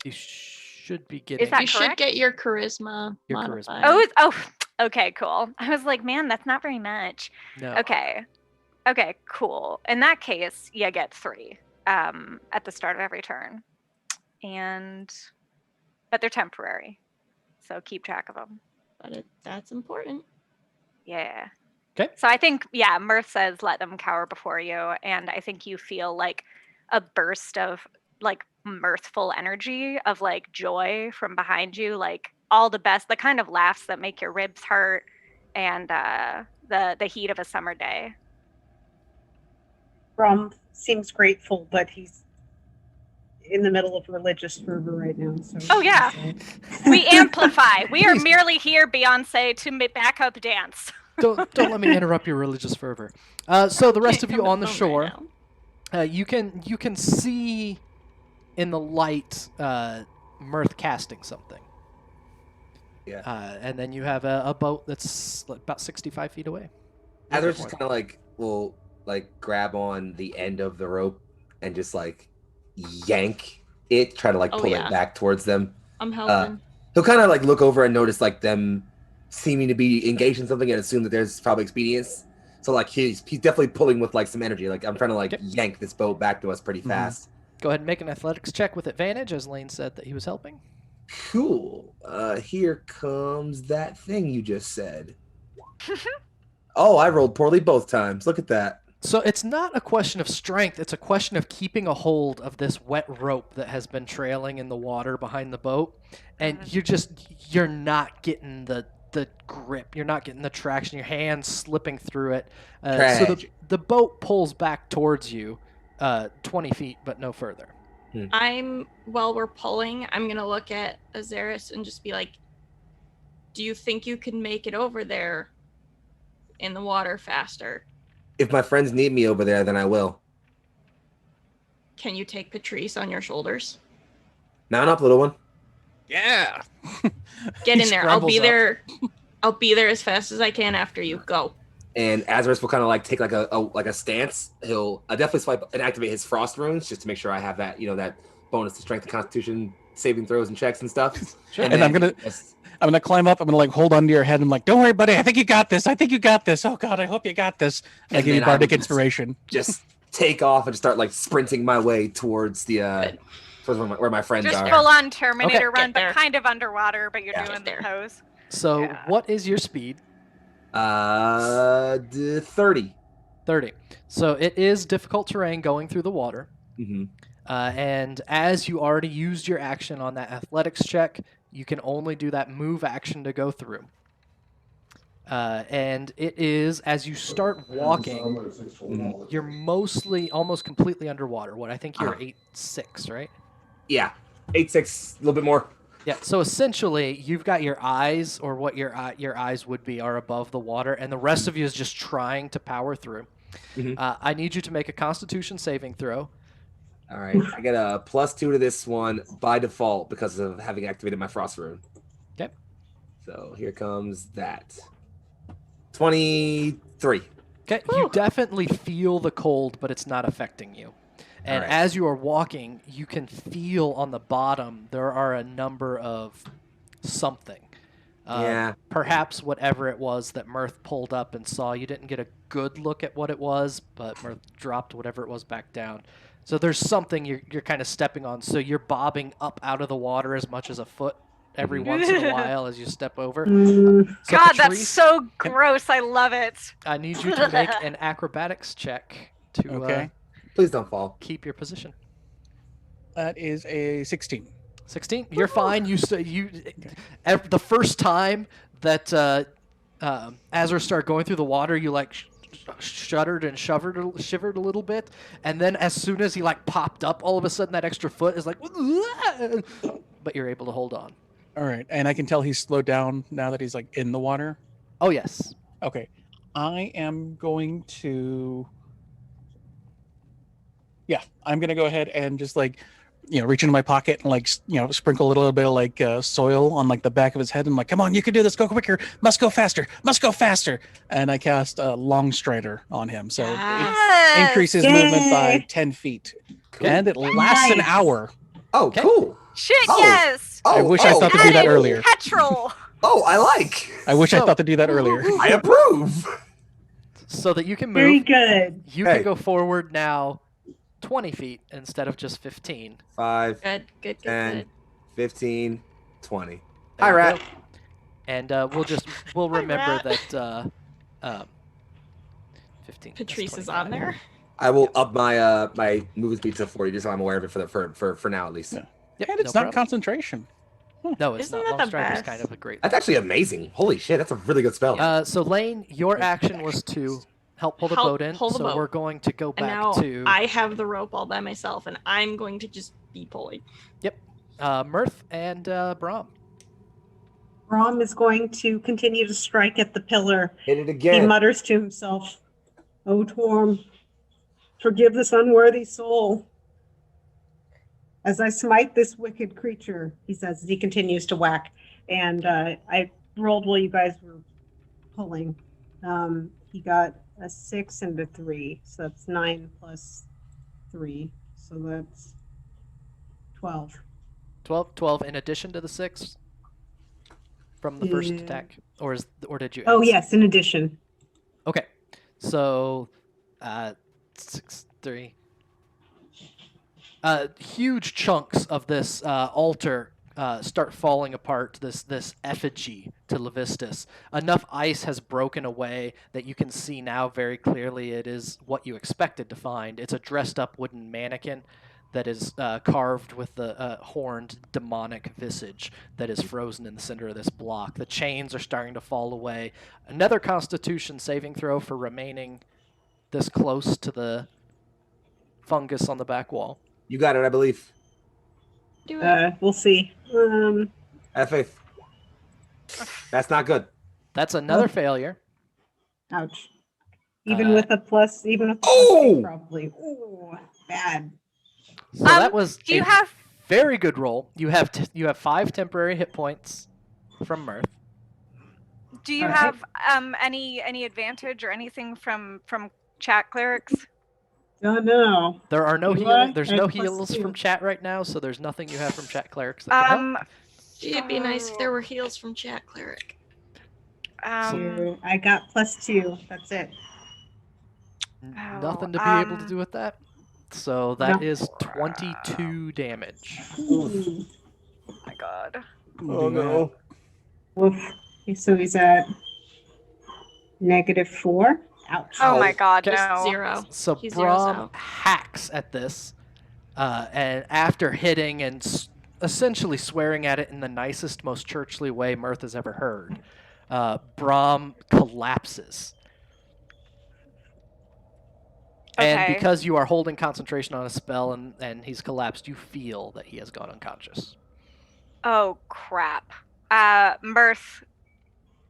You should be getting. that You should correct? get your charisma Your modifier. Oh, okay, cool. I was like, man, that's not very much. No. Okay, cool. In that case, you get 3 at the start of every turn, but they're temporary, so keep track of them. But that's important. Yeah. Okay. So I think, Mirth says let them cower before you, and I think you feel like a burst of like mirthful energy of like joy from behind you, like all the best, the kind of laughs that make your ribs hurt, and the heat of a summer day. Brom seems grateful, but he's in the middle of religious fervor right now. So Oh, yeah. We amplify. We are merely here, Beyonce, to back up dance. Don't let me interrupt your religious fervor. So the rest of you on the shore, you can see in the light Mirth casting something. Yeah. And then you have a boat that's about 65 feet away. Azra's just kind of like will like grab on the end of the rope and just like yank it, try to like pull it back towards them. I'm helping. He'll kind of like look over and notice like them seeming to be engaged in something and assume that there's probably expedience. So like he's definitely pulling with like some energy. Like I'm trying to like yank this boat back to us pretty fast. Go ahead and make an athletics check with advantage, as Laine said that he was helping. Cool. Here comes that thing you just said. Oh, I rolled poorly both times. Look at that. So it's not a question of strength. It's a question of keeping a hold of this wet rope that has been trailing in the water behind the boat. And you're not getting the grip. You're not getting the traction. Your hand's slipping through it. So the boat pulls back towards you 20 feet, but no further. While we're pulling, I'm going to look at Azaris and just be like, do you think you can make it over there in the water faster? If my friends need me over there, then I will. Can you take Patrice on your shoulders? Mount up, little one. Yeah. Get in there. I'll be there. I'll be there as fast as I can after you. Go. And Azaris will kind of like take like a stance. He'll definitely swipe and activate his frost runes just to make sure I have that, that bonus to strength and constitution saving throws and checks and stuff. Sure. And I'm gonna climb up. I'm gonna like hold onto your head. I'm like, don't worry, buddy. I think you got this. Oh God, I hope you got this. And I give you bardic inspiration. Just take off and start like sprinting my way towards the where my friends are. Just full on Terminator run, but kind of underwater. But you're doing the pose. So what is your speed? 30. 30. So it is difficult terrain going through the water. Mm-hmm. And as you already used your action on that athletics check, you can only do that move action to go through. And it is, as you start walking, you're mostly, almost completely underwater. What, I think you're 8'6", right? Yeah, 8'6", a little bit more. Yeah, so essentially, you've got your eyes, or what your eyes would be, are above the water, and the rest of you is just trying to power through. Mm-hmm. I need you to make a Constitution saving throw. All right, I get a +2 to this one by default because of having activated my frost rune. Okay. So here comes that. 23. Okay, you definitely feel the cold, but it's not affecting you. And as you are walking, you can feel on the bottom there are a number of something. Perhaps whatever it was that Mirth pulled up and saw. You didn't get a good look at what it was, but Mirth dropped whatever it was back down. So there's something you're kind of stepping on. So you're bobbing up out of the water as much as a foot every once in a while as you step over. So God, Patrice, that's so gross. I love it. I need you to make an acrobatics check to please don't fall. Keep your position. That is a 16. 16? You're fine. The first time that Azra started going through the water, you like shuddered and shivered a little bit, and then as soon as he like popped up, all of a sudden that extra foot is like, but you're able to hold on. All right, and I can tell he's slowed down now that he's like in the water. Oh yes. Okay, I am going to. Yeah, I'm gonna go ahead and just like, reach into my pocket and like, sprinkle a little bit of like soil on like the back of his head and like, come on, you can do this, go quicker, must go faster. And I cast Long Strider on him, so it increases movement by 10 feet, and it lasts an hour. Oh, cool! Shit, Oh. yes! I wish I thought to do that Added earlier. Petrol! Oh, I like. I wish I So- thought to do that earlier. I approve. So that you can Very move, good. you Hey. can go forward now 20 feet instead of just 15. 5, Good, good, good, 10, good. 15, 20. There Hi, you Rat. go. And we'll remember Rat. that 15. that's Patrice is 25. on there. I will up my my movement speed to 40, just so I'm aware of it for now at least. Yeah. Yep, And it's no not problem. concentration. No, it's Isn't not. that Long the strike is best? kind of a great. That's actually amazing. Holy shit, that's a really good spell. So Laine, your action was to help pull the Help boat in. pull the so boat. we're going to go And back now to I have the rope all by myself, and I'm going to just be pulling. Mirth and Brom. Brom is going to continue to strike at the pillar. Hit it He again. mutters to himself, "O Torm, forgive this unworthy soul. As I smite this wicked creature," he says as he continues to whack. And I rolled while you guys were pulling. He got a 6 and a 3, so that's 9 plus 3, so that's 12. 12 in addition to the 6 from the first Yeah. attack, or did you? Oh add yes, in addition. Okay, so 6, 3. Huge chunks of this altar start falling apart. This effigy to Lavistas. Enough ice has broken away that you can see now very clearly it is what you expected to find. It's a dressed-up wooden mannequin that is carved with the horned demonic visage that is frozen in the center of this block. The chains are starting to fall away. Another Constitution saving throw for remaining this close to the fungus on the back wall. You got it, I believe. Do it. We'll see. Have faith. That's not good. That's another Oh. failure. Ouch. Even Uh, with a plus, even with a plus Oh! 2, probably. Ooh, bad. So that was Do you a have very good roll. You have 5 temporary hit points from Mirth. do you Alright. have any advantage or anything from chat clerics? Don't know. There are no Do heal. I? There's I no have plus heals 2. from chat right now, so there's nothing you have from chat clerics that can help. It'd be nice if there were heals from chat cleric. I got plus 2. That's it. Nothing to be able to um, do with that. So that No. is 22 damage. Ooh. Oh my god. Oh no. Woof. So he's at -4. Ouch. Oh my god, Just no. 0. So He zeroes Brom out. hacks at this, and after hitting and essentially swearing at it in the nicest, most churchly way Mirth has ever heard, Brom collapses. And Okay. because you are holding concentration on a spell and he's collapsed, you feel that he has gone unconscious. Oh crap. Mirth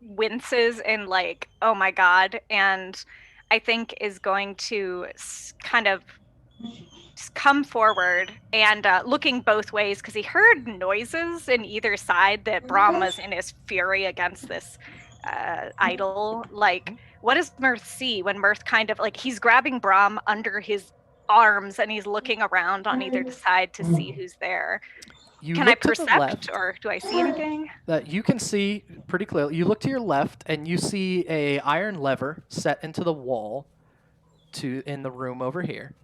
winces and like, oh my god, and I think is going to kind of just come forward and looking both ways because he heard noises in either side that Brom was in his fury against this idol. Like, what does Mirth see when Mirth kind of like he's grabbing Brom under his arms and he's looking around on either side to see who's there? You Can I look to the percept left. or do I see anything? You can see pretty clearly. You look to your left, and you see a iron lever set into the wall in the room over here.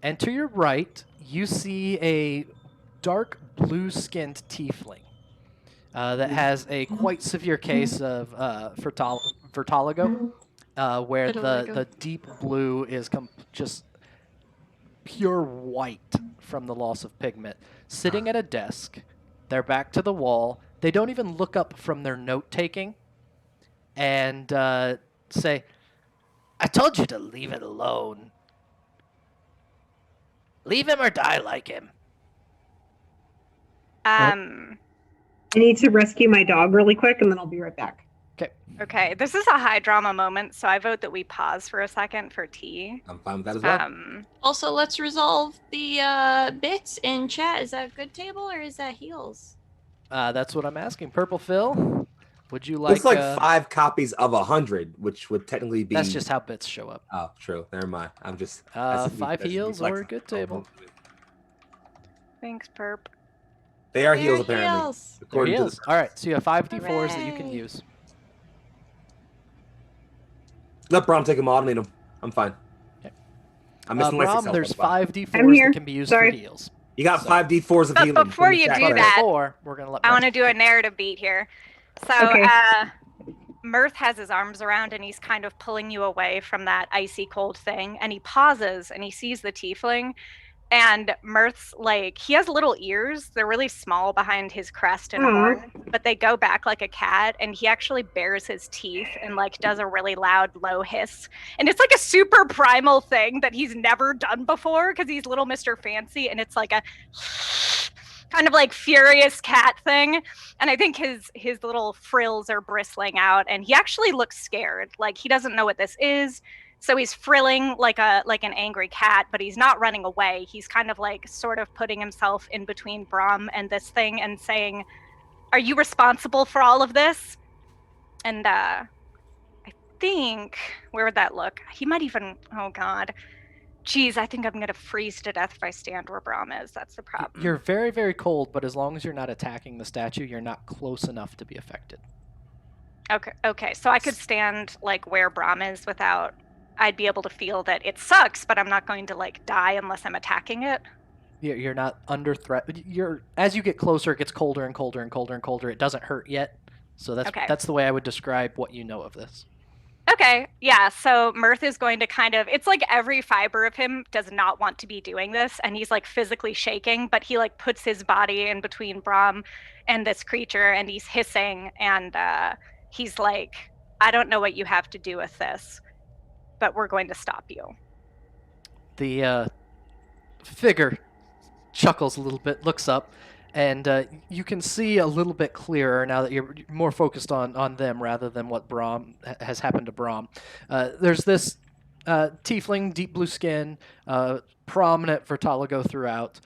And to your right, you see a dark blue-skinned tiefling that has a quite severe case of vertigo, where the Vitiligo. deep blue is just pure white from the loss of pigment. Sitting at a desk, their back to the wall. They don't even look up from their note-taking and say, "I told you to leave it alone. Leave him or die like him." I need to rescue my dog really quick, and then I'll be right back. Okay, this is a high drama moment, so I vote that we pause for a second for tea. I'm fine with that as well. Also, let's resolve the bits in chat. Is that a good table or is that heals? That's what I'm asking. Purple Phil, would you like... Looks like 5 copies of 100, which would technically be. That's just how bits show up. Oh, true. Never mind. I'm just. 5 heals or a good table. Thanks, Perp. They are They're heals, apparently. heals. They're According to heals. All right, so you have 5d4s that you can Hooray. use. Let Brom take them all. I don't need them. I'm fine. Okay. I'm missing my 6 Brom, health. there's That's fine. 5d4s here. that can be used Sorry. for heals. You got So- 5 d4s of But healing. before from the you chat do today. that, Before, we're going to let I Mirth want to do a take- narrative beat here. So, Okay. Mirth has his arms around and he's kind of pulling you away from that icy cold thing. And he pauses and he sees the tiefling. And Mirth's like, he has little ears. They're really small behind his crest and Aw. horn, but they go back like a cat. And he actually bares his teeth and like does a really loud, low hiss. And it's like a super primal thing that he's never done before because he's little Mr. Fancy. And it's like a kind of like furious cat thing. And I think his little frills are bristling out. And he actually looks scared. Like he doesn't know what this is. So he's frilling like an angry cat, but he's not running away. He's kind of like sort of putting himself in between Brom and this thing and saying, "Are you responsible for all of this?" And I think, where would that look? He might even, oh God. Geez, I think I'm going to freeze to death if I stand where Brom is. That's the problem. You're very, very cold, but as long as you're not attacking the statue, you're not close enough to be affected. Okay. So I could stand like where Brom is without... I'd be able to feel that it sucks, but I'm not going to like die unless I'm attacking it. You're not under threat. As you get closer, it gets colder and colder and colder and colder. It doesn't hurt yet. So that's the way I would describe what you know of this. Okay, yeah, so Mirth is going to kind of, it's like every fiber of him does not want to be doing this, and he's like physically shaking, but he like puts his body in between Brom and this creature, and he's hissing, and he's like, "I don't know what you have to do with this, but we're going to stop you." The figure chuckles a little bit, looks up, and you can see a little bit clearer now that you're more focused on them rather than what Brom has happened to Brom. There's this tiefling, deep blue skin, prominent vertaligo throughout,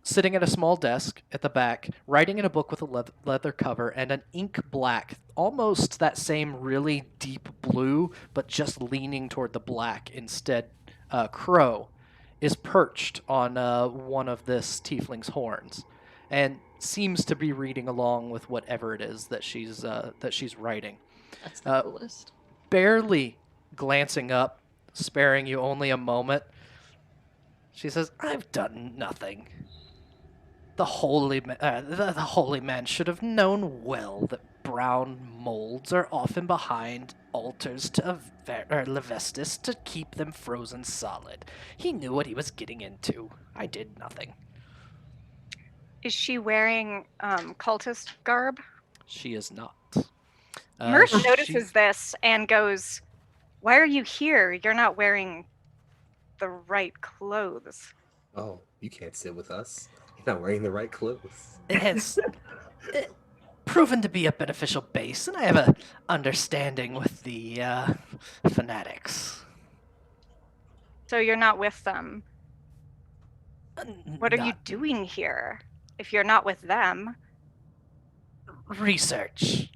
sitting at a small desk at the back, writing in a book with a leather cover and an ink black, almost that same really deep blue, but just leaning toward the black instead. Crow is perched on one of this tiefling's horns, and seems to be reading along with whatever it is that she's writing. That's the coolest. Barely glancing up, sparing you only a moment, she says, "I've done nothing. The holy man should have known well that brown molds are often behind altars to Lavistas to keep them frozen solid. He knew what he was getting into. I did nothing." Is she wearing cultist garb? She is not. Mirth notices this and goes, "Why are you here? You're not wearing the right clothes." Oh, you can't sit with us. You're not wearing the right clothes. It has proven to be a beneficial base, and I have a understanding with the fanatics. So you're not with them. What are you Not doing here if you're not with them? research?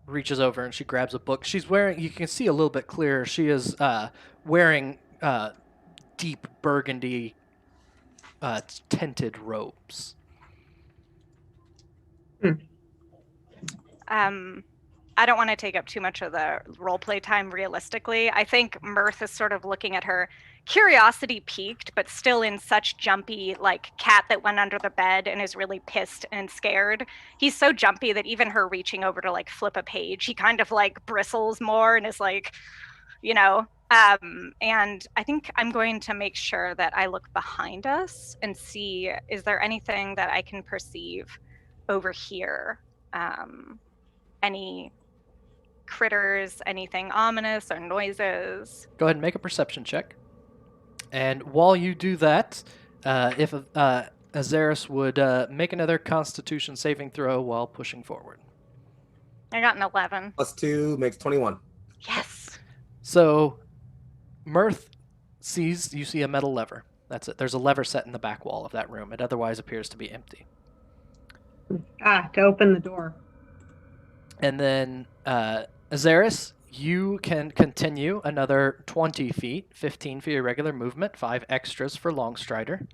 Reaches over and she grabs a book. She's wearing, you can see a little bit clearer, she is wearing deep burgundy tinted robes. I don't want to take up too much of the roleplay time realistically. I think Mirth is sort of looking at her, curiosity peaked, but still in such jumpy, like cat that went under the bed and is really pissed and scared. He's so jumpy that even her reaching over to like flip a page, he kind of like bristles more and is like, you know. And I think I'm going to make sure that I look behind us and see, is there anything that I can perceive over here? Any critters, anything ominous or noises? Go ahead and make a perception check. And while you do that, if Azaris would make another Constitution saving throw while pushing forward. I got an 11. +2 makes 21. Yes. So, Mirth sees, you see a metal lever. That's it. There's a lever set in the back wall of that room. It otherwise appears to be empty. To open the door. And then, Azaris, you can continue another 20 feet, 15 for your regular movement, 5 extras for Longstrider.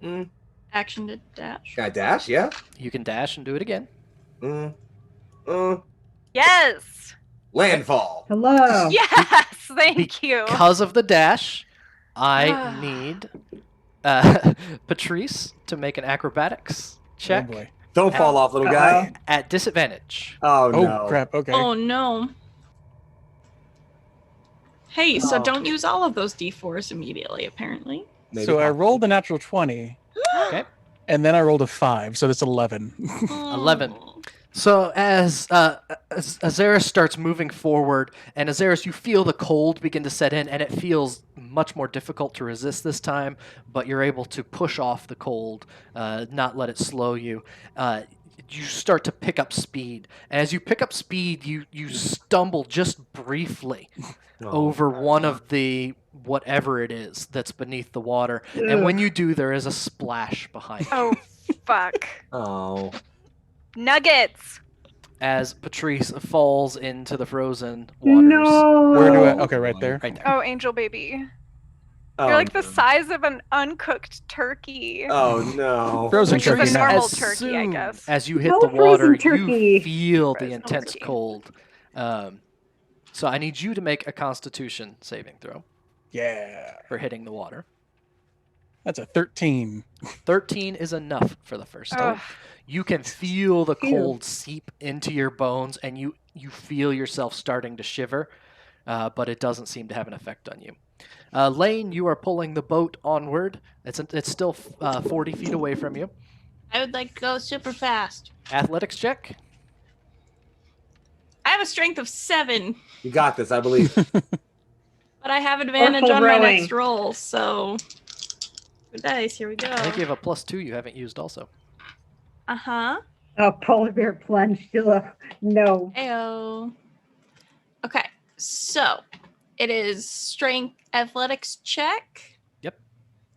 Mm. Action to dash. Got dash, yeah. You can dash and do it again. Yes. Landfall. Hello. Yes. Thank you. Because of the dash, I need Patrice to make an acrobatics check Oh boy. Don't fall off, little guy. at disadvantage. Oh, Oh no. crap. Okay. Oh no. Hey, so don't use all of those d4s immediately, apparently. Maybe So I not. rolled a natural 20, Okay. and then I rolled a 5, so that's 11. 11. So as Azaris starts moving forward, and Azaris, you feel the cold begin to set in, and it feels much more difficult to resist this time, but you're able to push off the cold, not let it slow you. You start to pick up speed. And as you pick up speed, you stumble just briefly over one of the whatever it is that's beneath the water. And when you do, there is a splash behind you. Oh, fuck. Oh. Nuggets. As Patrice falls into the frozen waters. No. Where do I? Okay, right there. Right there. Oh, angel baby. Oh, You're like the no. size of an uncooked turkey. Oh, no. Frozen Which is a turkey now. normal as turkey, I soon guess. as you hit No the water, frozen you turkey. feel the Frozen intense turkey. cold. So I need you to make a Constitution saving throw Yeah. for hitting the water. That's a 13. 13 is enough for the first time. Ugh. You can feel the Ew. cold seep into your bones, and you feel yourself starting to shiver, but it doesn't seem to have an effect on you. Laine, you are pulling the boat onward. It's still 40 feet away from you. I would like to go super fast. Athletics check. I have a strength of 7, You got this, I believe. but I have advantage Orphan on my rowing. next roll, so. Good dice, here we go. I think you have a +2 you haven't used also. Uh-huh. Oh, polar bear plunge. No. Ayo. Okay, so it is strength athletics check. Yep.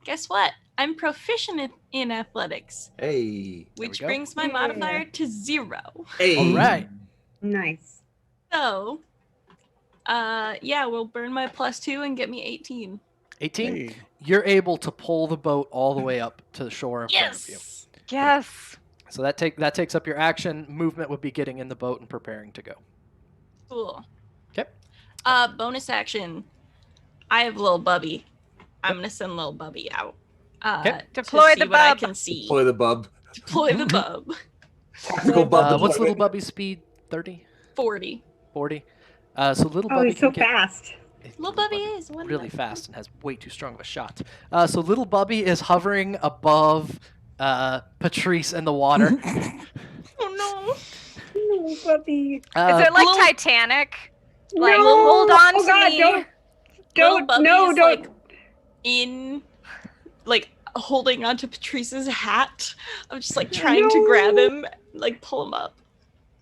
Guess what? I'm proficient in athletics, Hey. which go. brings my Yeah. modifier to 0. Hey. All right. Nice. So, yeah, we'll burn my +2 and get me 18. 18. Hey. You're able to pull the boat all the way up to the shore in front of you. Yes. Yes. So that takes up your action. Movement would be getting in the boat and preparing to go. Cool. Okay. Bonus action. I have Lil Bubby. I'm gonna send Lil Bubby out. Okay. To Deploy see the what I bub. can see. Deploy the bub. Deploy the bub. Tactical bub. What's deployment. Little Bubby's speed? 30? 40. 40? So Little Oh, Bubby he's so can get fast. Little Bubby is one. really fast and has way too strong of a shot. So Little Bubby is hovering above Patrice in the water. Oh No, puppy. Is it like Little- Titanic? Like, No! hold on Oh, to God, me. no. Little Don't. Bubby No, is don't. like in, like holding onto Patrice's hat. I'm just like trying to grab him, like pull him up.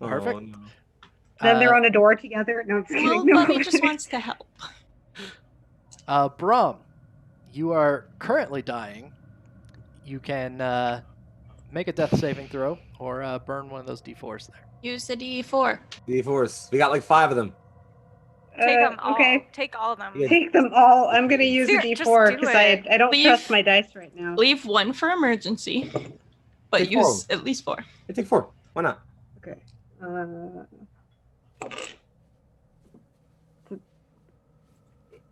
Oh, Perfect. no. Then they're Uh, on a door together. No, I'm just Little kidding. No. Bubby just wants to help. Brom, you are currently dying. You can make a death saving throw or burn one of those D4s there. Use the D4. D4s. We got like 5 of them. Take them all. Okay. Take all of them. Yeah. Take them all. I'm gonna use a Just D4 do because it. I don't Leave- trust my dice right now. Leave one for emergency, but Take use 4. at least 4. Hey, take 4. Why not? Okay.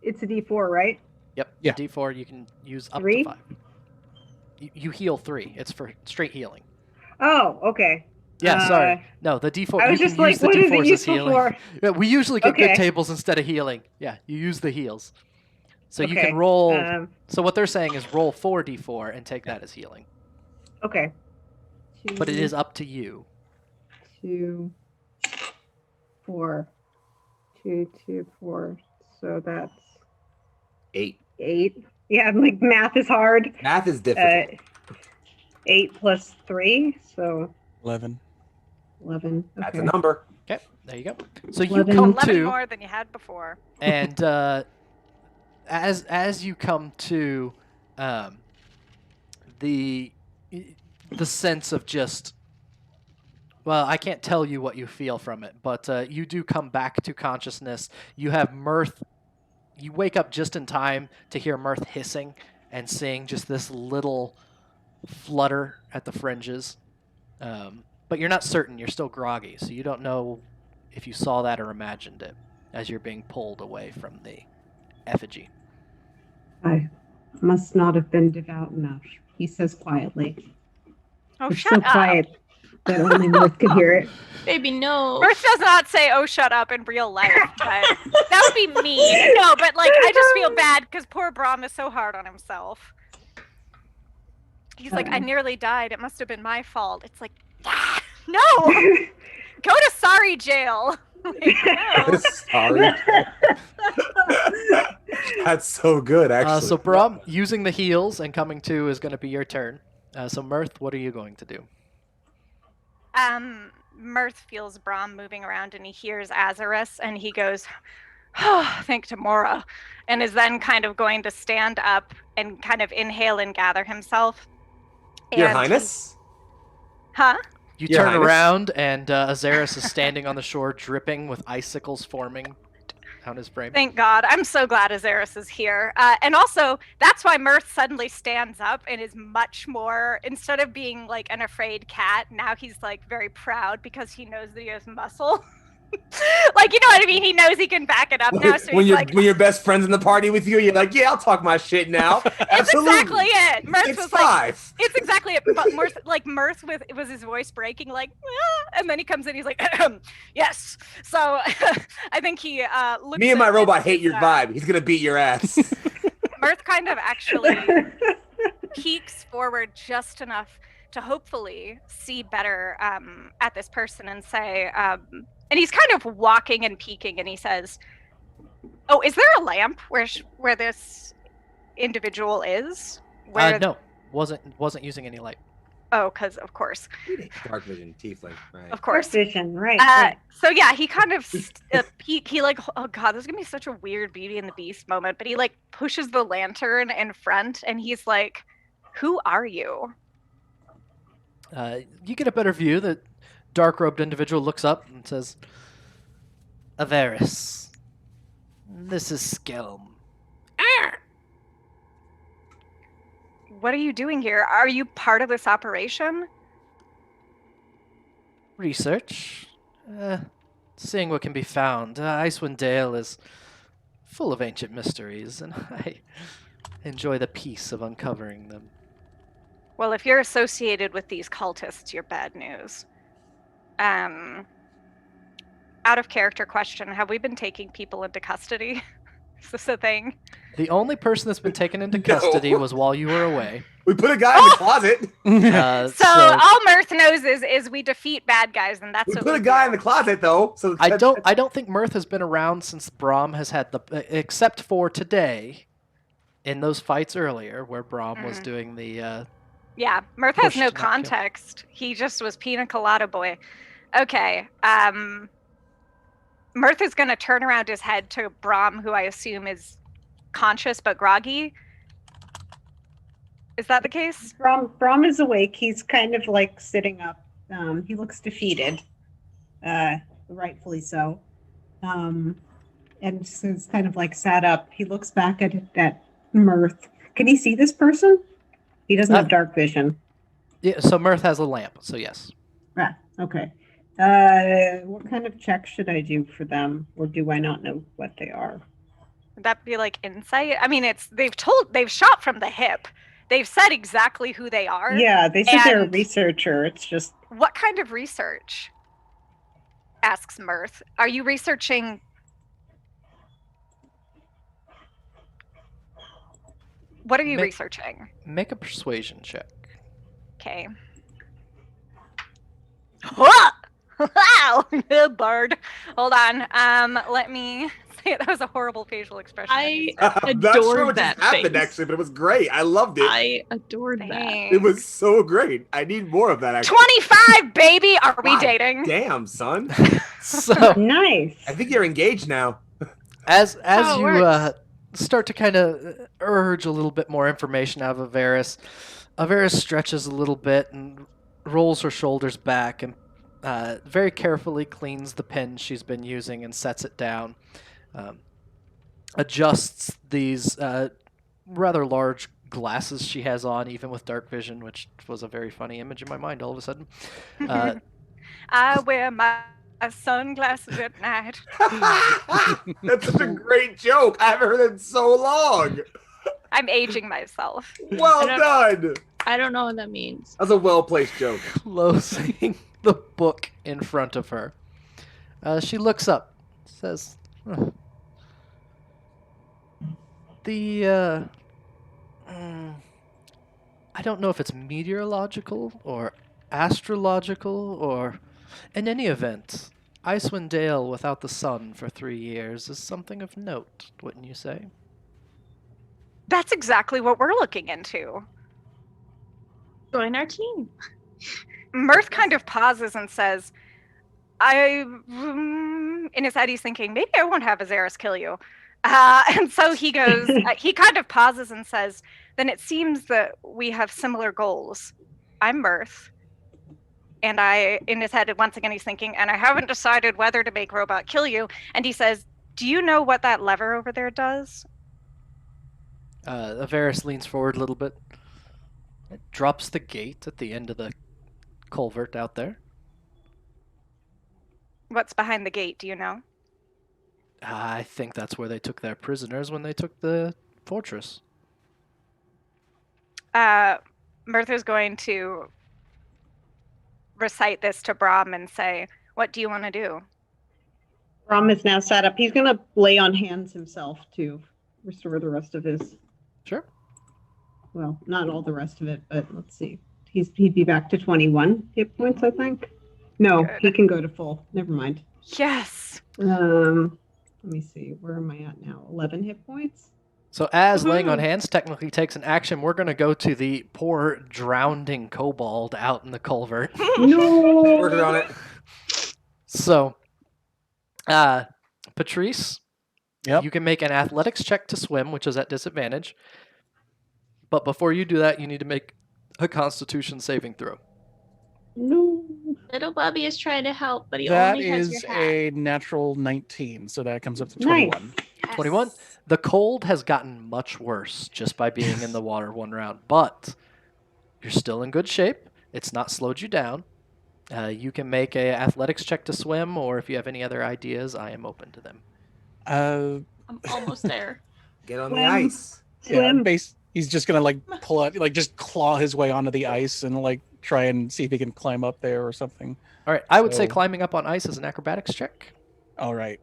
It's a D4, right? Yep. Yeah. D4 you can use up 3? to 5. You heal 3. It's for straight healing. Oh, okay. Yeah, sorry. No, the D4. I was you just can like, use the what is it D4s as useful healing. for? Yeah, we usually get good Okay. tables instead of healing. Yeah, you use the heals. So you Okay, can roll. So what they're saying is roll 4d4 and take that as healing. okay. But it is up to you. 2, 4. 2, 2, 4. So that's 8. 8. Yeah, I'm like math is hard. Math is difficult. 8 plus 3, so 11. 11. Okay. That's a number. Okay, there you go. So you 11. come 11 to, more than you had before. and as you come to, the sense of just, well, I can't tell you what you feel from it, but you do come back to consciousness. You have Mirth. You wake up just in time to hear Mirth hissing and seeing just this little flutter at the fringes. But you're not certain. You're still groggy, so you don't know if you saw that or imagined it as you're being pulled away from the effigy. I must not have been devout enough, he says quietly. Oh, It's shut so up. quiet that only Mirth could hear it. Baby, no. Mirth does not say, "Oh, shut up" in real life, but that would be mean. No, but like, I just feel bad because poor Brom is so hard on himself. He's like, I nearly died. It must have been my fault. It's like, no! Go to sorry jail. Like, no. Sorry. That's so good, actually. So Brom, using the heals and coming to is going to be your turn. So Mirth, what are you going to do? Mirth feels Brom moving around and he hears Azarus and he goes, oh, thank Tamora, and is then kind of going to stand up and kind of inhale and gather himself. Your And Highness? Huh? You Your turn Highness? around and Azarus is standing on the shore, dripping with icicles forming on his frame. Thank God. I'm so glad Azarus is here. And also, that's why Mirth suddenly stands up and is much more, instead of being like an afraid cat, now he's like very proud because he knows that he has muscle. Like, you know what I mean? He knows he can back it up now. So when he's like, when your best friend's in the party with you, you're like, yeah, I'll talk my shit now. it's Absolutely. exactly it. Mirth It's was like, five. it's exactly it. But Mirth with it was his voice breaking, like, ah, and then he comes in, he's like, yes. So I think he looks Me and my at robot him, hate your vibe. He's gonna beat your ass. Mirth kind of actually peeks forward just enough to hopefully see better at this person and say, and he's kind of walking and peeking, and he says, "Oh, is there a lamp where this individual is?" Where No, wasn't using any light. Oh, because of course, Dark vision, tiefling, right? of course. Vision, right. So yeah, he kind of he like, oh god, this is gonna be such a weird Beauty and the Beast moment. But he like pushes the lantern in front, and he's like, "Who are you?" You get a better view. The dark-robed individual looks up and says, Avaris, this is Skelm. What are you doing here? Are you part of this operation? Research. Seeing what can be found. Icewind Dale is full of ancient mysteries, and I enjoy the peace of uncovering them. Well, if you're associated with these cultists, you're bad news. Out of character question, have we been taking people into custody? Is this a thing? The only person that's been taken into custody was while you were away. We put a guy in the closet. So all Mirth knows is we defeat bad guys, and that's We what put we a guy do. in the closet, though. So I don't think Mirth has been around since Brom has had except for today, in those fights earlier where Brom was doing the. Yeah, Mirth has Push no to not kill. context. He just was pina colada boy. Okay. Mirth is going to turn around his head to Brom, who I assume is conscious but groggy. Is that the case? Brom is awake. He's kind of like sitting up. He looks defeated, rightfully so. And so it's kind of like sat up. He looks back at Mirth. Can he see this person? He doesn't have dark vision. Yeah, so Mirth has a lamp, so yes. Right. Okay. What kind of check should I do for them, or do I not know what they are? Would that be like insight? I mean, they've shot from the hip. They've said exactly who they are. Yeah, they said they're a and- researcher. It's just What kind of research? Asks Mirth. Are you researching? What are you researching? Make a persuasion check. Okay. Wow, Bard. Hold on. Let me say that was a horrible facial expression. I I'm not sure adored what that just happened, face. actually, but it was great. I loved it. I adored that. It was so great. I need more of that, actually. 25, baby. Are we God dating? Damn, son. So nice. I think you're engaged now. as how it you works. start to kind of urge a little bit more information out of Avaris, Avaris stretches a little bit and rolls her shoulders back and very carefully cleans the pen she's been using and sets it down. Adjusts these rather large glasses she has on, even with dark vision, which was a very funny image in my mind all of a sudden. I wear my sunglasses at night. That's such a great joke. I haven't heard it in so long. I'm aging myself. Well done. I don't know what that means. That's a well-placed joke. Closing the book in front of her. She looks up, says, "Huh. I don't know if it's meteorological or astrological or... In any event, Icewind Dale without the sun for 3 years is something of note, wouldn't you say?" That's exactly what we're looking into. Join our team. Mirth kind of pauses and says, in his head he's thinking, maybe I won't have Azaris kill you. And so he goes, he kind of pauses and says, then it seems that we have similar goals. I'm Mirth. And in his head, once again, he's thinking, and I haven't decided whether to make Robot kill you. And he says, do you know what that lever over there does? Avaris leans forward a little bit. It drops the gate at the end of the culvert out there. What's behind the gate, do you know? I think that's where they took their prisoners when they took the fortress. Mirtha's going to recite this to Brom and say, what do you want to do? Brom is now sat up. He's going to lay on hands himself to restore the rest of his... Sure. Well, not all the rest of it, but let's see. He'd be back to 21 hit points, I think. No, Good. he can go to full. Never mind. Yes. Let me see. Where am I at now? 11 hit points? So as laying on hands technically takes an action, we're going to go to the poor drowning kobold out in the culvert. No! Working on it. So, Patrice, Yep. you can make an athletics check to swim, which is at disadvantage. But before you do that, you need to make a Constitution saving throw. No. Little Bubby is trying to help, but he That only has is your hat. a natural 19, so that comes up to Nice. 21. 21. The cold has gotten much worse just by being in the water one round, but you're still in good shape. It's not slowed you down. You can make a athletics check to swim, or if you have any other ideas, I am open to them. I'm almost there. Get on the Swim. ice. Yeah, Swim. he's just gonna like pull out, like just claw his way onto the ice and like try and see if he can climb up there or something. All right, I would say So- climbing up on ice is an acrobatics check. All right.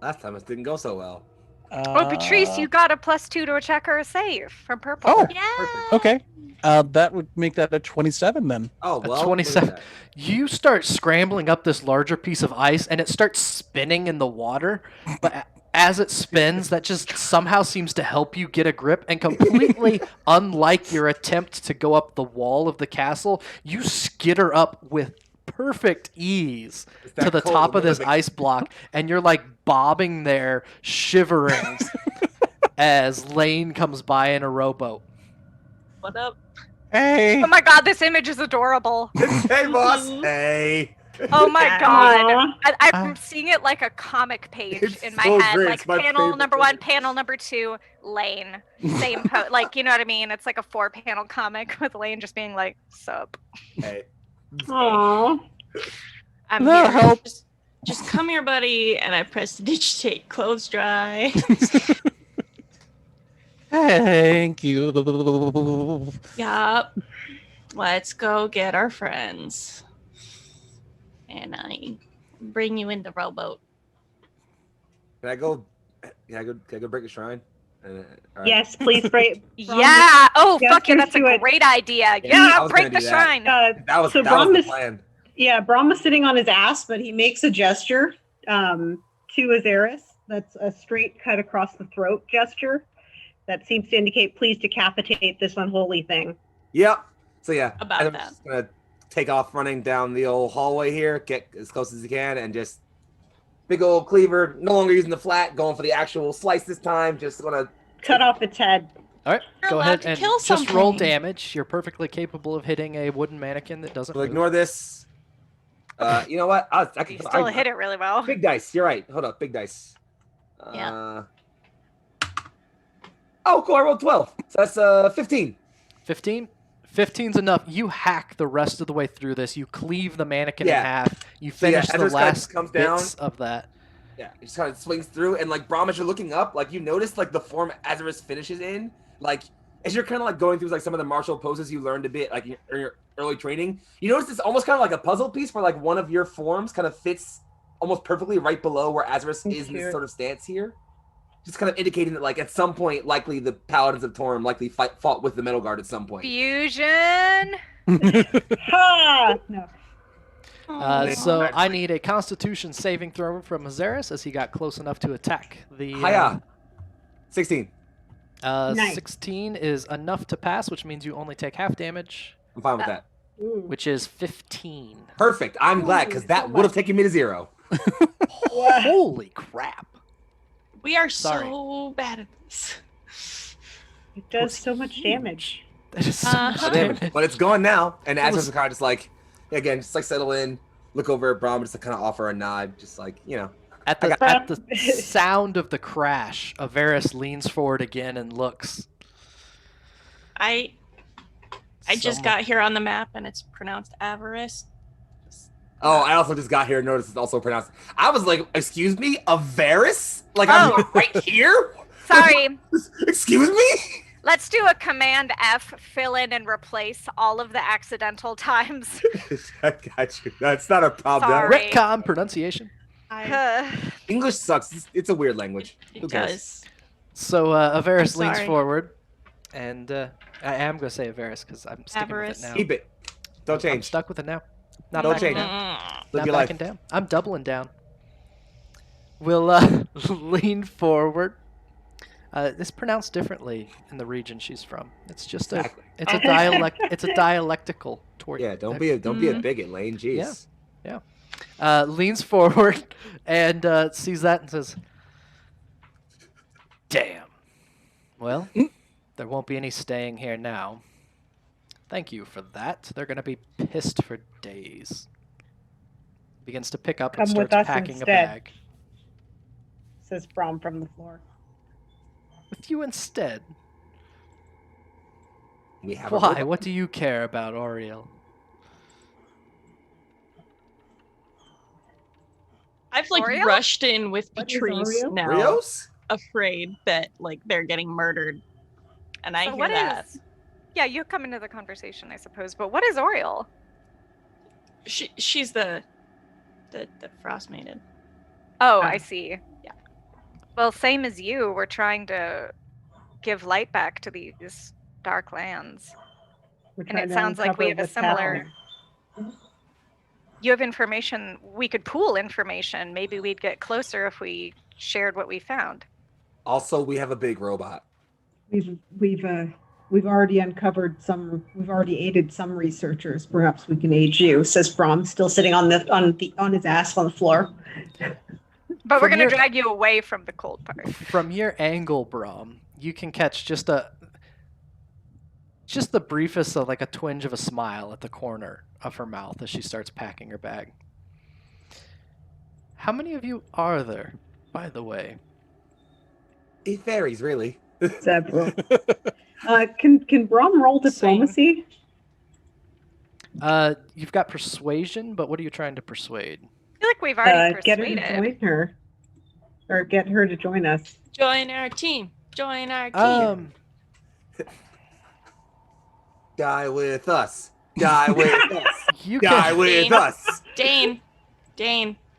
Last time it didn't go so well. Oh, Patrice, you got a +2 to a check or a save from purple. Oh, Yeah. okay. That would make that a 27 then. Oh, A well. 27. look at that. You start scrambling up this larger piece of ice, and it starts spinning in the water. But as it spins, that just somehow seems to help you get a grip. And completely unlike your attempt to go up the wall of the castle, you skitter up with perfect ease It's to that the cold, top of this living. ice block, and you're like bobbing there, shivering as Laine comes by in a rowboat. What up? Hey. Oh my god, this image is adorable. Hey, boss. Mhm. Hey. Oh my god. Aw. I'm seeing it like a comic page It's in my so head. great. Like It's my panel favorite number 1, thing. panel number 2, Laine. Same like, you know what I mean? It's like a 4-panel comic with Laine just being like, sup. Hey. Aw. I'm That'll here. help. Just come here, buddy. And I press digitate clothes dry. Thank you. Yup. Let's go get our friends. And I bring you in the rowboat. Can I go? Can I go break a shrine? All right. Yes, please break. Yeah. Oh, Yes, fuck yeah, let's that's a do it. great idea. I Yeah, was break gonna the do that. shrine. That was So that was Brom the is- plan. Yeah, Brom was sitting on his ass, but he makes a gesture to Azaris. That's a straight cut across the throat gesture that seems to indicate, please decapitate this unholy thing. Yep. So yeah, About I'm that. just gonna take off running down the old hallway here, get as close as you can, and just big old cleaver. No longer using the flat, going for the actual slice this time. Just gonna Cut off its head. All right, You're go allowed ahead to and kill just roll something. damage. You're perfectly capable of hitting a wooden mannequin that doesn't we'll move. ignore this. You know what? I can You still hit it really well. Big dice. You're right. Hold up. Big dice. Yeah. Oh, cool. I rolled 12. So that's 15. 15? 15's enough. You hack the rest of the way through this. You cleave the mannequin in Yeah. half. You So, yeah, finish the Ezra's kinda last comes bits of that. Yeah, it just kind of swings through, and like Brom, as you're looking up, like you notice like the form Azarus finishes in, like as you're kind of like going through like some of the martial poses you learned a bit like in your early training, you notice it's almost kind of like a puzzle piece where like one of your forms kind of fits almost perfectly right below where Azarus is in this sort of stance here, just kind of indicating that like at some point likely the Paladins of Torm likely fought with the Metal Guard at some point. Fusion. Ha! No. So I need a Constitution saving throw from Azarus as he got close enough to attack the. Hiya. 16. Nice. 16 is enough to pass, which means you only take half damage, I'm fine with that. Ooh. which is 15. Perfect. I'm glad because that so would have much. taken me to 0. Holy crap! We are Sorry. so bad at this. It does so much damage. That is so much Uh-huh. damage. But it's gone now, and That Azarus was- is kind of just like, again, just like settle in, look over at Brom, just to kind of offer a nod, just like, you know. At the sound of the crash, Avaris leans forward again and looks. I just got here on the map and it's pronounced avarice. Oh, I also just got here and noticed it's also pronounced. I was like, excuse me, Avaris? Like, I'm right here? Sorry. Excuse me? Let's do a Command F, fill in and replace all of the accidental times. I got you. That's not a problem. Sorry. Retcon pronunciation. English sucks. It's a weird language. It Who cares? does. So Avaris I'm leans sorry. forward, and I am going to say Avaris because I'm sticking with Avarice. it now. Keep it. Don't I'm change. stuck with it now. Not Don't backing change. down. Live Not your life. backing down. I'm doubling down. We'll lean forward. It's pronounced differently in the region she's from. It's just Exactly. it's a dialect. It's a dialectical tort. Yeah, don't be a bigot, Laine. Jeez. Leans forward and sees that and says, "Damn. Well, there won't be any staying here now. Thank you for that. They're gonna be pissed for days." Begins to pick up and Come with starts us packing instead. a bag. Says Brom from the floor. With you instead. We have Why? A What do you care about Oriel? I've like Oreo? rushed in with What is Patrice Oreo? now, Rios? afraid that like they're getting murdered, and I So hear what that. is? Yeah, you come into the conversation, I suppose. But what is Oriel? She's the Frostmaiden. Oh, I see. Yeah. Well, same as you. We're trying to give light back to these dark lands. We're And trying it to sounds like we uncover have a what's similar- happening. You have information. We could pool information. Maybe we'd get closer if we shared what we found. Also, we have a big robot. We've already uncovered some. We've already aided some researchers. Perhaps we can aid you. Says Brom, still sitting on his ass on the floor. But we're From going to your- drag you away from the cold part. From your angle, Brom, you can catch just the briefest of like a twinge of a smile at the corner of her mouth as she starts packing her bag. How many of you are there, by the way? It varies, really. Several. Can Brom roll diplomacy? You've got persuasion, but what are you trying to persuade? I feel like we've already Get her to persuaded. join her, or get her to join us. Join our team. Join our team. Die with us. Die with us. You Die can with us. Dane.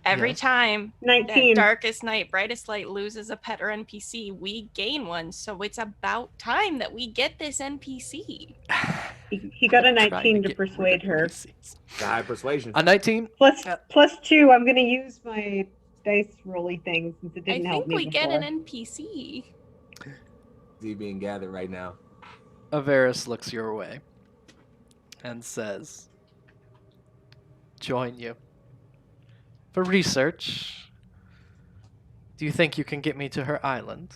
Every Yes. time that 19. Darkest Night, Brightest Light loses a pet or NPC, we gain one. So it's about time that we get this NPC. He got a Trying 19 to get rid persuade of her. NPCs. Die persuasion. A 19. Plus 2. I'm going to use my dice rolly thing since it I didn't help think me we before. get an NPC. Z being gathered right now. Avaris looks your way and says, "Join you. For research, do you think you can get me to her island?"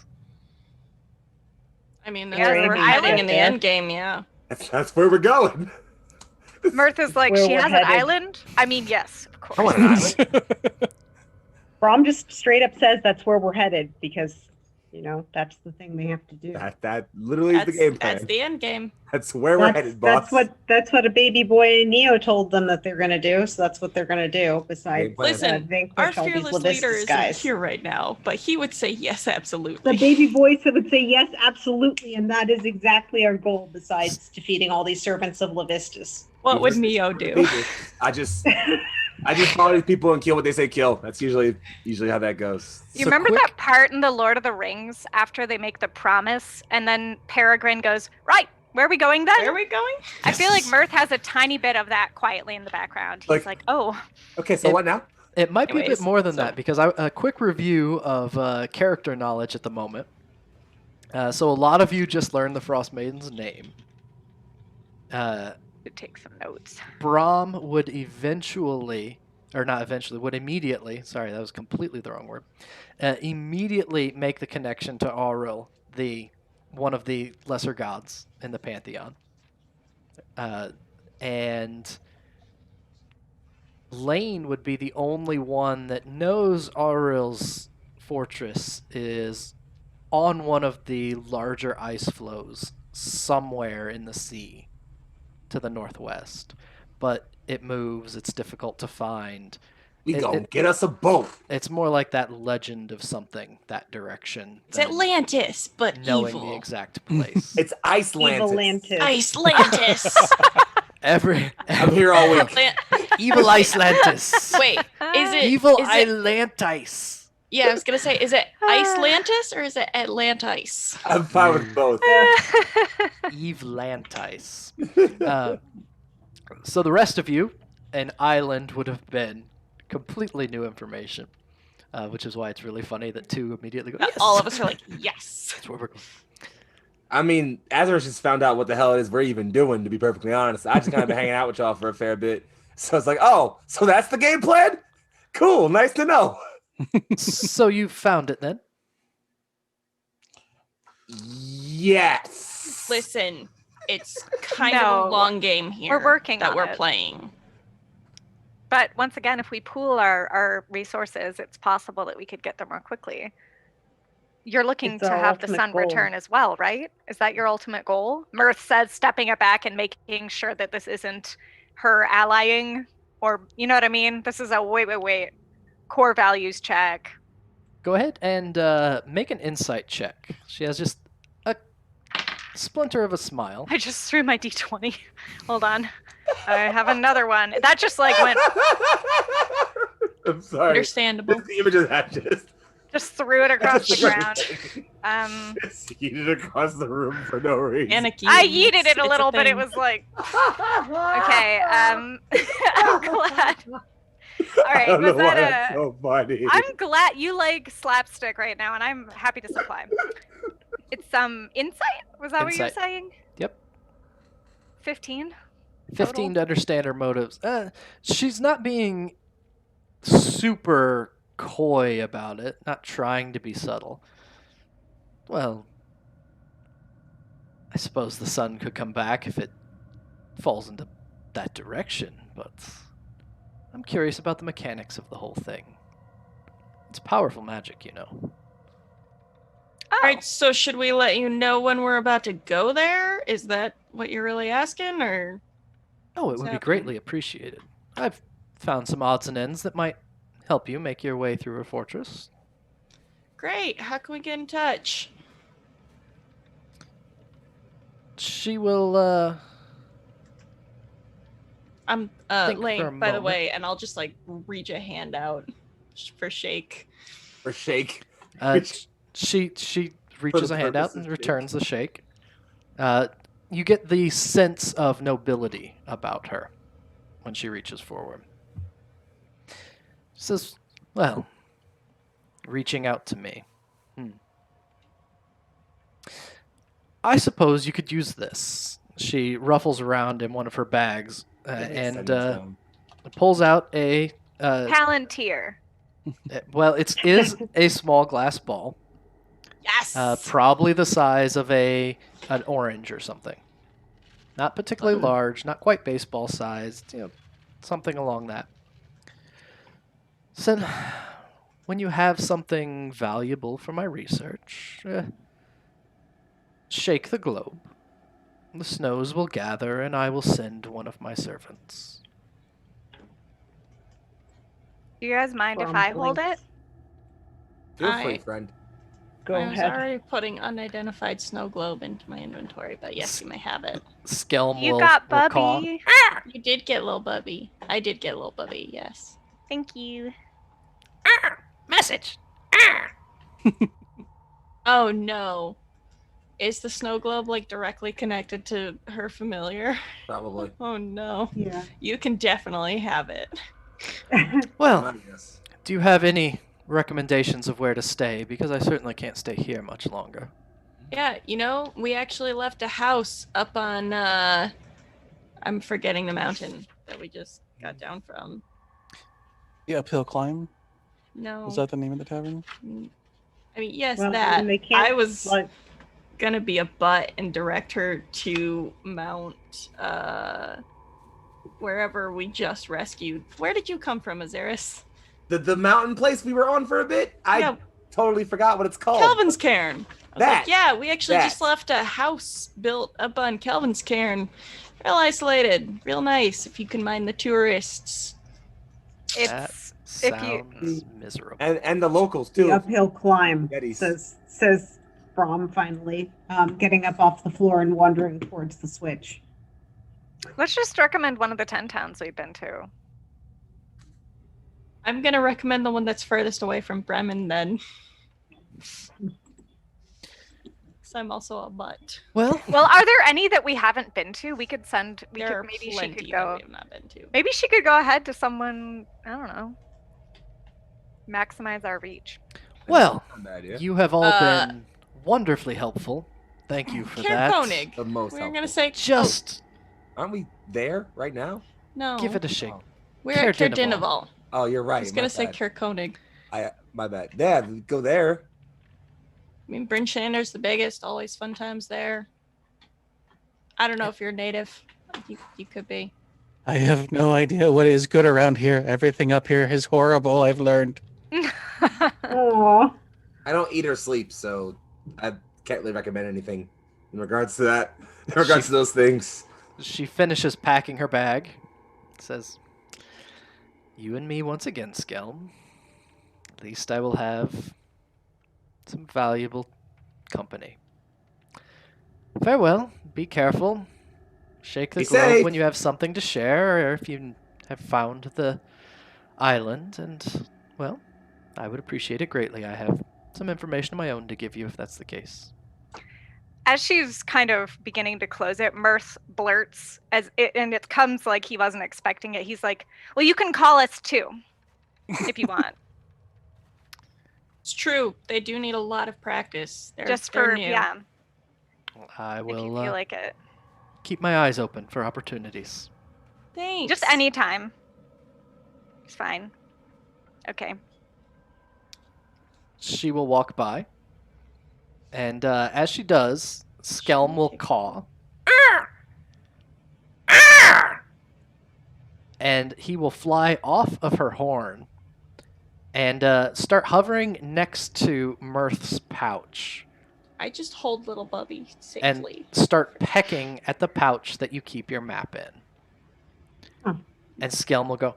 I mean, Yeah, that's where we're island heading in the there. end game, yeah. That's where we're going. Mirth is like, Where she we're has headed. an island? I mean, yes, of course. I want an island. Brom just straight up says that's where we're headed because That's the thing they have to do. That literally is the game plan. That's the end game. That's where we're headed, boss. That's what a baby boy Neo told them that they're going to do. So that's what they're going to do. Besides, listen, our vanquish all these fearless leader Lavistas isn't guys. here right now, but he would say yes, absolutely. The baby boys would say yes, absolutely, and that is exactly our goal. Besides defeating all these servants of Lavistas. What would Neo do? I just follow these people and kill what they say kill. That's usually how that goes. You remember that part in the Lord of the Rings after they make the promise and then Peregrine goes, right, where are we going then? Where are we going? I feel like Mirth has a tiny bit of that quietly in the background. He's like, oh. Okay, so what now? It might be a bit more than that because a quick riview of character knowledge at the moment. So a lot of you just learned the Frostmaiden's name. Take some notes. Brom would immediately, sorry, that was completely the wrong word, immediately make the connection to Auril, one of the lesser gods in the Pantheon. And Laine would be the only one that knows Auril's fortress is on one of the larger ice flows somewhere in the sea to the northwest, but it moves. It's difficult to find. We go get us a boat. It's more like that legend of something that direction. It's Atlantis, but knowing evil. the exact place. It's Icelantis. Icelantis. I'm here all week. Evil Icelantis. Wait, is it evil is it, Atlantis? Yeah, I was gonna say, is it Icelantis or is it Atlantis? I'm fine with both. Evelantis. So the rest of you, an island would have been completely new information, which is why it's really funny that two immediately go, yes! All of us are like, yes. That's where we're going. I mean, Azarus just found out what the hell it is we're even doing, to be perfectly honest. I just kind of been hanging out with y'all for a fair bit. So it's like, oh, so that's the game plan? Cool, nice to know. So you found it then? Yes. Listen, it's kind of a long game here. We're working that on we're it. playing. But once again, if we pool our resources, it's possible that we could get there more quickly. You're looking It's to our have the ultimate sun goal. return as well, right? Is that your ultimate goal? Mirth says stepping it back and making sure that this isn't her allying, or you know what I mean? This is a wait. Core values check. Go ahead and make an insight check. She has just a splinter of a smile. I just threw my d20. Hold on. I have another one. That just like went. I'm sorry. Understandable. The image of that Just threw it across the ground. It's yeeted across the room for no reason. I yeeted it a little, but it was like. Okay. I'm glad. All right. I don't know Was why that that's so funny. I'm glad you like slapstick right now, and I'm happy to supply. It's insight. Was that what you were Insight. saying? Yep. 15. 15 to understand her motives. She's not being super coy about it, not trying to be subtle. Well, I suppose the sun could come back if it falls into that direction, but I'm curious about the mechanics of the whole thing. It's powerful magic, you know. Oh. All right, so should we let you know when we're about to go there? Is that what you're really asking, or? Oh, it would be greatly appreciated. I've found some odds and ends that might help you make your way through a fortress. Great. How can we get in touch? She will, I'm think for a Laine, by the moment. way, and I'll just like reach a hand out for shake. For shake. She reaches the a hand out purposes and of returns the shake. You get the sense of nobility about her when she reaches forward. She says, well, reaching out to me. I suppose you could use this. She ruffles around in one of her bags and pulls out a... Palantir. well, it is a small glass ball. Yes. Probably the size of an orange or something. Not particularly large, not quite baseball sized, something along that. Said, when you have something valuable for my research, shake the globe. The snows will gather, and I will send one of my servants. Do you guys mind if Brom I hold it? blinks. Feel free, I- friend. Go I was ahead. already putting unidentified snow globe into my inventory, but yes, you may have it. Skelm You will, got will caw. Bubby. You did get little Bubby. I did get little Bubby, yes. Thank you. Message. Oh no. Is the snow globe like directly connected to her familiar? Probably. Oh no. Yeah. You can definitely have it. Well, Yes. do you have any recommendations of where to stay? Because I certainly can't stay here much longer. Yeah, you know, we actually left a house up on I'm forgetting the mountain that we just got down from. The uphill climb. No. Was that the name of the tavern? I mean, yes, Well, that. and they can't, I was like, gonna be a butt and direct her to Mount wherever we just rescued. Where did you come from, Azaris? The mountain place we were on for a bit. I Yeah. totally forgot what it's called. Kelvin's Cairn. I was That. like, yeah, we actually just That. left a house built up on Kelvin's Cairn. Real isolated, real nice if you can mind the tourists. It's That if you- sounds miserable. And the locals the too. uphill climb, Yetis. says Brom finally, getting up off the floor and wandering towards the switch. Let's just recommend one of the 10 towns we've been to. I'm gonna recommend the one that's furthest away from Bremen then. Because I'm also a butt. Well, Well, are there any that we haven't been to? We could send. We There could are maybe she plenty could that go. we have not been to. Maybe she could go ahead to someone. I don't know. Maximize our reach. well, Not a bad idea. you have all Uh, been wonderfully helpful. Thank you for that. Koenig. The most We're helpful. gonna say Just Aren't we there right now? no. give it a shake. We're at Kirdinival. Kirdinival. Oh, you're right. I was gonna my say bad. Kirkonig. My bad. Yeah, go there. I mean, Bryn Shander's the biggest. Always fun times there. I don't know if you're native. You could be. I have no idea what is good around here. Everything up here is horrible, I've learned. Aww. I don't eat or sleep, so I can't really recommend anything in regards to that. In regards to those things. She finishes packing her bag. Says, "You and me once again, Skelm. At least I will have some valuable company. Farewell. Be careful. Shake the Be globe safe. when you have something to share, or if you have found the island. And, well, I would appreciate it greatly. I have some information of my own to give you if that's the case." As she's kind of beginning to close it, Mirth blurts, and it comes like he wasn't expecting it. He's like, "Well, you can call us too, if you want." It's true. They do need a lot of practice. They're, Just they're for new. yeah, I if you will feel like it. keep my eyes open for opportunities. Thanks. Just any time. It's fine. Okay. She will walk by, and as she does, Skelm will caw. And he will fly off of her horn and start hovering next to Mirth's pouch I just hold little Bubby and safely. start pecking at the pouch that you keep your map in. Oh. And Skelm will go,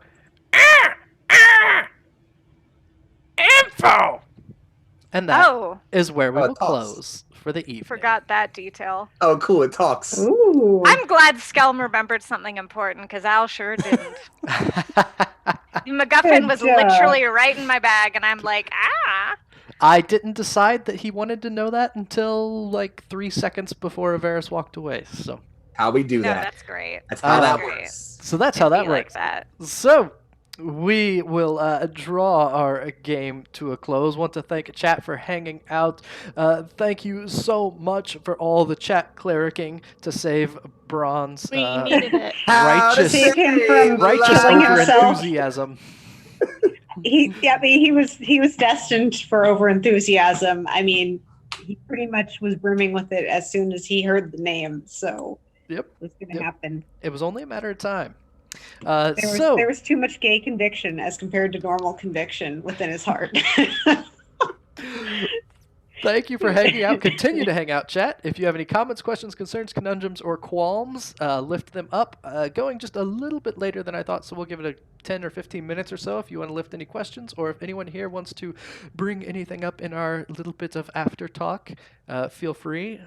info! And that is Oh, where we Oh, it will talks. close for the evening. forgot that detail. Oh, cool. It talks. Ooh. I'm glad Skelm remembered something important because Al sure didn't. The MacGuffin was Good job. literally right in my bag, and I'm like, ah. I didn't decide that he wanted to know that until like 3 seconds before Averis walked away. So How we do No, that. that's great. That's how that great. works. that's how that Be like works. that. So we will draw our game to a close. Want to thank chat for hanging out. Thank you so much for all the chat clericking to save Bronze. We needed it. How to Righteous- Save him from Righteous killing over himself. enthusiasm. He was destined for over enthusiasm. I mean, he pretty much was brimming with it as soon as he heard the name. So Yep. it was going to Yep. happen. It was only a matter of time. There was too much gay conviction as compared to normal conviction within his heart. Thank you for hanging out. Continue to hang out, chat. If you have any comments, questions, concerns, conundrums, or qualms, lift them up. Going just a little bit later than I thought, so we'll give it a 10 or 15 minutes or so if you want to lift any questions, or if anyone here wants to bring anything up in our little bit of after talk, feel free.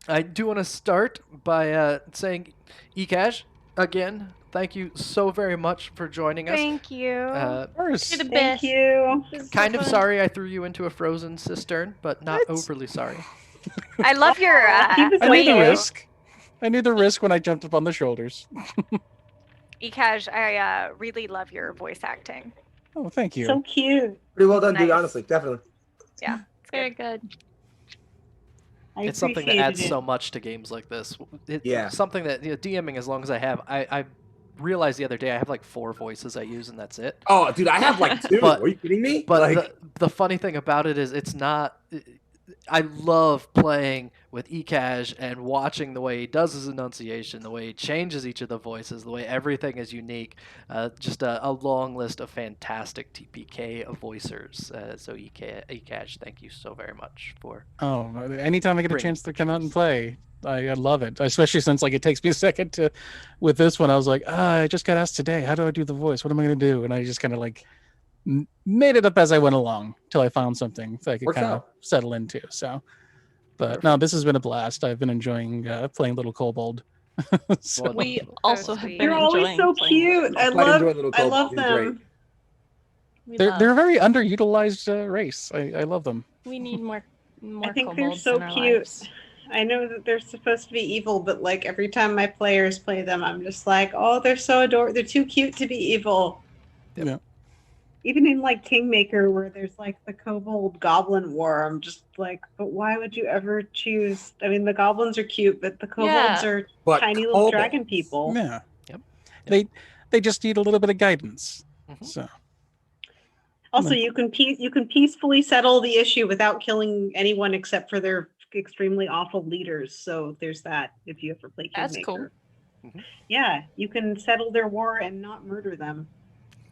I do want to start by saying, Ekash, again, thank you so very much for joining us. Thank you. You're the Thank best. you. This is Kind so of fun. sorry I threw you into a frozen cistern, but not overly sorry. I love your He was I knew the okay. risk. I knew the risk when I jumped up on the shoulders. Ekash, I really love your voice acting. Oh, thank you. So cute. Pretty well done, dude. Nice. Honestly, definitely. Yeah, it's Very good. good. I It's something that appreciated adds it. so much to games like this. Yeah. Something that, DMing as long as I have. I realized the other day I have like 4 voices I use and that's it. Oh, dude, I have like 2. But- Are you kidding me? But like, the funny thing about it is it's not. I love playing with Ekash and watching the way he does his enunciation, the way he changes each of the voices, the way everything is unique. Just a long list of fantastic TPK voicers. So Ekash, thank you so very much for. Oh, anytime I get a Bring chance to come out and play, I love it. Especially since like it takes me a second to. With this one, I was like, I just got asked today. How do I do the voice? What am I going to do? And I just kind of like made it up as I went along till I found something that I could Works kind of out. settle into. So, but no, this has been a blast. I've been enjoying playing Little Kobold. So- We Wonderful. also have sweet. been You're always enjoying so playing cute. with I them. Quite enjoy Little I Kobold. love He's great. them. We they're love- they're a very underutilized race. I love them. We need more I think they're kobolds so in our cute. lives. I know that they're supposed to be evil, but like every time my players play them, I'm just like, oh, they're so adorable. They're too cute to be evil. Yep. Yeah. Even in like Kingmaker, where there's like the Kobold Goblin War, I'm just like, but why would you ever choose? I mean, the goblins are cute, but the kobolds Yeah. are But tiny little kobolds. dragon people. Yeah. Yep. They just need a little bit of guidance. Mhm. So Also, you can peacefully settle the issue without killing anyone except for their extremely awful leaders. So there's that. If you ever play That's Kingmaker, cool. Mhm. Yeah, you can settle their war and not murder them.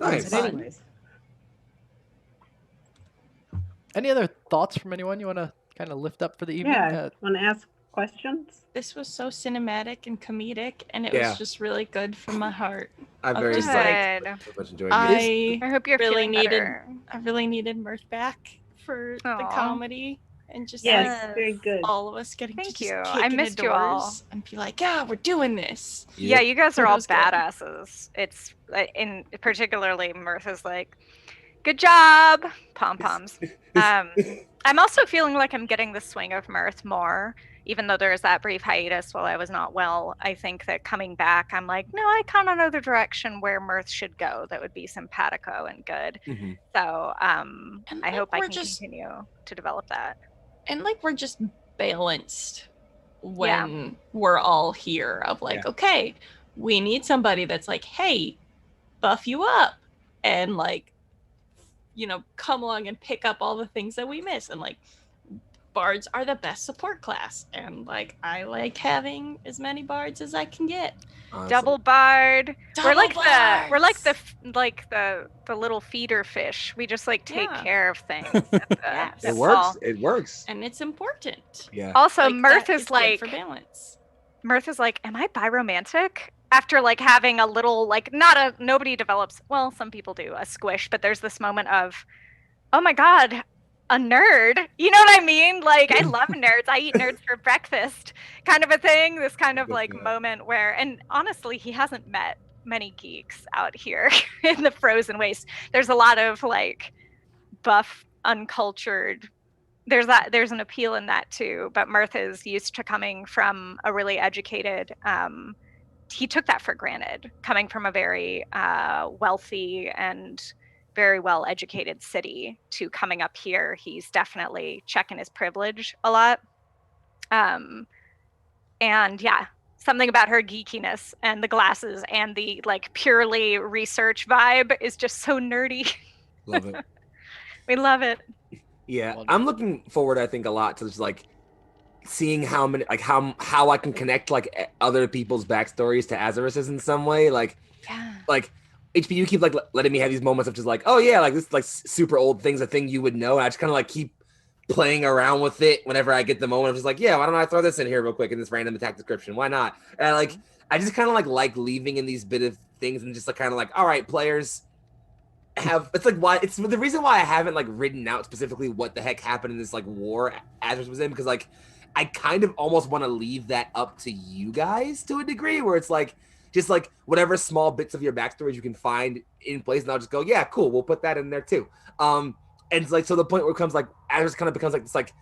Nice. But anyways, Any other thoughts from anyone you want to kind of lift up for the evening? yeah, want to ask questions? This was so cinematic and comedic, and it Yeah. was just really good for my heart. I'm I'm very just excited. Good. So much enjoying this. I hope you're really feeling needed- better. I really needed Mirth back for the Aw. comedy and just like, Yes, very good. all of us getting Thank to just you. kick I in the missed you all. doors and be like, yeah, we're doing this. Yeah, you guys are It all was good. badasses. It's in particularly Mirth is like, good job, pom poms. I'm also feeling like I'm getting the swing of Mirth more, even though there was that brief hiatus while I was not well. I think that coming back, I'm like, no, I kind of know the direction where Mirth should go. That would be simpatico and good. Mhm. So And, I like, hope I we're can just- continue to develop that. And like we're just balanced when we're all here of like, Yeah. okay, we need somebody that's like, hey, buff you up and like, come along and pick up all the things that we miss. And like bards are the best support class. And like I like having as many bards as I can get. Honestly. Double bard. We're like Double the little feeder fish. We just like take Yeah. care of things. at the- Yes. It at works. all. It works. And it's important. Yeah. Also, Like, Mirth that is good like for balance. Mirth is like, am I biromantic? After like having a little like nobody develops, well, some people do, a squish, but there's this moment of, oh my god, a nerd. You know what I mean? Like I love nerds. I eat nerds for breakfast, kind of a thing. This kind of like Yeah. moment where, and honestly, he hasn't met many geeks out here in the frozen waste. There's a lot of like buff, uncultured. There's an appeal in that too, but Mirth is used to coming from a really educated, he took that for granted, coming from a very wealthy and very well educated city to coming up here. He's definitely checking his privilege a lot. And yeah, something about her geekiness and the glasses and the like purely research vibe is just so nerdy. Love it. We love it. Yeah, Wonderful. I'm looking forward, I think, a lot to just like seeing how many like how I can connect like other people's backstories to Azarus's in some way. Like HPU keep like letting me have these moments of just like, oh yeah, like this like super old thing's a thing you would know. And I just kind of like keep playing around with it whenever I get the moment. I'm just like, yeah, why don't I throw this in here real quick in this random attack description? Why not? And I just kind of like leaving in these bit of things and just like kind of like, all right, players have it's like why it's the reason why I haven't like written out specifically what the heck happened in this like war Azarus was in, because like I kind of almost want to leave that up to you guys to a degree where it's like just like whatever small bits of your backstories you can find in place, and I'll just go, yeah, cool, we'll put that in there too. And it's like, so the point where it comes like Azarus kind of becomes like this like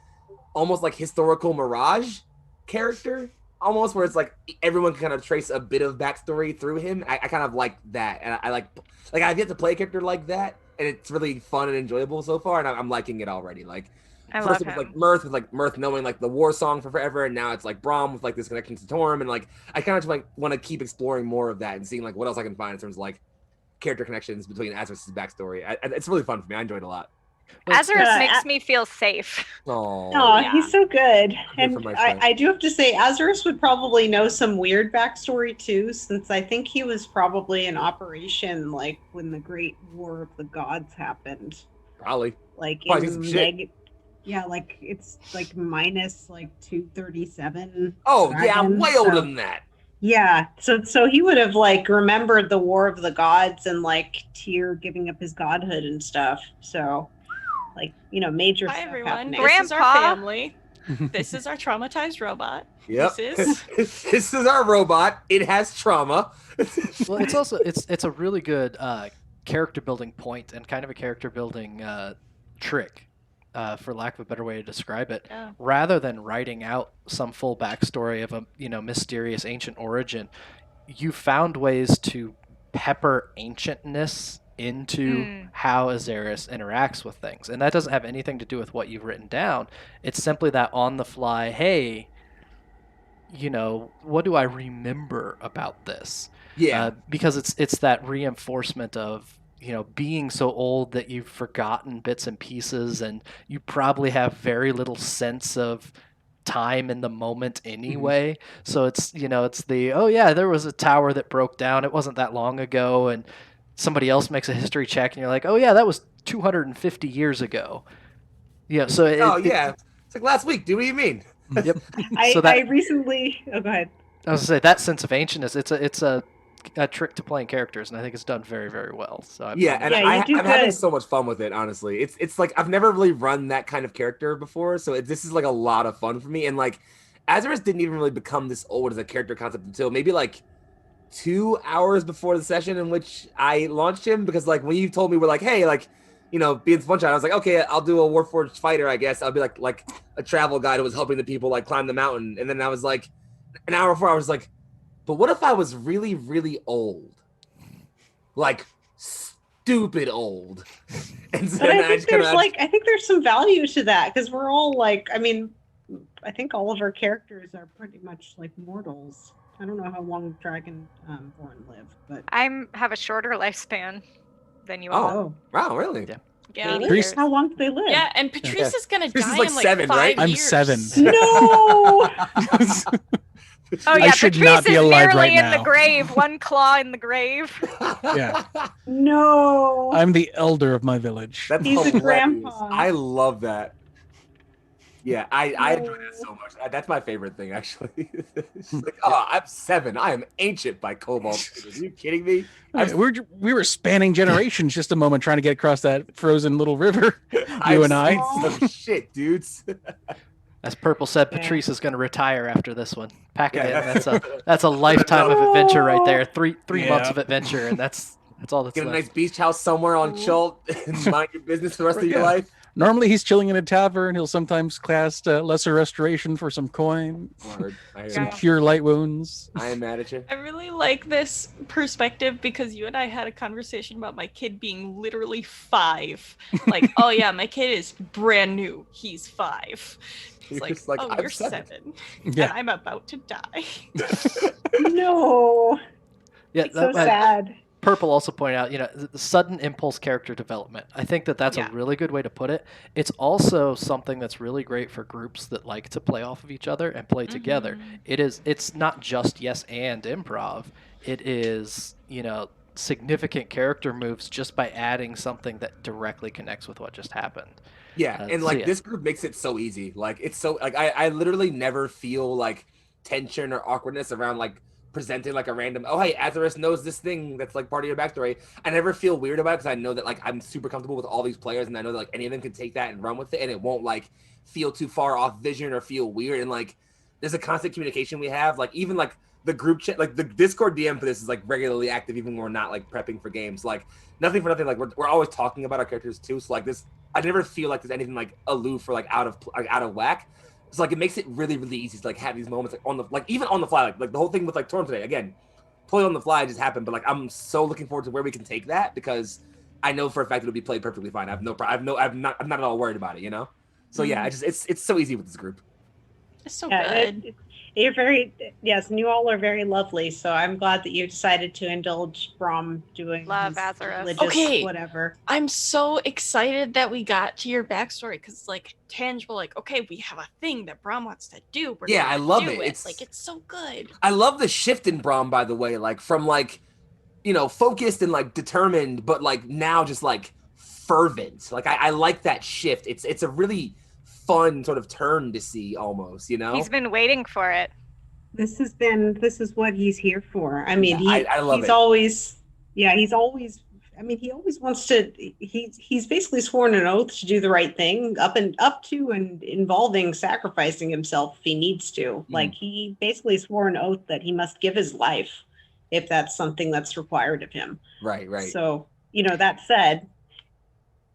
almost like historical mirage character almost, where it's like everyone can kind of trace a bit of backstory through him. I kind of like that, and I like I've yet to play a character like that, and it's really fun and enjoyable so far, and I'm liking it already. Like first it was like Mirth knowing like the war song for forever, and now it's like Brom with like this connection to Torm, and like I kind of just like want to keep exploring more of that and seeing like what else I can find in terms of like character connections between Azarus's backstory. It's really fun for me. I enjoyed it a lot. Azarus makes me feel safe. Oh, he's so good. And I do have to say, Azarus would probably know some weird backstory too, since I think he was probably in operation like when the Great War of the Gods happened. Probably. Like yeah, like it's like minus like 237. Oh, yeah, I'm way older than that. Yeah, so he would have like remembered the War of the Gods and like Tyr giving up his godhood and stuff. So, like, you know, major Hi stuff everyone, happening. this is our family. This is our traumatized robot. Yep. This is our robot. It has trauma. Well, it's also it's a really good character building point and kind of a character building trick. For lack of a better way to describe it, rather than writing out some full backstory of a mysterious ancient origin, you found ways to pepper ancientness into how Azarus interacts with things, and that doesn't have anything to do with what you've written down. It's simply that on the fly, hey, what do I remember about this? Yeah, because it's that reinforcement of being so old that you've forgotten bits and pieces, and you probably have very little sense of time in the moment anyway. So it's there was a tower that broke down. It wasn't that long ago, and somebody else makes a history check, and you're like, oh yeah, that was 250 years ago. Yeah. So it's like last week. Dude, what do you mean? Yep. I recently. Oh, go ahead. I was gonna say that sense of ancientness. It's a trick to playing characters, and I think it's done very, very well. So I'm having so much fun with it. Honestly, it's like I've never really run that kind of character before, so this is like a lot of fun for me. And like Azarus didn't even really become this old as a character concept until maybe like 2 hours before the session in which I launched him. Because like when you told me we're like, hey, like being Sunshine, I was like, okay, I'll do a Warforged fighter, I guess. I'll be like a travel guide who was helping the people like climb the mountain. And then I was like, an hour before, I was like, but what if I was really, really old? Like, stupid old. And so I think there's some value to that, because we're all like, I mean, I think all of our characters are pretty much like mortals. I don't know how long Dragonborn live, but I have a shorter lifespan than you all. Oh, wow, really? Yeah. How long do they live? Yeah, and Patrice is gonna die like in like 7, 5 right? years. I'm 7. No. Oh yeah, I should Patrice not be is alive nearly right in now. the grave, one claw in the grave. Yeah. No. I'm the elder of my village. That's He's a hilarious. grandpa. I love that. Yeah, I enjoy that so much. That's my favorite thing, actually. It's like, oh, I'm 7. I am ancient by Cobalt. Are you kidding me? We were spanning generations just a moment trying to get across that frozen little river. You and I. Some shit, dudes. As Purple said, Patrice is going to retire after this one. Pack it in. That's a lifetime of adventure right there. Three months of adventure, and that's all that's Get left. a nice beach house somewhere on Chult and mind your business for the rest of your life. Normally he's chilling in a tavern. He'll sometimes cast lesser restoration for some coin, some cure light wounds. I am mad at you. I really like this perspective because you and I had a conversation about my kid being literally 5. Like, oh yeah, my kid is brand new. He's 5. It's like, oh, you're 7. And I'm about to die. No. Yeah, so sad. Purple also pointed out, the sudden impulse character development. I think that that's Yeah. a really good way to put it. It's also something that's really great for groups that like to play off of each other and play together. It's not just yes and improv. It is, significant character moves just by adding something that directly connects with what just happened. Yeah, and this group makes it so easy. Like it's so like I literally never feel like tension or awkwardness around like presenting like a random, oh hey, Azarus knows this thing that's like part of your backstory. I never feel weird about it because I know that like I'm super comfortable with all these players and I know that like any of them can take that and run with it and it won't like feel too far off vision or feel weird. And like there's a constant communication we have, like even like the group chat, like the Discord DM for this is like regularly active even when we're not like prepping for games. Like nothing for nothing, like we're always talking about our characters too. So like this, I never feel like there's anything like aloof or like out of whack. So like it makes it really, really easy to like have these moments like even on the fly, like the whole thing with like Torm today. Again, playing on the fly just happened, but like I'm so looking forward to where we can take that because I know for a fact it'll be played perfectly fine. I'm not at all worried about it, So yeah, it's so easy with this group. It's so good. You're yes, and you all are very lovely. So I'm glad that you decided to indulge Brom doing Love his Azarus. religious whatever. I'm so excited that we got to your backstory because it's like tangible. Like, okay, we have a thing that Brom wants to do. I love it. It's like it's so good. I love the shift in Brom, by the way, like from like, focused and like determined, but like now just like fervent. Like I like that shift. It's a really fun sort of turn to see almost, He's been waiting for it. This is what he's here for. I mean, I love he's it. always he always wants to, he's basically sworn an oath to do the right thing up to and involving sacrificing himself if he needs to. Like he basically swore an oath that he must give his life if that's something that's required of him. Right. So, that said,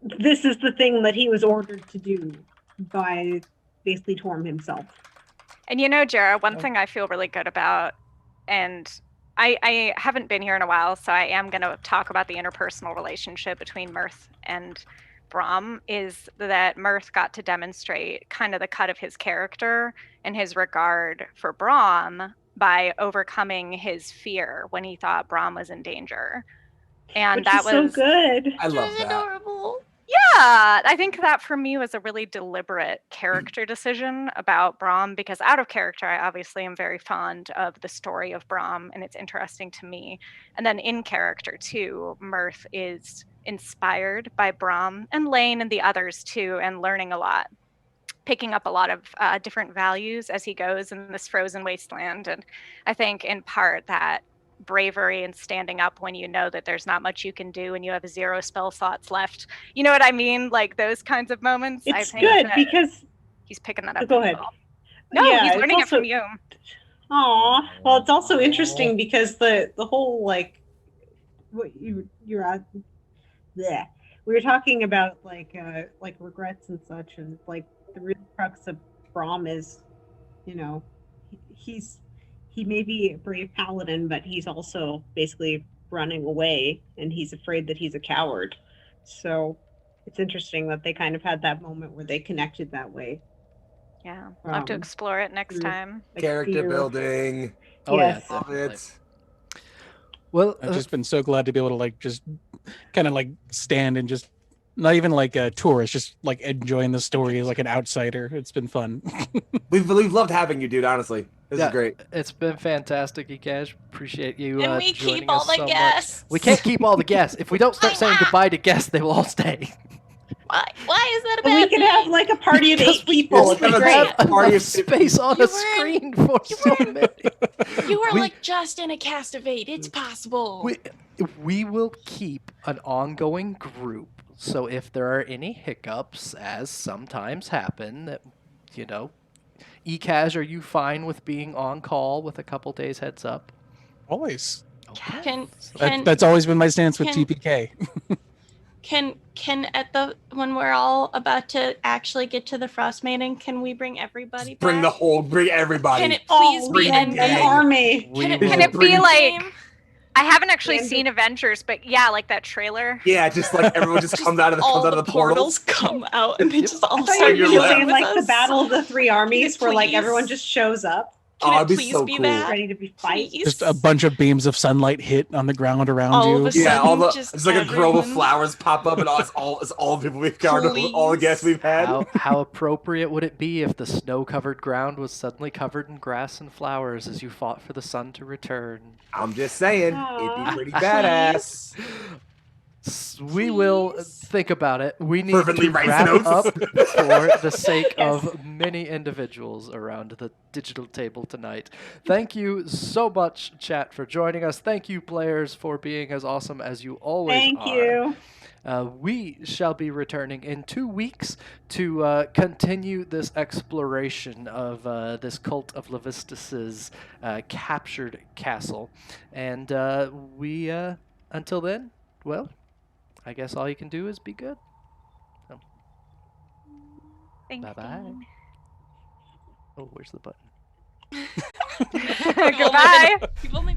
this is the thing that he was ordered to do by basically Torm himself. And Jara, one thing I feel really good about, and I haven't been here in a while, so I am going to talk about the interpersonal relationship between Mirth and Brom, is that Mirth got to demonstrate kind of the cut of his character and his regard for Brom by overcoming his fear when he thought Brom was in danger. And that was so good. I love that. Adorable. Yeah, I think that for me was a really deliberate character decision about Brom, because out of character, I obviously am very fond of the story of Brom and it's interesting to me. And then in character too, Mirth is inspired by Brom and Laine and the others too, and learning a lot, picking up a lot of different values as he goes in this frozen wasteland. And I think in part that bravery and standing up when you know that there's not much you can do and you have 0 spell slots left. You know what I mean? Like those kinds of moments. It's I think good because he's picking that up. Go ahead. Well. No, Yeah, he's it's learning also- it from you. Aw, well, it's also interesting because the whole like what you're at. Bleh. We were talking about like regrets and such, and like the real crux of Brom is, he may be a brave paladin, but he's also basically running away, and he's afraid that he's a coward. So it's interesting that they kind of had that moment where they connected that way. Yeah, I'll have to explore it next time. Like Character fear. building. Oh Yes. yeah, Love definitely. it. Well, I've just been so glad to be able to like just kind of like stand and just not even like a tourist, just like enjoying the story as like an outsider. It's been fun. We've loved having you, dude. Honestly, this is great. It's been fantastic, Ekash. Appreciate you. And we joining keep all us the so much. guests. We can't keep all the guests. If we don't start saying goodbye to guests, they will all stay. Why is that a We bad could thing? have like a party of Because 8 people. It'd be have a great. bad- Party Enough of space on You a were- screen for so many. You were We- like just in a cast of 8. It's possible. We will keep an ongoing group. So if there are any hiccups, as sometimes happen, that Ekaz, are you fine with being on call with a couple days heads up? Always. Okay. That's always been my stance with can- TPK. Can at the when we're all about to actually get to the Frostmaiden, can we bring everybody back? Bring everybody. Can it please Oh, be bring an the gang. army. Can it, We Can should it be bring- like, I haven't actually And- seen Avengers, but yeah, like that trailer. Yeah, just like everyone just comes out of all the portals. come out and they just all I thought start you were You're saying with like the us? battle of the 3 armies where like Please. everyone just shows up. Can it'd it be please so be cool. that? Ready to be fight. Please? Just a bunch of beams of sunlight hit on the ground around All you. of a Yeah, all the sudden, just it's like a grove of everyone- flowers pop up, and it's all the people we've covered, all the guests Please. we've had. How appropriate would it be if the snow-covered ground was suddenly covered in grass and flowers as you fought for the sun to return? I'm just saying, it'd Aw. be pretty badass. We will Please? think about it. We need Fervently to writes wrap notes. up for the sake Yes. of many individuals around the digital table tonight. Thank you so much, chat, for joining us. Thank you, players, for being as awesome as you always Thank are. you. We shall be returning in 2 weeks to continue this exploration of this cult of Lavistas' captured castle. And we, until then, well, I guess all you can do is be good. Thanks. Bye-bye. Oh, where's the button? We've only been- Goodbye. we've only